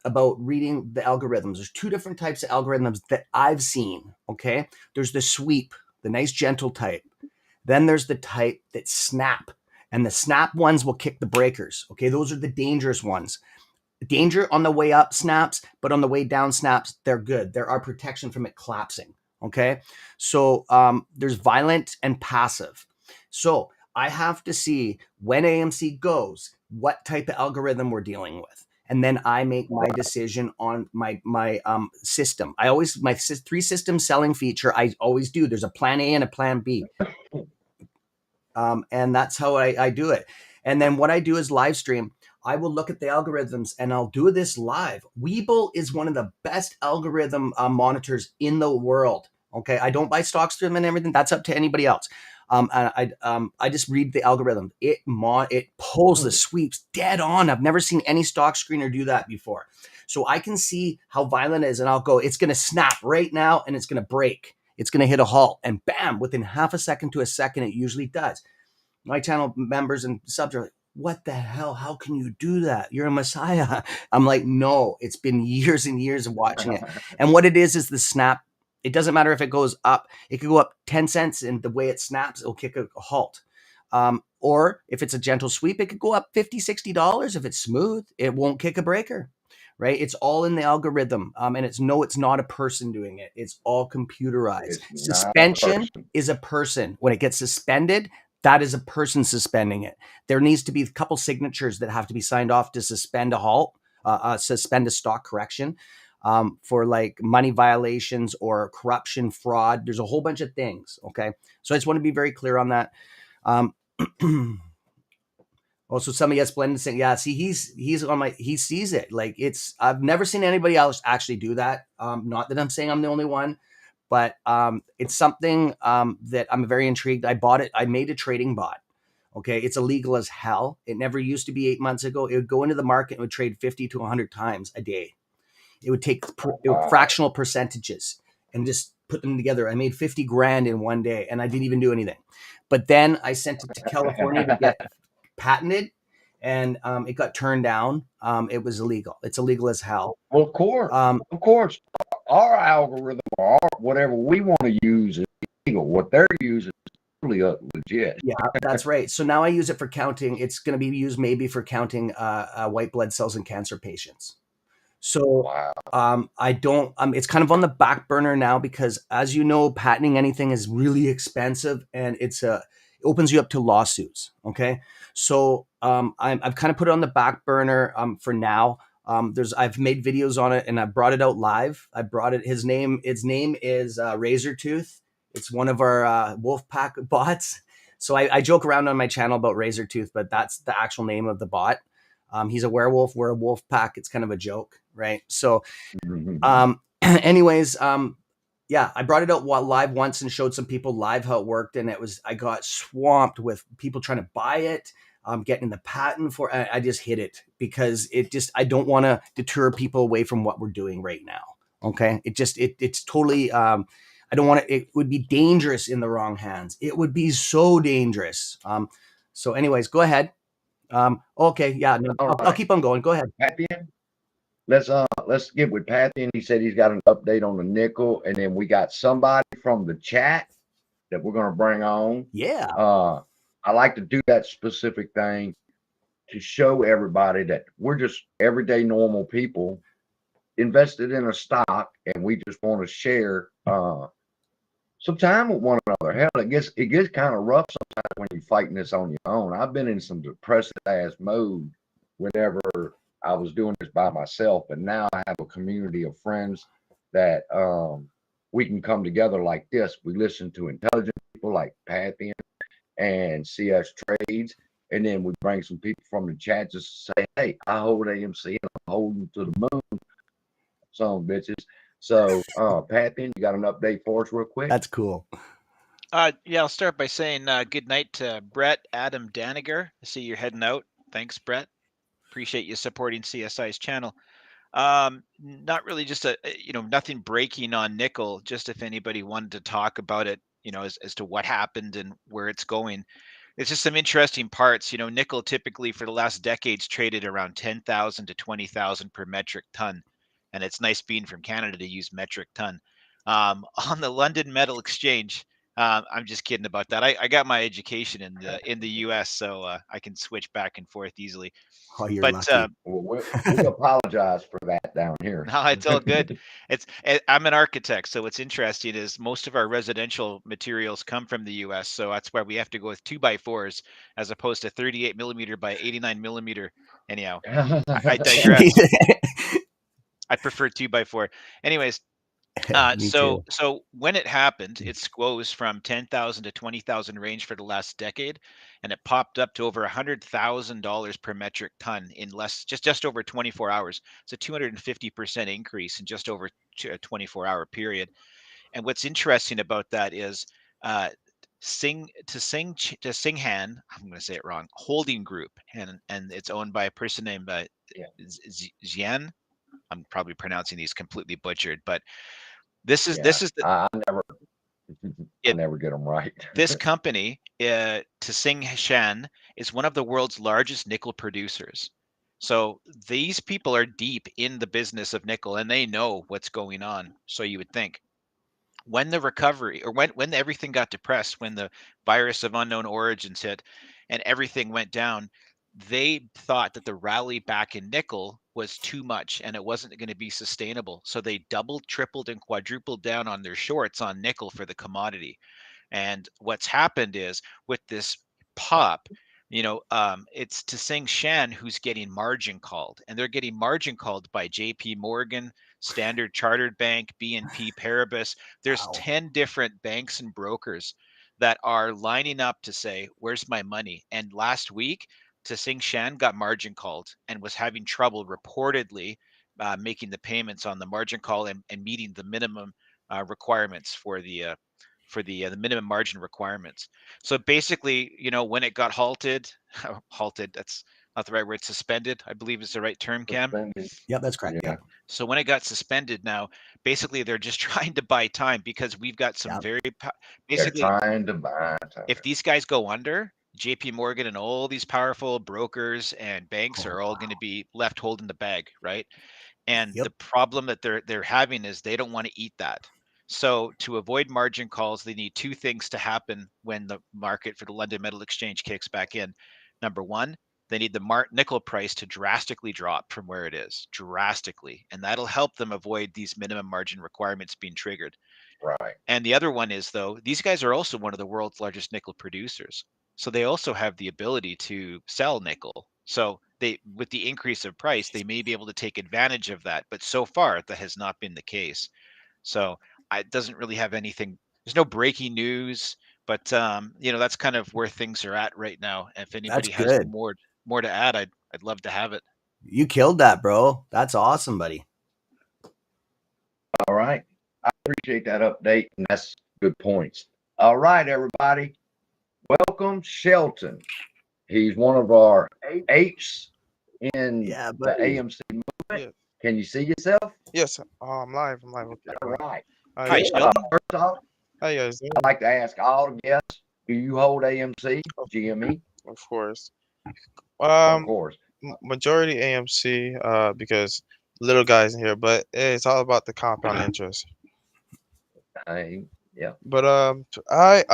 [SPEAKER 3] about reading the algorithms. There's two different types of algorithms that I've seen. Okay, there's the sweep, the nice gentle type. Then there's the type that snap, and the snap ones will kick the breakers. Okay, those are the dangerous ones. Danger on the way up snaps, but on the way down snaps, they're good. There are protection from it collapsing. Okay, so there's violent and passive. So I have to see when AMC goes, what type of algorithm we're dealing with, and then I make my decision on my system. My 3-system selling feature. I always do. There's a plan A and a plan B, and that's how I do it. And then what I do is live stream. I will look at the algorithms and I'll do this live. Webull is one of the best algorithm monitors in the world. Okay, I don't buy stocks through them and everything. That's up to anybody else. I just read the algorithm. It pulls the sweeps dead on. I've never seen any stock screener do that before. So I can see how violent it is, and I'll go, it's going to snap right now, and it's going to break. It's going to hit a halt, and bam, within half a second to a second, it usually does. My channel members and subs are like, what the hell? How can you do that? You're a messiah. I'm like, no, it's been years and years of watching it. And what it is the snap. It doesn't matter if it goes up. It could go up 10 cents, and the way it snaps, it'll kick a halt. Or if it's a gentle sweep, it could go up $50, $60. If it's smooth, it won't kick a breaker, right? It's all in the algorithm. And it's not a person doing it. It's all computerized. Suspension is a person. When it gets suspended, that is a person suspending it. There needs to be a couple signatures that have to be signed off to suspend a halt, suspend a stock correction, for like money violations or corruption, fraud. There's a whole bunch of things. Okay. So I just want to be very clear on that. Oh, so somebody gets blended saying, yeah, see, he's on my, he sees it. Like I've never seen anybody else actually do that. Not that I'm saying I'm the only one, but it's something that I'm very intrigued. I bought it. I made a trading bot. Okay. It's illegal as hell. It never used to be 8 months ago. It would go into the market and would trade 50 to 100 times a day. It would take fractional percentages and just put them together. I made 50 grand in one day and I didn't even do anything. But then I sent it to California to get patented, and it got turned down. It was illegal. It's illegal as hell.
[SPEAKER 1] Well, of course, our algorithm or whatever we want to use is legal. What they're using is totally legit.
[SPEAKER 3] Yeah, that's right. So now I use it for counting. It's going to be used maybe for counting white blood cells in cancer patients. So
[SPEAKER 1] Wow.
[SPEAKER 3] I don't. It's kind of on the back burner now because, as you know, patenting anything is really expensive, and it opens you up to lawsuits. Okay, so I've kind of put it on the back burner for now. I've made videos on it and I brought it out live. I brought it. Its name is Razortooth. It's one of our Wolfpack bots. So I joke around on my channel about Razortooth, but that's the actual name of the bot. He's a werewolf. We're a wolf pack. It's kind of a joke, right? So, anyways, yeah, I brought it out live once and showed some people live how it worked, and I got swamped with people trying to buy it, getting the patent for. I just hit it because I don't want to deter people away from what we're doing right now. Okay, it's totally. I don't want to. It would be dangerous in the wrong hands. It would be so dangerous. So, anyways, go ahead. Okay, yeah, no, I'll keep on going. Go ahead.
[SPEAKER 1] Pathian, let's get with Pathian. He said he's got an update on the nickel, and then we got somebody from the chat that we're gonna bring on.
[SPEAKER 3] Yeah.
[SPEAKER 1] I like to do that specific thing to show everybody that we're just everyday normal people invested in a stock, and we just want to share some time with one another. Hell, it gets kind of rough sometimes when you're fighting this on your own. I've been in some depressed ass mode whenever I was doing this by myself, and now I have a community of friends that we can come together like this. We listen to intelligent people like Pathian and CS Trades, and then we bring some people from the chat just to say, "Hey, I hold AMC and I'm holding to the moon, some bitches." So, Pathian, you got an update for us real quick?
[SPEAKER 3] That's cool.
[SPEAKER 2] Yeah, I'll start by saying good night to Brett, Adam, Daniger. I see you're heading out. Thanks, Brett. Appreciate you supporting CSI's channel. Not really just nothing breaking on nickel, just if anybody wanted to talk about it, as to what happened and where it's going. It's just some interesting parts. Nickel typically for the last decades traded around 10,000 to 20,000 per metric ton. And it's nice being from Canada to use metric ton. On the London Metal Exchange, I'm just kidding about that. I got my education in the US, so I can switch back and forth easily.
[SPEAKER 3] Oh, you're lucky.
[SPEAKER 1] Well, we apologize for that down here.
[SPEAKER 2] No, it's all good. I'm an architect, so what's interesting is most of our residential materials come from the US, so that's why we have to go with 2x4s as opposed to 38 millimeter by 89 millimeter. Anyhow, I digress. I prefer 2x4. Anyways, so when it happened, it goes from 10,000 to 20,000 range for the last decade, and it popped up to over $100,000 per metric ton in just over 24 hours. It's a 250% increase in just over a 24-hour period. And what's interesting about that is Singhan, I'm going to say it wrong, holding group, and it's owned by a person named Xian. I'm probably pronouncing these completely butchered, but this is
[SPEAKER 1] I never get them right.
[SPEAKER 2] This company, Singhan, is one of the world's largest nickel producers. So these people are deep in the business of nickel, and they know what's going on. So you would think when the recovery, or when everything got depressed, when the virus of unknown origins hit and everything went down, they thought that the rally back in nickel was too much and it wasn't going to be sustainable. So they doubled, tripled, and quadrupled down on their shorts on nickel for the commodity. And what's happened is with this pop, it's Singhan who's getting margin called, and they're getting margin called by JP Morgan, Standard Chartered Bank, BNP Paribas. There's 10 different banks and brokers that are lining up to say, where's my money? And last week, Sing Shan got margin called and was having trouble reportedly making the payments on the margin call and meeting the minimum requirements for the minimum margin requirements. So basically, when it got halted, that's not the right word, suspended, I believe is the right term, Cam.
[SPEAKER 3] Yep, that's correct.
[SPEAKER 1] Yeah.
[SPEAKER 3] Yep.
[SPEAKER 2] So when it got suspended, now basically they're just trying to buy time because we've got some
[SPEAKER 3] Yep.
[SPEAKER 1] They're
[SPEAKER 2] basically
[SPEAKER 1] trying to buy time.
[SPEAKER 2] if these guys go under, JP Morgan and all these powerful brokers and banks
[SPEAKER 3] Oh,
[SPEAKER 2] are all going to be left holding the bag, right? And
[SPEAKER 3] Yep.
[SPEAKER 2] the problem that they're having is they don't want to eat that. So to avoid margin calls, they need two things to happen when the market for the London Metal Exchange kicks back in. Number one, they need the nickel price to drastically drop from where it is, drastically, and that'll help them avoid these minimum margin requirements being triggered.
[SPEAKER 1] Right.
[SPEAKER 2] And the other one is, though, these guys are also one of the world's largest nickel producers. So they also have the ability to sell nickel. So they, with the increase of price, they may be able to take advantage of that. But so far, that has not been the case. So it doesn't really have anything. There's no breaking news, but that's kind of where things are at right now. If anybody has
[SPEAKER 3] good.
[SPEAKER 2] more to add, I'd love to have it.
[SPEAKER 3] You killed that, bro. That's awesome, buddy.
[SPEAKER 1] All right. I appreciate that update, and that's good points. All right, everybody. Welcome, Shelton. He's one of our apes in
[SPEAKER 3] Yeah,
[SPEAKER 1] the
[SPEAKER 3] buddy.
[SPEAKER 1] AMC movement.
[SPEAKER 4] Yeah.
[SPEAKER 1] Can you see yourself?
[SPEAKER 4] Yes, I'm live. I'm live. Okay.
[SPEAKER 1] All right.
[SPEAKER 2] Hi,
[SPEAKER 3] Good.
[SPEAKER 2] Sheldon.
[SPEAKER 1] First off,
[SPEAKER 4] How you guys doing?
[SPEAKER 1] I'd like to ask all the guests, do you hold AMC, GME?
[SPEAKER 4] Of course.
[SPEAKER 1] Of course.
[SPEAKER 4] Majority AMC, because little guys in here, but it's all about the compound interest.
[SPEAKER 1] Yeah.
[SPEAKER 4] But I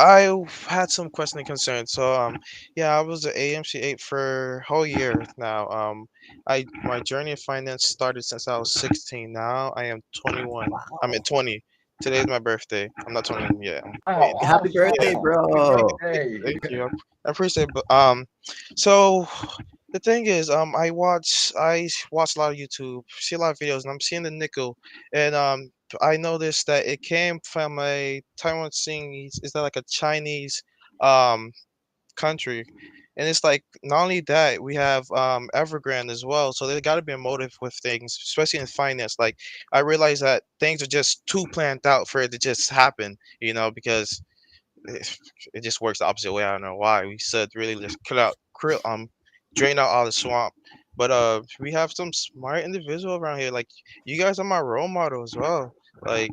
[SPEAKER 4] had some question and concern. So yeah, I was an AMC 8 for a whole year now. My journey of finance started since I was 16. Now I am 21. I'm at 20. Today's my birthday. I'm not 20 yet.
[SPEAKER 1] Oh,
[SPEAKER 3] Happy birthday, bro.
[SPEAKER 1] Hey.
[SPEAKER 4] Thank you. I appreciate it. But so the thing is, I watch a lot of YouTube, see a lot of videos, and I'm seeing the nickel, and I noticed that it came from a Taiwan Chinese. Is that like a Chinese um country? And it's like not only that, we have Evergrande as well. So there got to be a motive with things, especially in finance. Like I realize that things are just too planned out for it to just happen, because it just works the opposite way. I don't know why. We said really just drain out all the swamp. But we have some smart individual around here. Like you guys are my role model as well. Like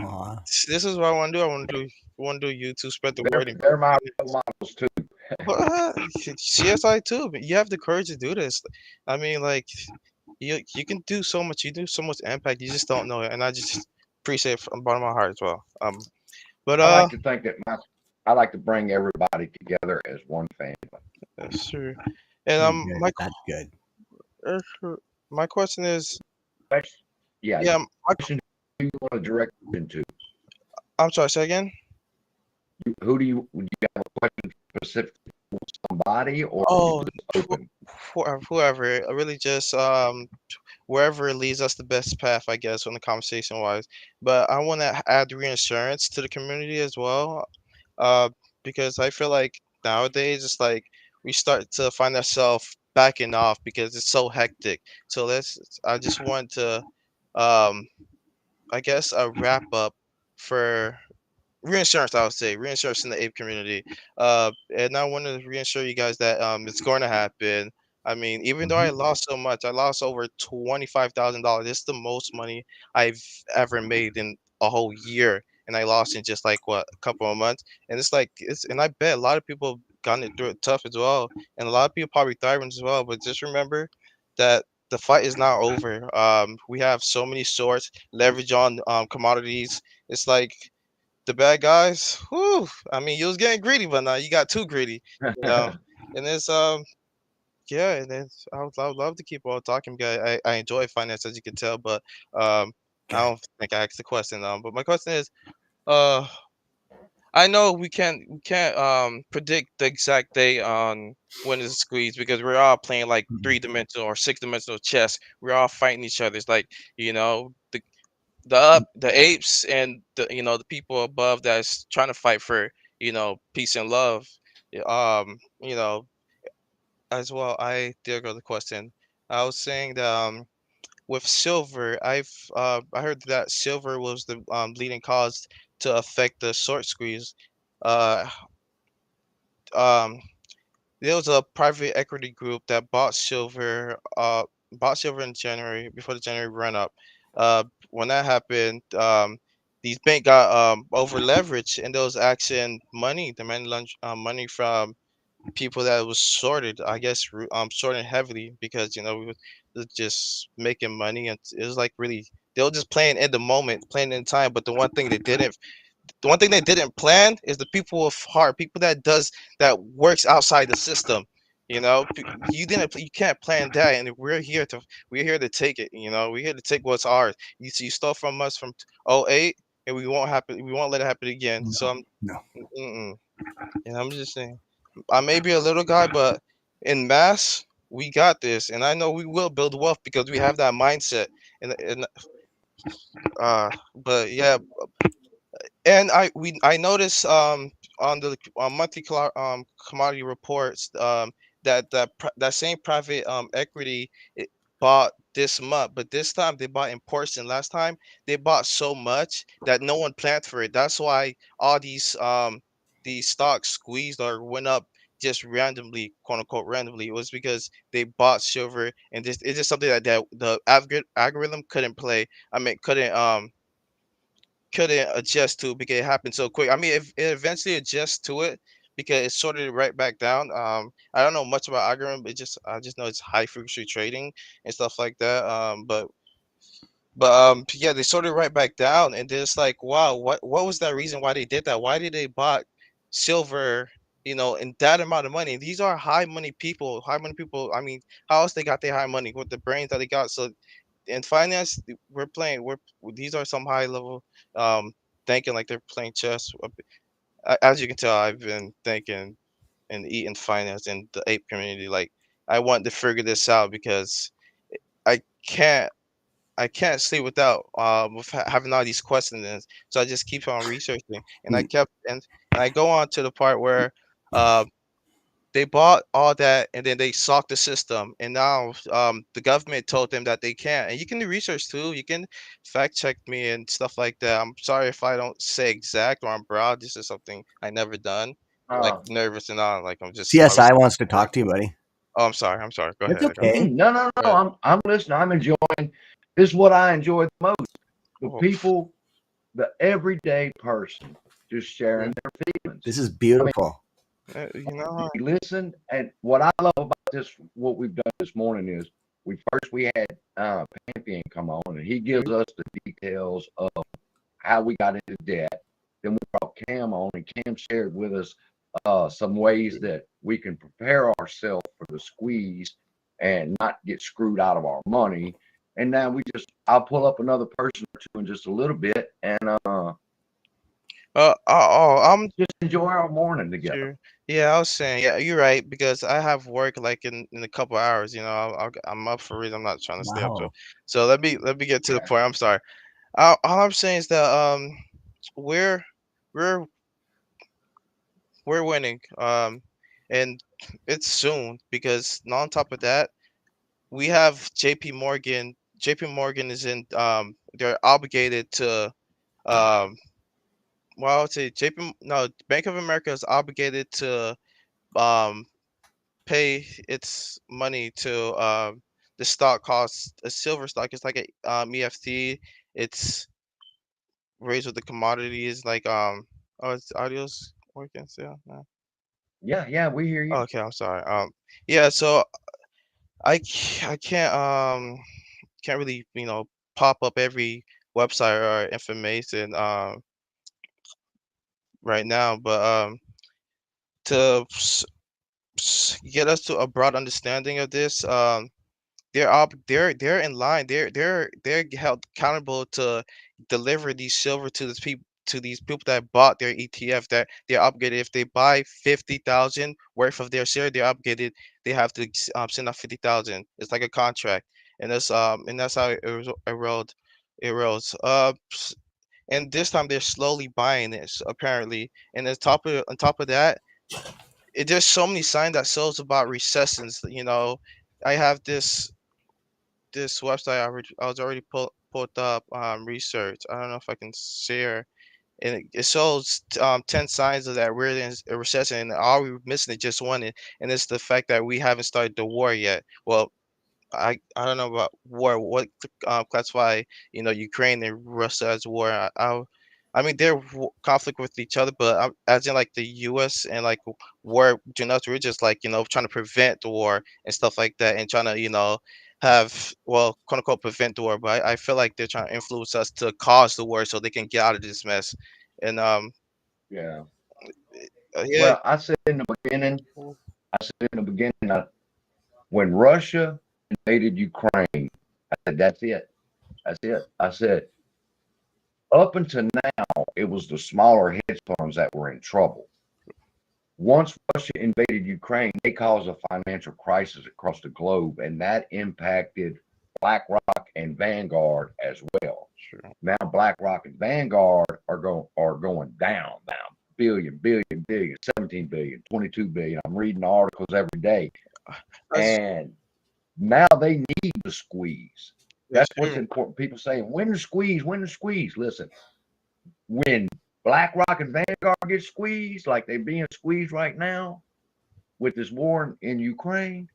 [SPEAKER 3] Aw.
[SPEAKER 4] this is what I want to do. I want to do YouTube, spread the word. And
[SPEAKER 1] They're my role models too.
[SPEAKER 4] What? CSI too, but you have the courage to do this. I mean, like you can do so much. You do so much impact. You just don't know it, and I just appreciate it from the bottom of my heart as well. But
[SPEAKER 1] I like to think that I like to bring everybody together as one family.
[SPEAKER 4] that's true. And
[SPEAKER 3] Good. That's good.
[SPEAKER 4] my question is,
[SPEAKER 1] Yeah.
[SPEAKER 4] yeah,
[SPEAKER 1] Question who you want to direct it into?
[SPEAKER 4] I'm sorry, say again.
[SPEAKER 1] Who do you have a question specifically for somebody or
[SPEAKER 4] Oh,
[SPEAKER 1] just open?
[SPEAKER 4] whoever, really just wherever it leads us the best path, I guess, on the conversation wise. But I want to add reinsurance to the community as well, uh, because I feel like nowadays it's like we start to find ourselves backing off because it's so hectic. So I just want to, um, I guess, a wrap up for reinsurance. I would say reinsurance in the ape community. And I want to reassure you guys that it's going to happen. I mean, even though I lost so much, I lost over $25,000. It's the most money I've ever made in a whole year, and I lost in just like what a couple of months. And it's like and I bet a lot of people have gotten it through it tough as well, and a lot of people probably thriving as well. But just remember that the fight is not over. We have so many swords, leverage on commodities. It's like the bad guys, whew, I mean, you was getting greedy, but now you got too greedy, you know. And it's yeah, and it's I would love to keep on talking because I enjoy finance as you can tell, but I don't think I asked the question. But my question is, uh, I know we can't predict the exact day on when it's squeezed because we're all playing like
[SPEAKER 3] Mhm.
[SPEAKER 4] 3 dimensional or 6 dimensional chess. We're all fighting each other. It's like the apes and the people above that's trying to fight for peace and love. Yeah, you know as well, I did go the question. I was saying that with silver, I heard that silver was the leading cause to affect the short squeeze. Uh, um, there was a private equity group that bought silver in January before the January run up. When that happened, these bank got over leveraged, and those asking money, demanding money from people that was shorted. I guess shorting heavily because was just making money, and it was like really they were just playing in the moment, playing in time. But the one thing they didn't plan is the people of heart, people that works outside the system. You can't plan that, and we're here to take it. We're here to take what's ours. You stole from us from '08, and we won't let it happen again. So
[SPEAKER 3] No.
[SPEAKER 4] mm-mm. And I'm just saying, I may be a little guy, but in mass, we got this, and I know we will build wealth because we have that mindset. And but yeah, and I noticed on the monthly commodity reports that same private equity bought this month, but this time they bought in portion. Last time they bought so much that no one planned for it. That's why all these stocks squeezed or went up just randomly, quote unquote randomly. It was because they bought silver, and it's just something that the algorithm couldn't play. I mean, couldn't adjust to because it happened so quick. I mean, it eventually adjusts to it because it sorted it right back down. I don't know much about algorithm, but I just know it's high frequency trading and stuff like that. But yeah, they sorted it right back down, and then it's like, wow, what was that reason why they did that? Why did they bought silver? In that amount of money. These are high money people. High money people. I mean, how else they got their high money with the brains that they got? So in finance, we're these are some high level um thinking like they're playing chess. As you can tell, I've been thinking and eating finance in the ape community. Like I want to figure this out because I can't I can't sleep without having all these questions. So I just keep on researching, and I go on to the part where uh they bought all that, and then they socked the system, and now the government told them that they can't. And you can do research too, you can fact check me and stuff like that. I'm sorry if I don't say exact or I'm broad. This is something I never done, like
[SPEAKER 1] Uh,
[SPEAKER 4] nervous and all, like I was.
[SPEAKER 3] CSI wants to talk to you, buddy.
[SPEAKER 4] Oh, I'm sorry, go
[SPEAKER 3] It's
[SPEAKER 4] ahead,
[SPEAKER 3] okay.
[SPEAKER 1] no, no,
[SPEAKER 4] go
[SPEAKER 1] no.
[SPEAKER 4] ahead.
[SPEAKER 1] I'm listening. I'm enjoying. This is what I enjoy the most. The
[SPEAKER 4] Oh,
[SPEAKER 1] people, the everyday person, just
[SPEAKER 4] yeah.
[SPEAKER 1] sharing their feelings.
[SPEAKER 3] This is
[SPEAKER 1] I mean,
[SPEAKER 3] beautiful.
[SPEAKER 4] You know.
[SPEAKER 1] we listen, and what I love about this, what we've done this morning is we had Pantheon come on, and he gives us the details of how we got into debt. Then we brought Cam on, and Cam shared with us some ways that we can prepare ourselves for the squeeze and not get screwed out of our money. And now I'll pull up another person or two in just a little bit, and
[SPEAKER 4] I'm
[SPEAKER 1] just enjoy our morning together.
[SPEAKER 4] sure. Yeah, I was saying, yeah, you're right because I have work like in a couple hours. I'm up for a reason. I'm not trying to stay up to.
[SPEAKER 3] Wow.
[SPEAKER 4] So let me get to the
[SPEAKER 1] Yeah.
[SPEAKER 4] point. I'm sorry. All I'm saying is that we're we're we're winning. And it's soon because on top of that, we have J.P. Morgan. J.P. Morgan is in. They're obligated to. Um, well, I would say J.P. No, Bank of America is obligated to um pay its money to the stock costs a silver stock. It's like a EFT. It's raised with the commodities like oh, it's audio's working still. No.
[SPEAKER 1] Yeah, we hear you.
[SPEAKER 4] Okay, I'm sorry. Yeah, so I can't really pop up every website or information right now, but to get us to a broad understanding of this, they're in line. They're held accountable to deliver these silver to these people that bought their ETF. That they're obligated if they buy 50,000 worth of their share, they're obligated. They have to send out 50,000. It's like a contract, and that's how it rolls. And this time they're slowly buying this apparently. And on top of that, there's so many signs that shows about recessions. I have this website I was already pulled up research. I don't know if I can share, and it shows 10 signs of that we're in a recession, and all we're missing is just one, and it's the fact that we haven't started the war yet. Well, I don't know about war. What classify Ukraine and Russia as war? I mean they're conflict with each other, but as in like the U.S. and like war between us, we're just like trying to prevent the war and stuff like that, and trying to have quote unquote prevent the war. But I feel like they're trying to influence us to cause the war so they can get out of this mess. And
[SPEAKER 1] Yeah.
[SPEAKER 4] yeah.
[SPEAKER 1] Well, I said in the beginning, when Russia invaded Ukraine, I said, that's it. That's it. I said, up until now, it was the smaller hedge funds that were in trouble. Once Russia invaded Ukraine, they caused a financial crisis across the globe, and that impacted BlackRock and Vanguard as well.
[SPEAKER 4] Sure.
[SPEAKER 1] Now, BlackRock and Vanguard are going down now. Billion, 17 billion, 22 billion. I'm reading articles every day. And now they need the squeeze. That's what's important. People saying, when the squeeze, when the squeeze. Listen, when BlackRock and Vanguard get squeezed, like they're being squeezed right now with this war in Ukraine,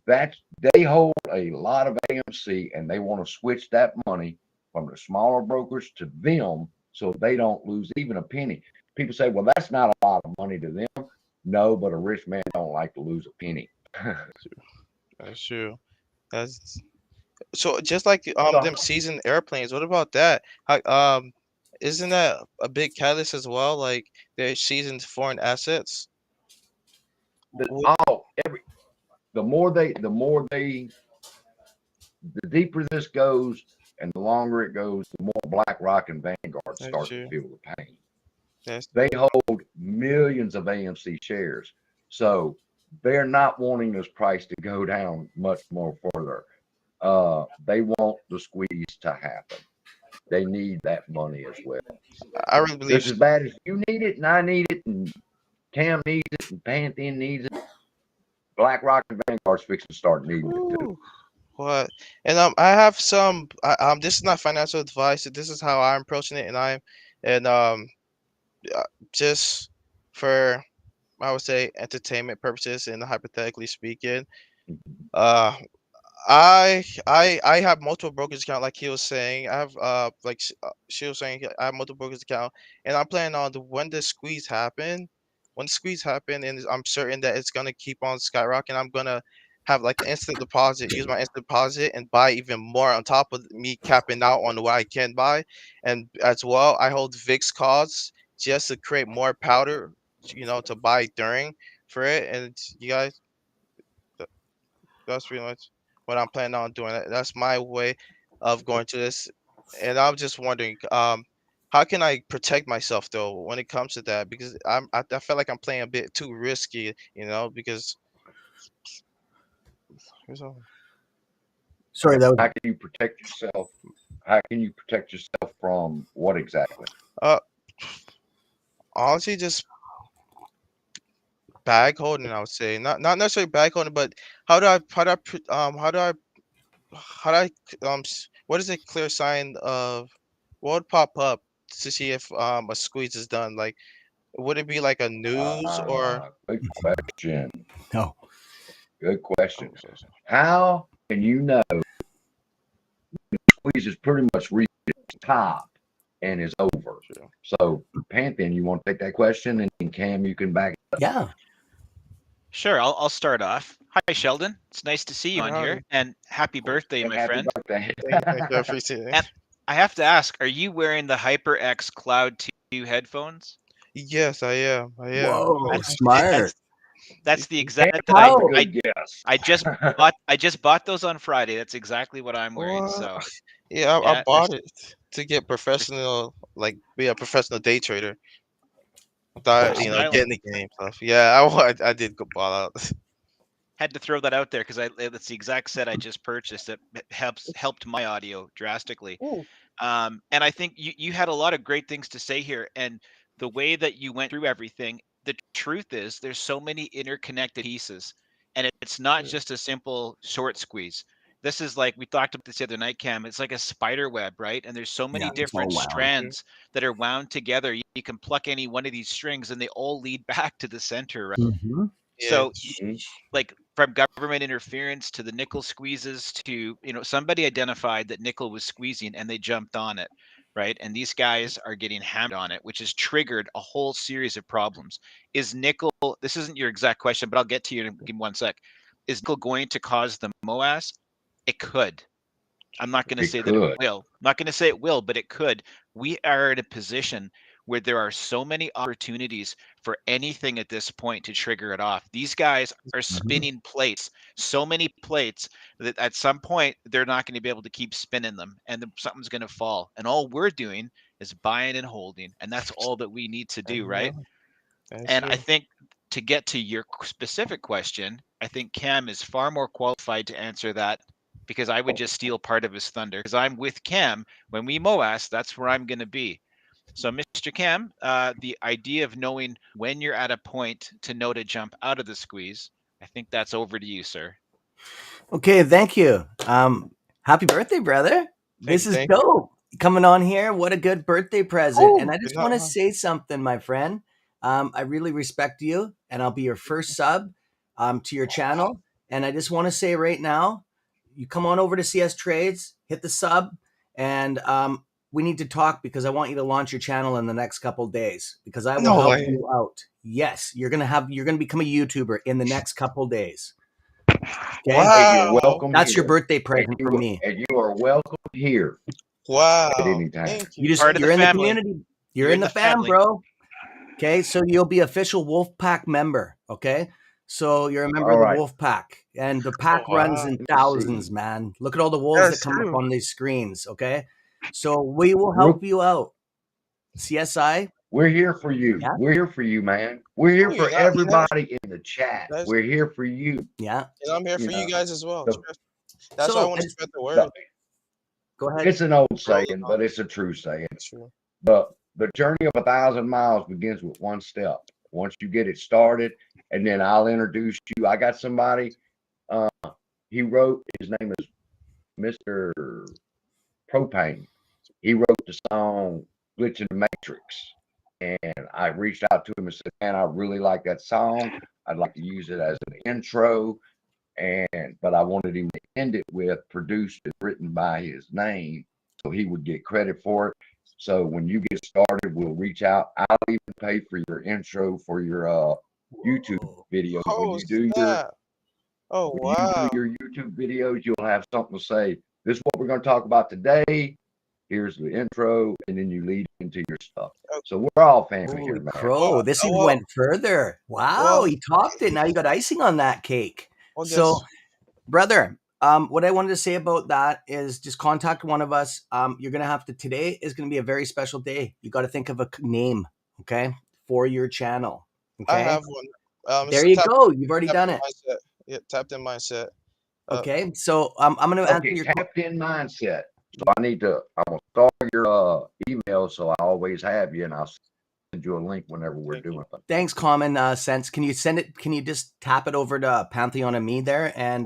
[SPEAKER 1] they hold a lot of AMC, and they want to switch that money from the smaller brokers to them so they don't lose even a penny. People say, well, that's not a lot of money to them. No, but a rich man don't like to lose a penny.
[SPEAKER 4] That's true. That's so just like them seasoned airplanes. What about that? Isn't that a big catalyst as well? Like they're seasoned foreign assets.
[SPEAKER 1] The deeper this goes and the longer it goes, the more BlackRock and Vanguard start to feel the pain. They hold millions of AMC shares, so they're not wanting this price to go down much more further. They want the squeeze to happen. They need that money as well.
[SPEAKER 4] I really believe
[SPEAKER 1] Just as bad as you need it, and I need it, and Cam needs it, and Pantheon needs it. BlackRock and Vanguard's fixing to start needing it too.
[SPEAKER 4] what. And I have some. This is not financial advice. This is how I'm approaching it, and just for I would say entertainment purposes and hypothetically speaking, uh, I have multiple brokers account like he was saying. I have she was saying I have multiple brokers account, and I'm planning on when the squeeze happen, and I'm certain that it's gonna keep on skyrocketing. I'm gonna have like an instant deposit, use my instant deposit, and buy even more on top of me capping out on what I can buy, and as well I hold VIX calls just to create more powder, to buy during for it, and you guys. That's pretty much what I'm planning on doing. That's my way of going to this. And I'm just wondering, how can I protect myself though when it comes to that? Because I feel like I'm playing a bit too risky, because
[SPEAKER 3] Sorry, that was
[SPEAKER 1] How can you protect yourself? How can you protect yourself from what exactly?
[SPEAKER 4] uh honestly just bag holding. I would say not necessarily bag holding, but how do I how do I pr- how do I what is a clear sign of what would pop up to see if a squeeze is done? Like would it be like a news or
[SPEAKER 1] Good question.
[SPEAKER 3] no.
[SPEAKER 1] Good question. How can you know squeeze is pretty much reached its top and is over?
[SPEAKER 4] Sure.
[SPEAKER 1] So, Pantheon, you want to take that question, and Cam, you can back it up.
[SPEAKER 3] Yeah.
[SPEAKER 2] Sure, I'll start off. Hi, Sheldon. It's nice to see you on here, and happy birthday, my
[SPEAKER 1] Happy
[SPEAKER 2] friend.
[SPEAKER 1] birthday.
[SPEAKER 4] Thank you, I appreciate it.
[SPEAKER 2] And I have to ask, are you wearing the HyperX Cloud 2 headphones?
[SPEAKER 4] Yes, I am. I am.
[SPEAKER 3] Whoa,
[SPEAKER 2] That's-
[SPEAKER 3] smart.
[SPEAKER 2] That's the exact that
[SPEAKER 1] That's a
[SPEAKER 3] How?
[SPEAKER 1] good guess.
[SPEAKER 2] I just bought those on Friday. That's exactly what I'm wearing.
[SPEAKER 4] What?
[SPEAKER 2] So
[SPEAKER 4] Yeah, I
[SPEAKER 2] yeah,
[SPEAKER 4] bought it to get professional, like be a professional day trader. Without,
[SPEAKER 2] styling.
[SPEAKER 4] getting the game stuff. Yeah, I did go ball out.
[SPEAKER 2] Had to throw that out there because that's the exact set I just purchased. It helped my audio drastically.
[SPEAKER 4] Ooh.
[SPEAKER 2] And I think you had a lot of great things to say here, and the way that you went through everything, the truth is there's so many interconnected pieces, and it's not just a simple short squeeze. This is like, we talked about this the other night, Cam. It's like a spider web, right? And there's so many
[SPEAKER 3] it's all
[SPEAKER 2] different
[SPEAKER 3] wound.
[SPEAKER 2] strands that are wound together. You can pluck any one of these strings and they all lead back to the center, right?
[SPEAKER 3] Mm-hmm.
[SPEAKER 2] So
[SPEAKER 1] Mhm.
[SPEAKER 2] like from government interference to the nickel squeezes to, somebody identified that nickel was squeezing and they jumped on it, right? And these guys are getting hammered on it, which has triggered a whole series of problems. Is nickel, this isn't your exact question, but I'll get to you in give me 1 sec. Is nickel going to cause the MOAS? It could. I'm not going to
[SPEAKER 1] It
[SPEAKER 2] say that it
[SPEAKER 1] could.
[SPEAKER 2] will. I'm not going to say it will, but it could. We are in a position where there are so many opportunities for anything at this point to trigger it off. These guys are spinning plates, so many plates that at some point they're not going to be able to keep spinning them, and something's going to fall. And all we're doing is buying and holding, and that's all that we need to do, right?
[SPEAKER 4] That's
[SPEAKER 2] And I
[SPEAKER 4] true.
[SPEAKER 2] think to get to your specific question, I think Cam is far more qualified to answer that, because I would just steal part of his thunder, because I'm with Cam. When we MOAS, that's where I'm going to be. So, Mr. Cam, the idea of knowing when you're at a point to know to jump out of the squeeze, I think that's over to you, sir.
[SPEAKER 3] Okay, thank you. Happy birthday, brother. This is
[SPEAKER 4] Thank you.
[SPEAKER 3] dope. Coming on here, what a good birthday present.
[SPEAKER 4] Oh,
[SPEAKER 3] And I just want to say something, my friend. I really respect you, and I'll be your first sub to your channel. And I just want to say right now, you come on over to CS Trades, hit the sub, and we need to talk, because I want you to launch your channel in the next couple of days, because I will
[SPEAKER 4] No
[SPEAKER 3] help
[SPEAKER 4] way.
[SPEAKER 3] you out. Yes, you're gonna become a YouTuber in the next couple of days. Okay?
[SPEAKER 1] Hey, you're
[SPEAKER 4] Wow.
[SPEAKER 1] welcome
[SPEAKER 3] That's your
[SPEAKER 1] here.
[SPEAKER 3] birthday present from me.
[SPEAKER 1] And you are welcome here
[SPEAKER 4] Wow.
[SPEAKER 1] at any time.
[SPEAKER 4] Thank
[SPEAKER 3] You
[SPEAKER 4] you.
[SPEAKER 3] just,
[SPEAKER 2] Part of the
[SPEAKER 3] you're in the
[SPEAKER 2] family.
[SPEAKER 3] community. You're in the fam,
[SPEAKER 2] family.
[SPEAKER 3] bro. Okay, so you'll be official Wolfpack member. Okay, so you're a member
[SPEAKER 1] All
[SPEAKER 3] of the
[SPEAKER 1] right.
[SPEAKER 3] Wolfpack, and the pack
[SPEAKER 4] Oh,
[SPEAKER 3] runs
[SPEAKER 4] wow.
[SPEAKER 3] in
[SPEAKER 1] Let me
[SPEAKER 3] thousands,
[SPEAKER 1] see.
[SPEAKER 3] man. Look at all the wolves
[SPEAKER 4] That's
[SPEAKER 3] that come up
[SPEAKER 4] true.
[SPEAKER 3] on these screens. Okay, so we will help you out. CSI,
[SPEAKER 1] We're here for you.
[SPEAKER 3] Yeah.
[SPEAKER 1] We're here for you, man. We're here
[SPEAKER 4] Oh,
[SPEAKER 1] for
[SPEAKER 4] yeah,
[SPEAKER 1] everybody in the chat.
[SPEAKER 4] That's-
[SPEAKER 1] We're here for you.
[SPEAKER 3] yeah.
[SPEAKER 4] And I'm here
[SPEAKER 1] You
[SPEAKER 4] for you
[SPEAKER 1] know,
[SPEAKER 4] guys as well.
[SPEAKER 1] the-
[SPEAKER 4] That's why I
[SPEAKER 3] So
[SPEAKER 4] want
[SPEAKER 3] I
[SPEAKER 4] to
[SPEAKER 3] just-
[SPEAKER 4] spread the word.
[SPEAKER 3] go ahead.
[SPEAKER 1] It's an old
[SPEAKER 4] Roll
[SPEAKER 1] saying,
[SPEAKER 4] it
[SPEAKER 1] but it's a true saying.
[SPEAKER 4] That's true.
[SPEAKER 1] But the journey of 1,000 miles begins with one step. Once you get it started, and then I'll introduce you. I got somebody. He wrote. His name is Mr. Propane. He wrote the song "Glitch in the Matrix," and I reached out to him and said, "Man, I really like that song. I'd like to use it as an intro." But I wanted him to end it with produced and written by his name, so he would get credit for it. So when you get started, we'll reach out. I'll even pay for your intro for your YouTube videos. When
[SPEAKER 4] Oh,
[SPEAKER 1] you do
[SPEAKER 4] snap. Oh, wow.
[SPEAKER 1] your YouTube videos, you'll have something to say. This is what we're going to talk about today. Here's the intro, and then you lead into your stuff. So we're all family here,
[SPEAKER 3] Holy
[SPEAKER 1] man.
[SPEAKER 3] crow!
[SPEAKER 4] Well,
[SPEAKER 3] This
[SPEAKER 4] oh,
[SPEAKER 3] even
[SPEAKER 4] well.
[SPEAKER 3] went further. Wow,
[SPEAKER 4] Well-
[SPEAKER 3] he topped it. Now you got icing on that cake.
[SPEAKER 4] Well,
[SPEAKER 3] So,
[SPEAKER 4] guess-
[SPEAKER 3] brother, what I wanted to say about that is just contact one of us. You're gonna have to. Today is gonna be a very special day. You got to think of a name, okay, for your channel.
[SPEAKER 4] I
[SPEAKER 3] Okay,
[SPEAKER 4] have one.
[SPEAKER 3] there
[SPEAKER 4] it's
[SPEAKER 3] you
[SPEAKER 4] tap-
[SPEAKER 3] go. You've already
[SPEAKER 4] tapped
[SPEAKER 3] done
[SPEAKER 4] in
[SPEAKER 3] it.
[SPEAKER 4] mindset. Yeah, tapped in mindset.
[SPEAKER 3] Okay, so I'm gonna answer
[SPEAKER 1] Okay,
[SPEAKER 3] your.
[SPEAKER 1] tapped in mindset. So I'm gonna start your email so I always have you, and I'll send you a link whenever we're
[SPEAKER 4] Thank you.
[SPEAKER 1] doing it.
[SPEAKER 3] Thanks, Common Sense. Can you send it? Can you just tap it over to Pantheon and me there? And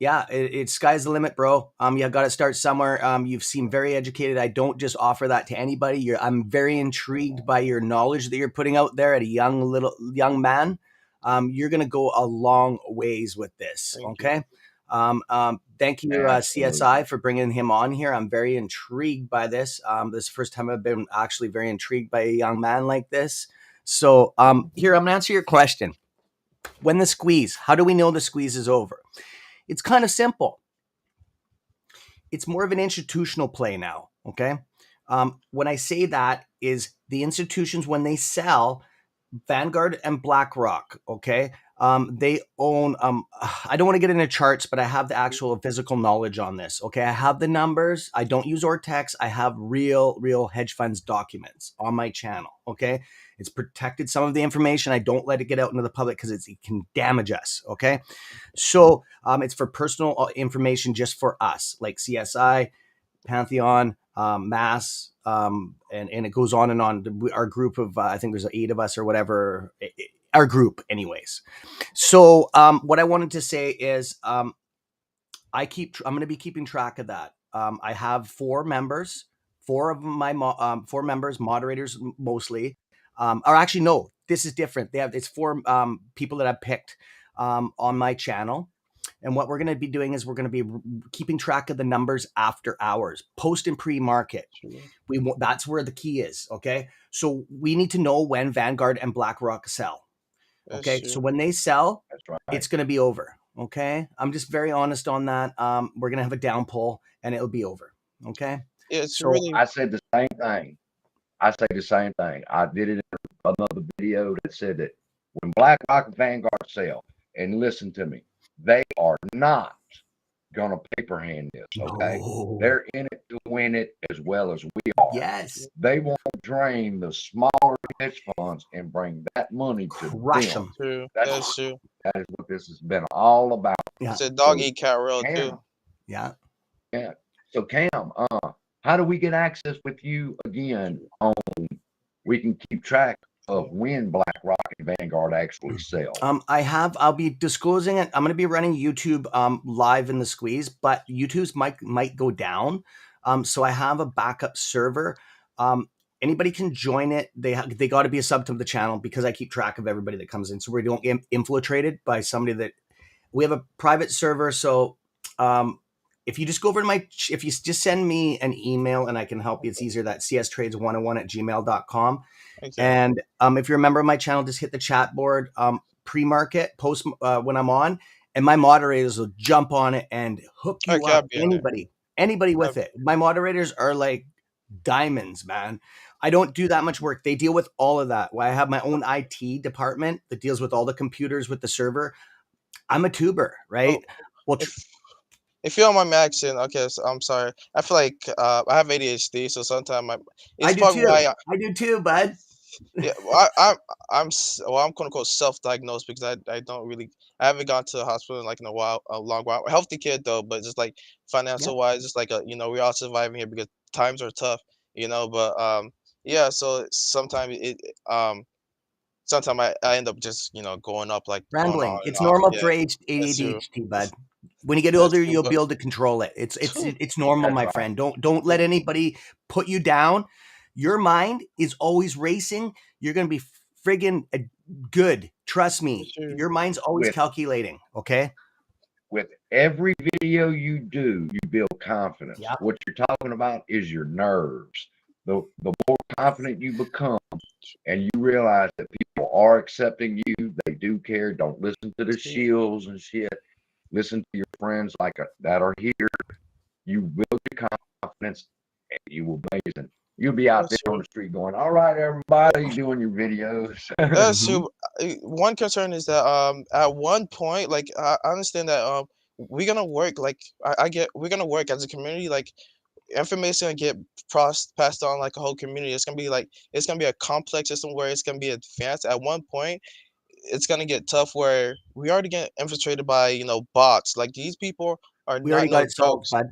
[SPEAKER 3] yeah, it's sky's the limit, bro. You got to start somewhere. You seem very educated. I don't just offer that to anybody. I'm very intrigued by your knowledge that you're putting out there at a young man. You're gonna go a long ways with this.
[SPEAKER 4] Thank
[SPEAKER 3] Okay. Thank you,
[SPEAKER 1] Absolutely.
[SPEAKER 3] CSI, for bringing him on here. I'm very intrigued by this. This is the first time I've been actually very intrigued by a young man like this. So here, I'm gonna answer your question. When the squeeze, how do we know the squeeze is over? It's kind of simple. It's more of an institutional play now. Okay. When I say that is the institutions, when they sell Vanguard and BlackRock, okay, they own, I don't want to get into charts, but I have the actual physical knowledge on this. Okay. I have the numbers. I don't use Ortex. I have real hedge funds documents on my channel. Okay. It's protected some of the information. I don't let it get out into the public because it can damage us. Okay. So it's for personal information just for us, like CSI, Pantheon, Mass, and it goes on and on. Our group of I think there's 8 of us or whatever. Our group, anyways. So what I wanted to say is I'm going to be keeping track of that. I have 4 members, 4 of my 4 members, moderators mostly. Or actually, no, this is different. It's 4 people that I've picked on my channel. And what we're going to be doing is we're going to be keeping track of the numbers after hours, post and pre-market. That's where the key is. Okay, so we need to know when Vanguard and BlackRock sell. Okay, so when they sell,
[SPEAKER 1] That's right.
[SPEAKER 3] it's going to be over. Okay, I'm just very honest on that. We're going to have a down pull and it'll be over. Okay,
[SPEAKER 4] It's
[SPEAKER 3] so
[SPEAKER 4] really
[SPEAKER 1] I said the same thing. I say the same thing. I did it in another video that said that when BlackRock and Vanguard sell, and listen to me, they are not gonna paper hand this. Okay,
[SPEAKER 3] no.
[SPEAKER 1] they're in it to win it as well as we are.
[SPEAKER 3] Yes,
[SPEAKER 1] They won't drain the smaller hedge funds and bring that money to
[SPEAKER 3] crush
[SPEAKER 1] them.
[SPEAKER 3] them.
[SPEAKER 4] true.
[SPEAKER 1] That's
[SPEAKER 4] That's true.
[SPEAKER 1] That is what this has been all about.
[SPEAKER 3] Yeah,
[SPEAKER 4] It's a dog
[SPEAKER 1] So,
[SPEAKER 4] eat cat world
[SPEAKER 1] Cam,
[SPEAKER 4] too.
[SPEAKER 3] yeah.
[SPEAKER 1] So Cam, how do we get access with you again on? We can keep track of when BlackRock and Vanguard actually sell.
[SPEAKER 3] I'll be disclosing it. I'm going to be running YouTube live in the squeeze, but YouTube's might go down. So I have a backup server. Anybody can join it. They got to be a sub to the channel because I keep track of everybody that comes in, so we don't get infiltrated by somebody that. We have a private server, so if you just go over to if you just send me an email and I can help you, it's easier. That cstrades101@gmail.com.
[SPEAKER 4] Okay.
[SPEAKER 3] And if you're a member of my channel, just hit the chat board, pre-market, post when I'm on, and my moderators will jump on it and hook you
[SPEAKER 4] Okay, I'll
[SPEAKER 3] up.
[SPEAKER 4] be in there.
[SPEAKER 3] Anybody with it. My moderators are like diamonds, man. I don't do that much work. They deal with all of that. I have my own IT department that deals with all the computers with the server. I'm a tuber, right? Well,
[SPEAKER 4] If you don't mind me asking, okay, so I'm sorry. I feel like I have ADHD, so sometimes it's probably why
[SPEAKER 3] I do too, bud.
[SPEAKER 4] yeah, well, I'm quote unquote self-diagnosed because I don't really I haven't gone to the hospital in like in a long while. Healthy kid though, but just like financial wise, just like we're all surviving here because times are tough, but yeah, so sometimes I end up just going up like going on
[SPEAKER 3] Rambling.
[SPEAKER 4] and
[SPEAKER 3] It's
[SPEAKER 4] off.
[SPEAKER 3] normal
[SPEAKER 4] Yeah,
[SPEAKER 3] for
[SPEAKER 4] that's true.
[SPEAKER 3] ADHD, bud. When you get
[SPEAKER 4] That's
[SPEAKER 3] older,
[SPEAKER 4] true,
[SPEAKER 3] you'll
[SPEAKER 4] but
[SPEAKER 3] be able to control it. It's normal,
[SPEAKER 1] That's
[SPEAKER 3] my
[SPEAKER 1] right.
[SPEAKER 3] friend. Don't let anybody put you down. Your mind is always racing. You're gonna be friggin' good. Trust me.
[SPEAKER 4] true.
[SPEAKER 3] Your mind's always
[SPEAKER 1] With
[SPEAKER 3] calculating. Okay.
[SPEAKER 1] with every video you do, you build confidence.
[SPEAKER 3] Yep.
[SPEAKER 1] What you're talking about is your nerves. The more confident you become and you realize that people are accepting you, they do care, don't listen to the shields and shit. Listen to your friends that are here. You build your confidence and you will amazing. You'll be out
[SPEAKER 4] That's
[SPEAKER 1] there on
[SPEAKER 4] true.
[SPEAKER 1] the street going, all right, everybody, doing your videos.
[SPEAKER 4] That's true. One concern is that at one point, like I understand that we're gonna work like I get we're gonna work as a community like information gonna get passed on like a whole community. It's gonna be a complex system where it's gonna be advanced. At one point, it's gonna get tough where we already get infiltrated by bots. Like these people are
[SPEAKER 3] We already
[SPEAKER 4] not
[SPEAKER 3] got
[SPEAKER 4] no
[SPEAKER 3] it solved,
[SPEAKER 4] jokes.
[SPEAKER 3] bud.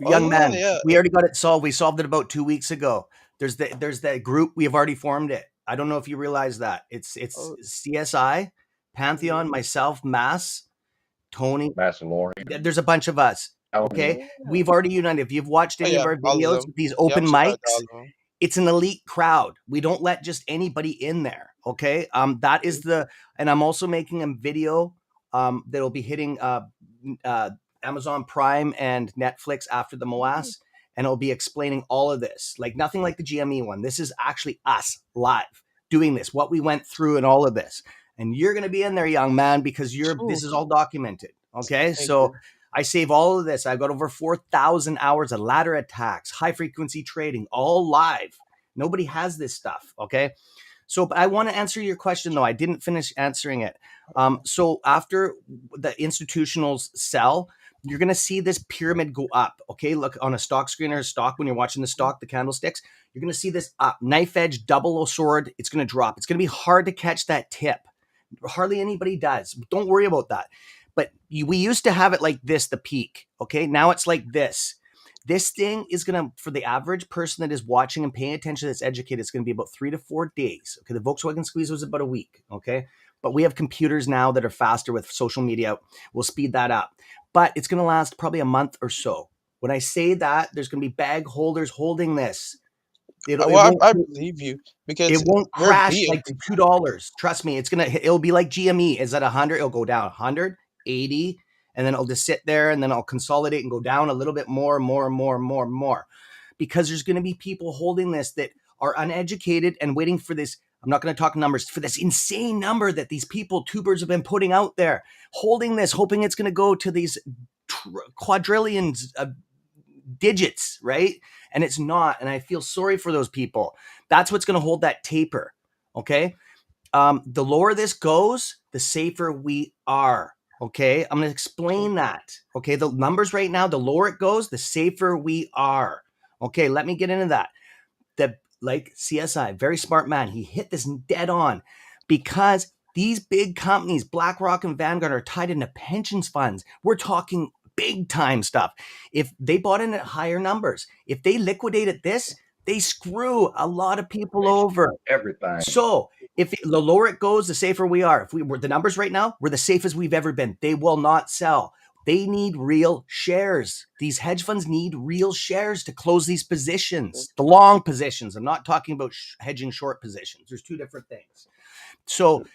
[SPEAKER 4] Oh
[SPEAKER 3] Young
[SPEAKER 4] yeah,
[SPEAKER 3] man,
[SPEAKER 4] yeah.
[SPEAKER 3] we already got it solved. We solved it about 2 weeks ago. There's that group. We have already formed it. I don't know if you realize that. It's
[SPEAKER 4] Oh,
[SPEAKER 3] CSI, Pantheon, myself, Mass, Tony.
[SPEAKER 1] Mandalorian.
[SPEAKER 3] There's a bunch of us. Okay.
[SPEAKER 4] yeah.
[SPEAKER 3] We've already united. If you've watched
[SPEAKER 4] Oh
[SPEAKER 3] any of
[SPEAKER 4] yeah,
[SPEAKER 3] our
[SPEAKER 4] all of
[SPEAKER 3] videos,
[SPEAKER 4] them.
[SPEAKER 3] these
[SPEAKER 4] Yeah,
[SPEAKER 3] open
[SPEAKER 4] I'm subscribed to
[SPEAKER 3] mics,
[SPEAKER 4] all of them.
[SPEAKER 3] it's an elite crowd. We don't let just anybody in there. Okay. That is and I'm also making a video that'll be hitting Amazon Prime and Netflix after the Moas, and it'll be explaining all of this. Like nothing like the GME one. This is actually us live doing this, what we went through and all of this. And you're gonna be in there, young man, because this is all documented. Okay.
[SPEAKER 4] Thank
[SPEAKER 3] So
[SPEAKER 4] you.
[SPEAKER 3] I save all of this. I've got over 4,000 hours of ladder attacks, high frequency trading, all live. Nobody has this stuff. Okay. So, but I want to answer your question though. I didn't finish answering it. So after the institutionals sell, you're going to see this pyramid go up. Okay. Look on a stock screen or a stock when you're watching the stock, the candlesticks, you're going to see this up. Knife edge, double sword. It's going to drop. It's going to be hard to catch that tip. Hardly anybody does. Don't worry about that. But we used to have it like this, the peak. Okay. Now it's like this. This thing is going to, for the average person that is watching and paying attention, that's educated, it's going to be about 3 to 4 days. Okay. The Volkswagen Squeeze was about a week. Okay. But we have computers now that are faster with social media. We'll speed that up. But it's going to last probably a month or so. When I say that, there's going to be bag holders holding this.
[SPEAKER 4] I believe you because
[SPEAKER 3] it won't
[SPEAKER 4] we're
[SPEAKER 3] crash
[SPEAKER 4] being
[SPEAKER 3] like $2. Trust me, it'll be like GME. Is at 100, it'll go down 100, 80, and then it'll just sit there, and then I'll consolidate and go down a little bit more, because there's going to be people holding this that are uneducated and waiting for this. I'm not going to talk numbers, for this insane number that these people, tubers, have been putting out there, holding this, hoping it's going to go to these quadrillions of digits, right? And it's not. And I feel sorry for those people. That's what's going to hold that taper. Okay. The lower this goes, the safer we are. Okay. I'm going to explain that. Okay. The numbers right now, the lower it goes, the safer we are. Okay. Let me get into that. Like CSI, very smart man. He hit this dead on, because these big companies, BlackRock and Vanguard, are tied into pensions funds. We're talking big time stuff. If they bought in at higher numbers, if they liquidated this, they screw a lot of people over.
[SPEAKER 1] Everything.
[SPEAKER 3] So if the lower it goes, the safer we are. If we were the numbers right now, we're the safest we've ever been. They will not sell. They need real shares. These hedge funds need real shares to close these positions, the long positions. I'm not talking about hedging short positions. There's two different things. So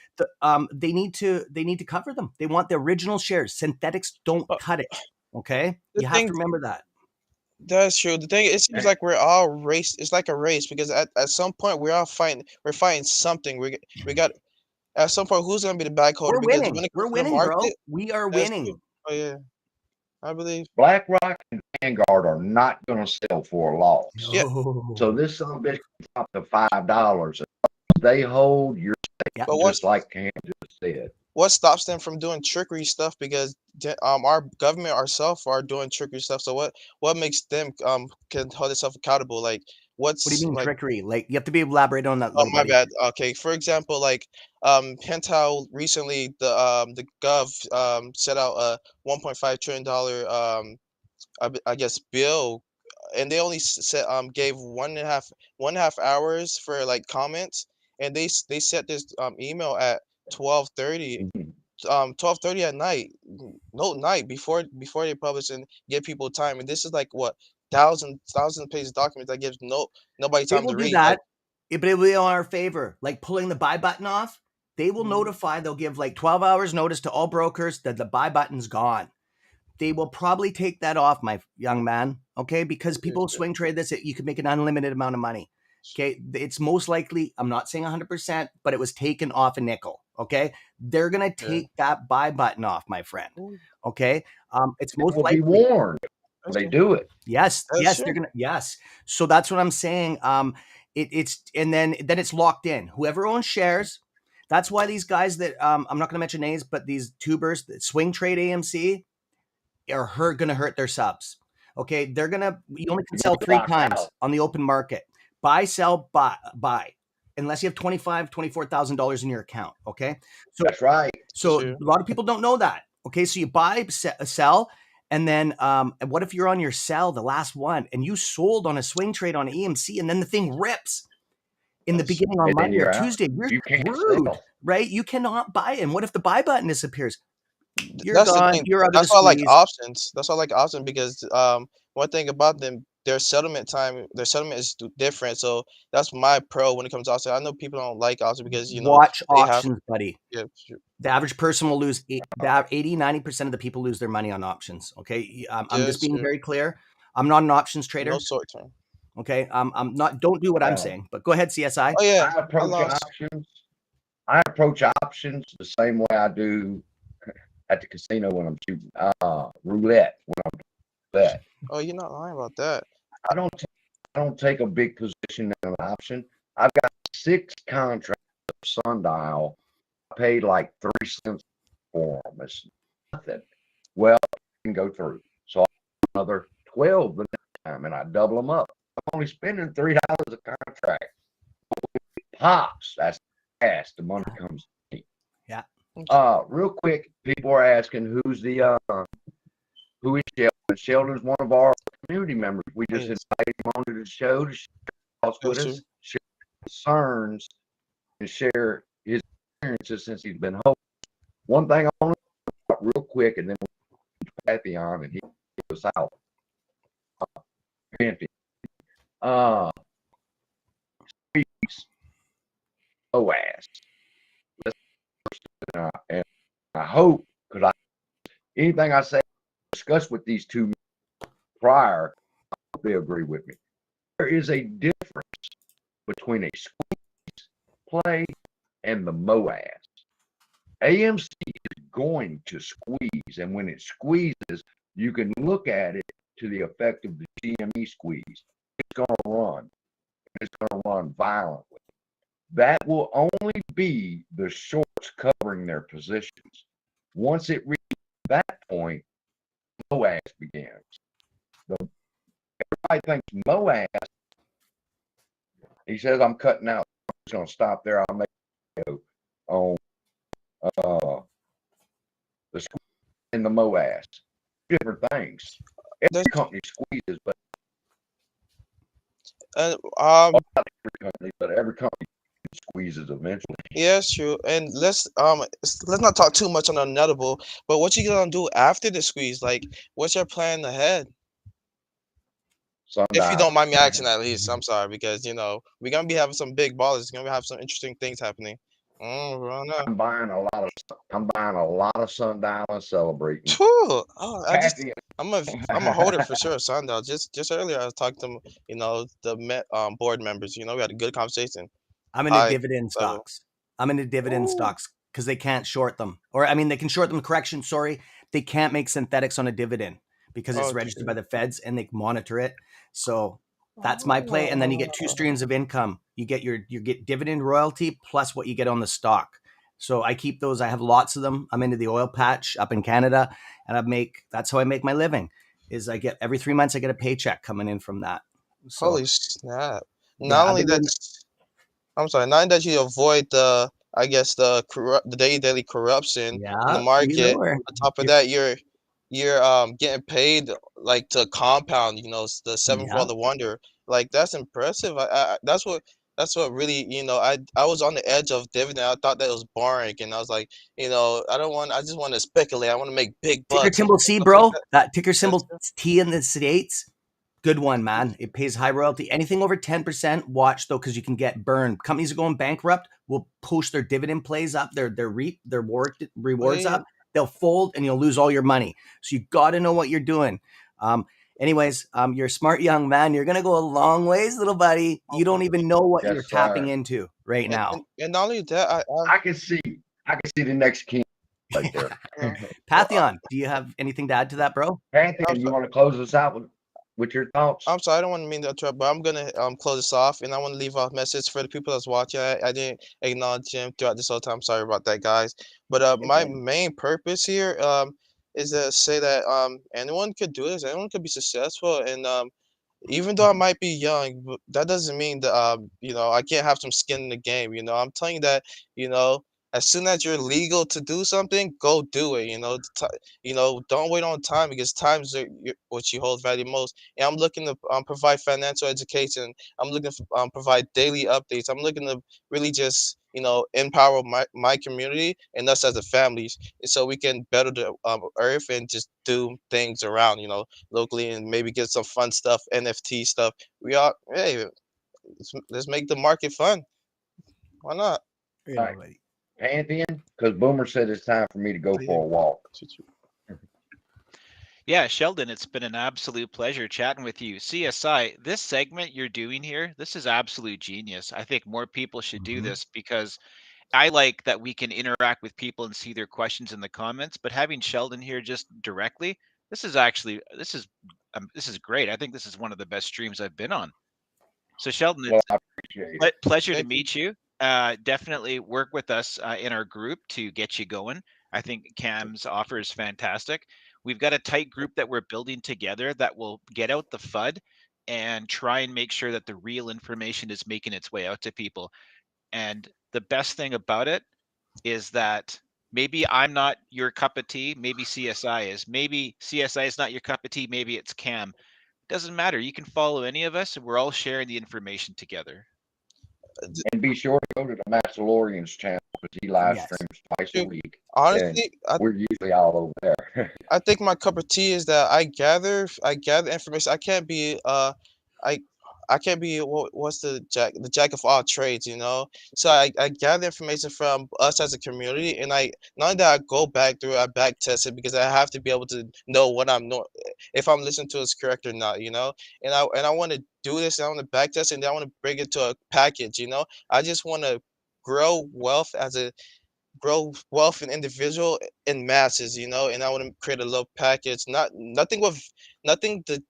[SPEAKER 3] they need to cover them. They want the original shares. Synthetics don't cut it. Okay, you have to remember that.
[SPEAKER 4] That's true. The thing, it seems like we're all race. It's like a race, because at some point we're all fighting. We're fighting something. We got at some point, who's gonna be the bag holder?
[SPEAKER 3] We're winning. We're winning, bro. We are winning.
[SPEAKER 4] True. Oh yeah, I believe.
[SPEAKER 1] BlackRock and Vanguard are not going to sell for a loss.
[SPEAKER 4] Yeah.
[SPEAKER 1] So this son of a bitch can drop to $5. They hold your safe,
[SPEAKER 4] But
[SPEAKER 1] just like Cam just said.
[SPEAKER 4] What stops them from doing trickery stuff? Because our government ourselves are doing trickery stuff. So what makes them can hold themselves accountable? Like
[SPEAKER 3] what do you mean trickery? Like you have to be elaborate on that.
[SPEAKER 4] Oh my bad. Okay, for example, like Pentel recently, the Gov set out a $1.5 trillion I guess bill, and they only set gave 1.5 hours for like comments, and they set this email at 12:30 12:30 at night, no night before they publish and give people time. And this is like what thousand page documents that gives nobody time to read.
[SPEAKER 3] That, but it will be on our favor, like pulling the buy button off. They will notify. They'll give like 12 hours notice to all brokers that the buy button's gone. They will probably take that off, my young man. Okay, because people swing trade this. You can make an unlimited amount of money. Okay, it's most likely, I'm not saying 100%, but it was taken off a nickel. Okay, they're gonna take that buy button off, my friend. Okay, it's most likely.
[SPEAKER 1] Be warned. They do it.
[SPEAKER 3] Yes, they're gonna. Yes, so that's what I'm saying. It's and then it's locked in. Whoever owns shares. That's why these guys that I'm not gonna mention names, but these tubers that swing trade AMC are going to hurt their subs. Okay, you only can sell 3 times on the open market. Buy, sell, buy. Unless you have $24,000 in your account. Okay, so
[SPEAKER 1] that's right.
[SPEAKER 3] So a lot of people don't know that. Okay, so you buy, sell, and then what if you're on your sell, the last one, and you sold on a swing trade on AMC, and then the thing rips in the beginning on Monday or Tuesday? You're screwed, right? You cannot buy it. And what if the buy button disappears? You're gone. You're out of the squeeze.
[SPEAKER 4] That's why I like options. That's why I like options, because one thing about them, their settlement is different. So that's my pro when it comes to options. I know people don't like options because
[SPEAKER 3] watch options, buddy.
[SPEAKER 4] Yeah, sure.
[SPEAKER 3] The average person will lose 80-90% of the people lose their money on options. Okay, I'm just being very clear. I'm not an options trader.
[SPEAKER 4] No short term.
[SPEAKER 3] Okay, I'm not. Don't do what I'm saying. But go ahead, CSI.
[SPEAKER 4] Oh yeah,
[SPEAKER 1] I approach options the same way I do at the casino when I'm shooting roulette. When I'm doing roulette.
[SPEAKER 4] Oh, you're not lying about that.
[SPEAKER 1] I don't take a big position in an option. I've got 6 contracts of Sundial. I paid like 3 cents for them. It's nothing. Well, I can go through. So I another 12 the next time, and I double them up. I'm only spending $3 a contract. It pops. That's fast. The money comes to me.
[SPEAKER 3] Yeah.
[SPEAKER 1] Real quick, people are asking who's the Who is Sheldon? Sheldon's one of our community members. We just
[SPEAKER 4] Yes,
[SPEAKER 1] invited him onto the show to share thoughts with
[SPEAKER 4] that's true.
[SPEAKER 1] us, share concerns, and share his experiences since he's been home. One thing I want to talk about real quick, and then we'll put Patty on and he goes out. Empty. Squeeze. OAS. Let's and I hope, because anything I say discuss with these two prior, I hope they agree with me. There is a difference between a squeeze play and the MOAS. AMC is going to squeeze, and when it squeezes, you can look at it to the effect of the GME squeeze. It's going to run. It's going to run violently. That will only be the shorts covering their positions. Once it reaches that point, MOAS begins. Everybody thinks MOAS. He says, I'm cutting out. I'm just going to stop there. I'll make a video on the squeeze and the MOAS. Different things. Every
[SPEAKER 4] There's
[SPEAKER 1] company squeezes, but
[SPEAKER 4] uh,
[SPEAKER 1] not every company, but every company squeezes eventually.
[SPEAKER 4] yeah, it's true. And let's not talk too much on the Nutable, but what you gonna do after the squeeze? Like, what's your plan ahead? If you
[SPEAKER 1] Sundial.
[SPEAKER 4] don't mind me asking, at least. I'm sorry, because we're gonna be having some big ballers. We're gonna have some interesting things happening. I don't know.
[SPEAKER 1] I'm buying a lot of sundial and celebrating.
[SPEAKER 4] Phew. Oh,
[SPEAKER 1] Kathy,
[SPEAKER 4] I'm a holder for sure. Sundial. Just earlier, I was talking to the board members. We had a good conversation.
[SPEAKER 3] I'm into
[SPEAKER 4] High
[SPEAKER 3] dividend
[SPEAKER 4] level.
[SPEAKER 3] stocks. I'm into dividend
[SPEAKER 1] Ooh.
[SPEAKER 3] stocks because they can't short them. Or, I mean, they can short them. Correction, sorry. They can't make synthetics on a dividend because it's
[SPEAKER 4] Oh,
[SPEAKER 3] registered by
[SPEAKER 4] true.
[SPEAKER 3] the feds and they monitor it. So that's my play. And then you get two streams of income. You get dividend royalty plus what you get on the stock. So I keep those. I have lots of them. I'm into the oil patch up in Canada, and that's how I make my living. Is I get every 3 months I get a paycheck coming in from that. So
[SPEAKER 4] Holy snap!
[SPEAKER 3] yeah,
[SPEAKER 4] Not
[SPEAKER 3] I've
[SPEAKER 4] only
[SPEAKER 3] been
[SPEAKER 4] that,
[SPEAKER 3] doing.
[SPEAKER 4] I'm sorry. Not that you avoid I guess the daily corruption in the
[SPEAKER 3] Yeah, you know
[SPEAKER 4] market.
[SPEAKER 3] her.
[SPEAKER 4] On top of that, you're getting paid like to compound. The seventh
[SPEAKER 3] Yeah.
[SPEAKER 4] world of wonder. Like that's impressive. That's what really. I was on the edge of dividend. I thought that was boring, and I was like, I don't want. I just want to speculate. I want to make big
[SPEAKER 3] Ticker
[SPEAKER 4] bucks
[SPEAKER 3] symbol
[SPEAKER 4] and
[SPEAKER 3] C,
[SPEAKER 4] stuff like
[SPEAKER 3] bro.
[SPEAKER 4] that.
[SPEAKER 3] That ticker
[SPEAKER 4] That's
[SPEAKER 3] symbol T in the States. Good one, man. It pays high royalty. Anything over 10%, watch though, because you can get burned. Companies are going bankrupt will push their dividend plays up, their rewards
[SPEAKER 4] Wait,
[SPEAKER 3] up. They'll fold and you'll lose all your money. So you got to know what you're doing. Anyways, you're a smart young man. You're gonna go a long ways, little buddy. You don't even know what you're
[SPEAKER 1] yes,
[SPEAKER 3] tapping
[SPEAKER 1] sir.
[SPEAKER 3] into right now.
[SPEAKER 4] and not only that,
[SPEAKER 1] I can see the next king right there.
[SPEAKER 3] Pantheon, do you have anything to add to that, bro?
[SPEAKER 1] Pantheon, you want to close us out with your thoughts?
[SPEAKER 4] I'm sorry, I don't want to mean to interrupt, but I'm gonna close this off, and I want to leave a message for the people that's watching. I didn't acknowledge him throughout this whole time. Sorry about that, guys. But my main purpose here is to say that anyone could do this. Anyone could be successful, and even though I might be young, that doesn't mean that I can't have some skin in the game. I'm telling you that you know as soon as you're legal to do something, go do it. Don't wait on time because time is what you hold value most. And I'm looking to provide financial education. I'm looking to provide daily updates. I'm looking to really just empower my community and us as a families, and so we can better the earth and just do things around locally and maybe get some fun stuff, NFT stuff. Hey, let's make the market fun. Why not?
[SPEAKER 3] Yeah,
[SPEAKER 1] Right.
[SPEAKER 3] buddy.
[SPEAKER 1] Pantheon, because Boomer said it's time for me to go for a walk.
[SPEAKER 2] Yeah, Sheldon, it's been an absolute pleasure chatting with you. CSI, this segment you're doing here, this is absolute genius. I think more people should do this because I like that we can interact with people and see their questions in the comments, but having Sheldon here just directly, this is great. I think this is one of the best streams I've been on. So Sheldon,
[SPEAKER 1] Well,
[SPEAKER 2] it's
[SPEAKER 1] I appreciate
[SPEAKER 2] a
[SPEAKER 1] it.
[SPEAKER 2] pleasure to
[SPEAKER 4] Thank you.
[SPEAKER 2] meet you. Definitely work with us in our group to get you going. I think Cam's offer is fantastic. We've got a tight group that we're building together that will get out the FUD and try and make sure that the real information is making its way out to people. And the best thing about it is that Maybe I'm not your cup of tea. Maybe CSI is. Maybe CSI is not your cup of tea. Maybe it's Cam. Doesn't matter. You can follow any of us, and we're all sharing the information together.
[SPEAKER 1] And be sure to go to the Mandalorian's channel because he live
[SPEAKER 3] Yes.
[SPEAKER 1] streams twice a week.
[SPEAKER 4] Honestly,
[SPEAKER 1] We're usually all over there.
[SPEAKER 4] I think my cup of tea is that I gather information. I can't be I can't be what's the jack of all trades, you know. So I gather information from us as a community, and I not only that I go back through, I back test it because I have to be able to know what I'm know if I'm listening to is correct or not, you know. And I want to do this, and I want to back test it, and then I want to bring it to a package, you know. I just want to grow wealth as a grow wealth in individual in masses, you know, and I want to create a little package, nothing with nothing to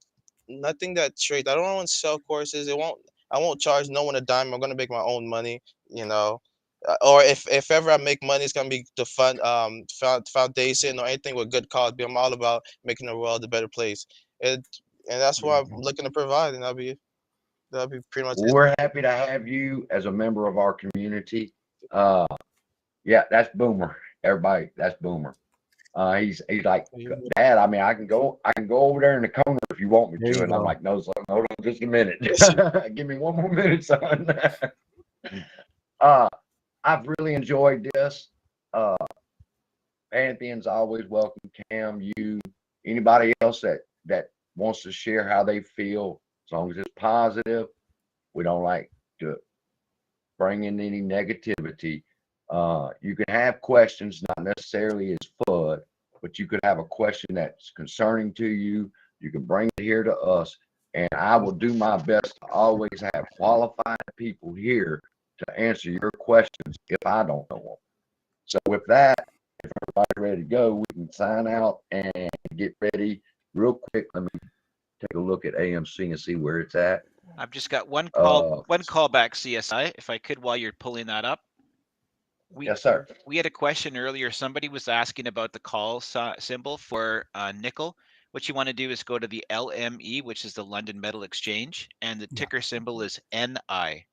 [SPEAKER 4] nothing that trades. I don't want to sell courses. I won't charge no one a dime. I'm gonna make my own money, you know. Or if ever I make money, it's gonna be the foundation or anything with good cause. But I'm all about making the world a better place. And and that's what I'm looking to provide, and that'll be pretty much it.
[SPEAKER 1] We're happy to have you as a member of our community. Yeah, that's Boomer. Everybody, that's Boomer. He's like, Dad, I mean, I can go over there in the corner if you want me
[SPEAKER 3] There
[SPEAKER 1] to.
[SPEAKER 3] you
[SPEAKER 1] And I'm
[SPEAKER 3] go.
[SPEAKER 1] like, no, son, hold on just a minute. Give me one more minute, son. I've really enjoyed this. Pantheon's always welcome. Cam, you, anybody else that wants to share how they feel, as long as it's positive. We don't like to bring in any negativity. You can have questions, not necessarily as FUD, but you could have a question that's concerning to you. You can bring it here to us, and I will do my best to always have qualified people here to answer your questions if I don't know them. So with that, if everybody's ready to go, we can sign out and get ready real quick. Let me take a look at AMC and see where it's at.
[SPEAKER 2] I've just got one callback, CSI, if I could, while you're pulling that up.
[SPEAKER 1] Yes, sir.
[SPEAKER 2] We had a question earlier. Somebody was asking about the call symbol for nickel. What you want to do is go to the LME, which is the London Metal Exchange, and the ticker symbol is NI.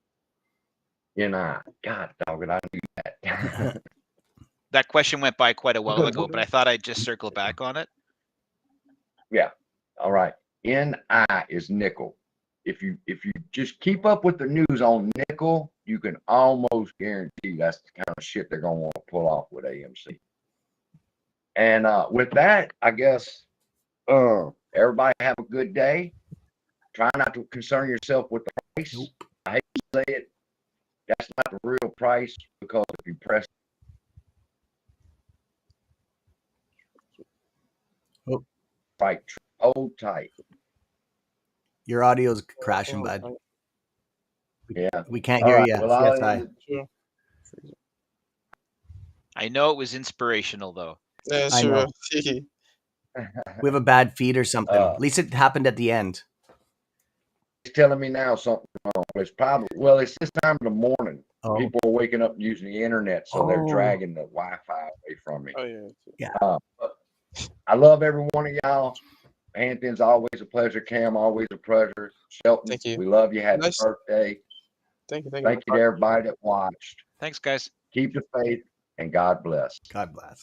[SPEAKER 1] NI. God dog it, I knew that.
[SPEAKER 2] That question went by quite a while ago, but I thought I'd just circle back on it.
[SPEAKER 1] Yeah. All right. NI is nickel. If you just keep up with the news on nickel, you can almost guarantee that's the kind of shit they're gonna want to pull off with AMC. And with that, I guess everybody have a good day. Try not to concern yourself with the price.
[SPEAKER 3] Nope.
[SPEAKER 1] I hate to say it, that's not the real price, because if you press right, hold tight.
[SPEAKER 3] Your audio's crashing, bud.
[SPEAKER 1] Yeah.
[SPEAKER 3] We can't
[SPEAKER 1] All
[SPEAKER 3] hear
[SPEAKER 1] right,
[SPEAKER 3] you.
[SPEAKER 1] well,
[SPEAKER 3] CSI.
[SPEAKER 2] I know it was inspirational, though.
[SPEAKER 4] Yeah,
[SPEAKER 3] I
[SPEAKER 4] sure.
[SPEAKER 3] know. We have a bad feed or something. At least it happened at the end.
[SPEAKER 1] It's telling me now something wrong. It's probably, well, it's this time of the morning.
[SPEAKER 3] Oh.
[SPEAKER 1] People are waking up using the internet, so they're dragging the Wi-Fi away from me.
[SPEAKER 4] Oh yeah.
[SPEAKER 3] Yeah.
[SPEAKER 1] I love every one of y'all. Anthony's always a pleasure. Cam, always a pleasure. Shelton,
[SPEAKER 4] Thank you.
[SPEAKER 1] we love you. Happy
[SPEAKER 4] Nice.
[SPEAKER 1] birthday.
[SPEAKER 4] Thank you.
[SPEAKER 1] Thank you to everybody that watched.
[SPEAKER 2] Thanks, guys.
[SPEAKER 1] Keep the faith, and God bless.
[SPEAKER 3] God bless.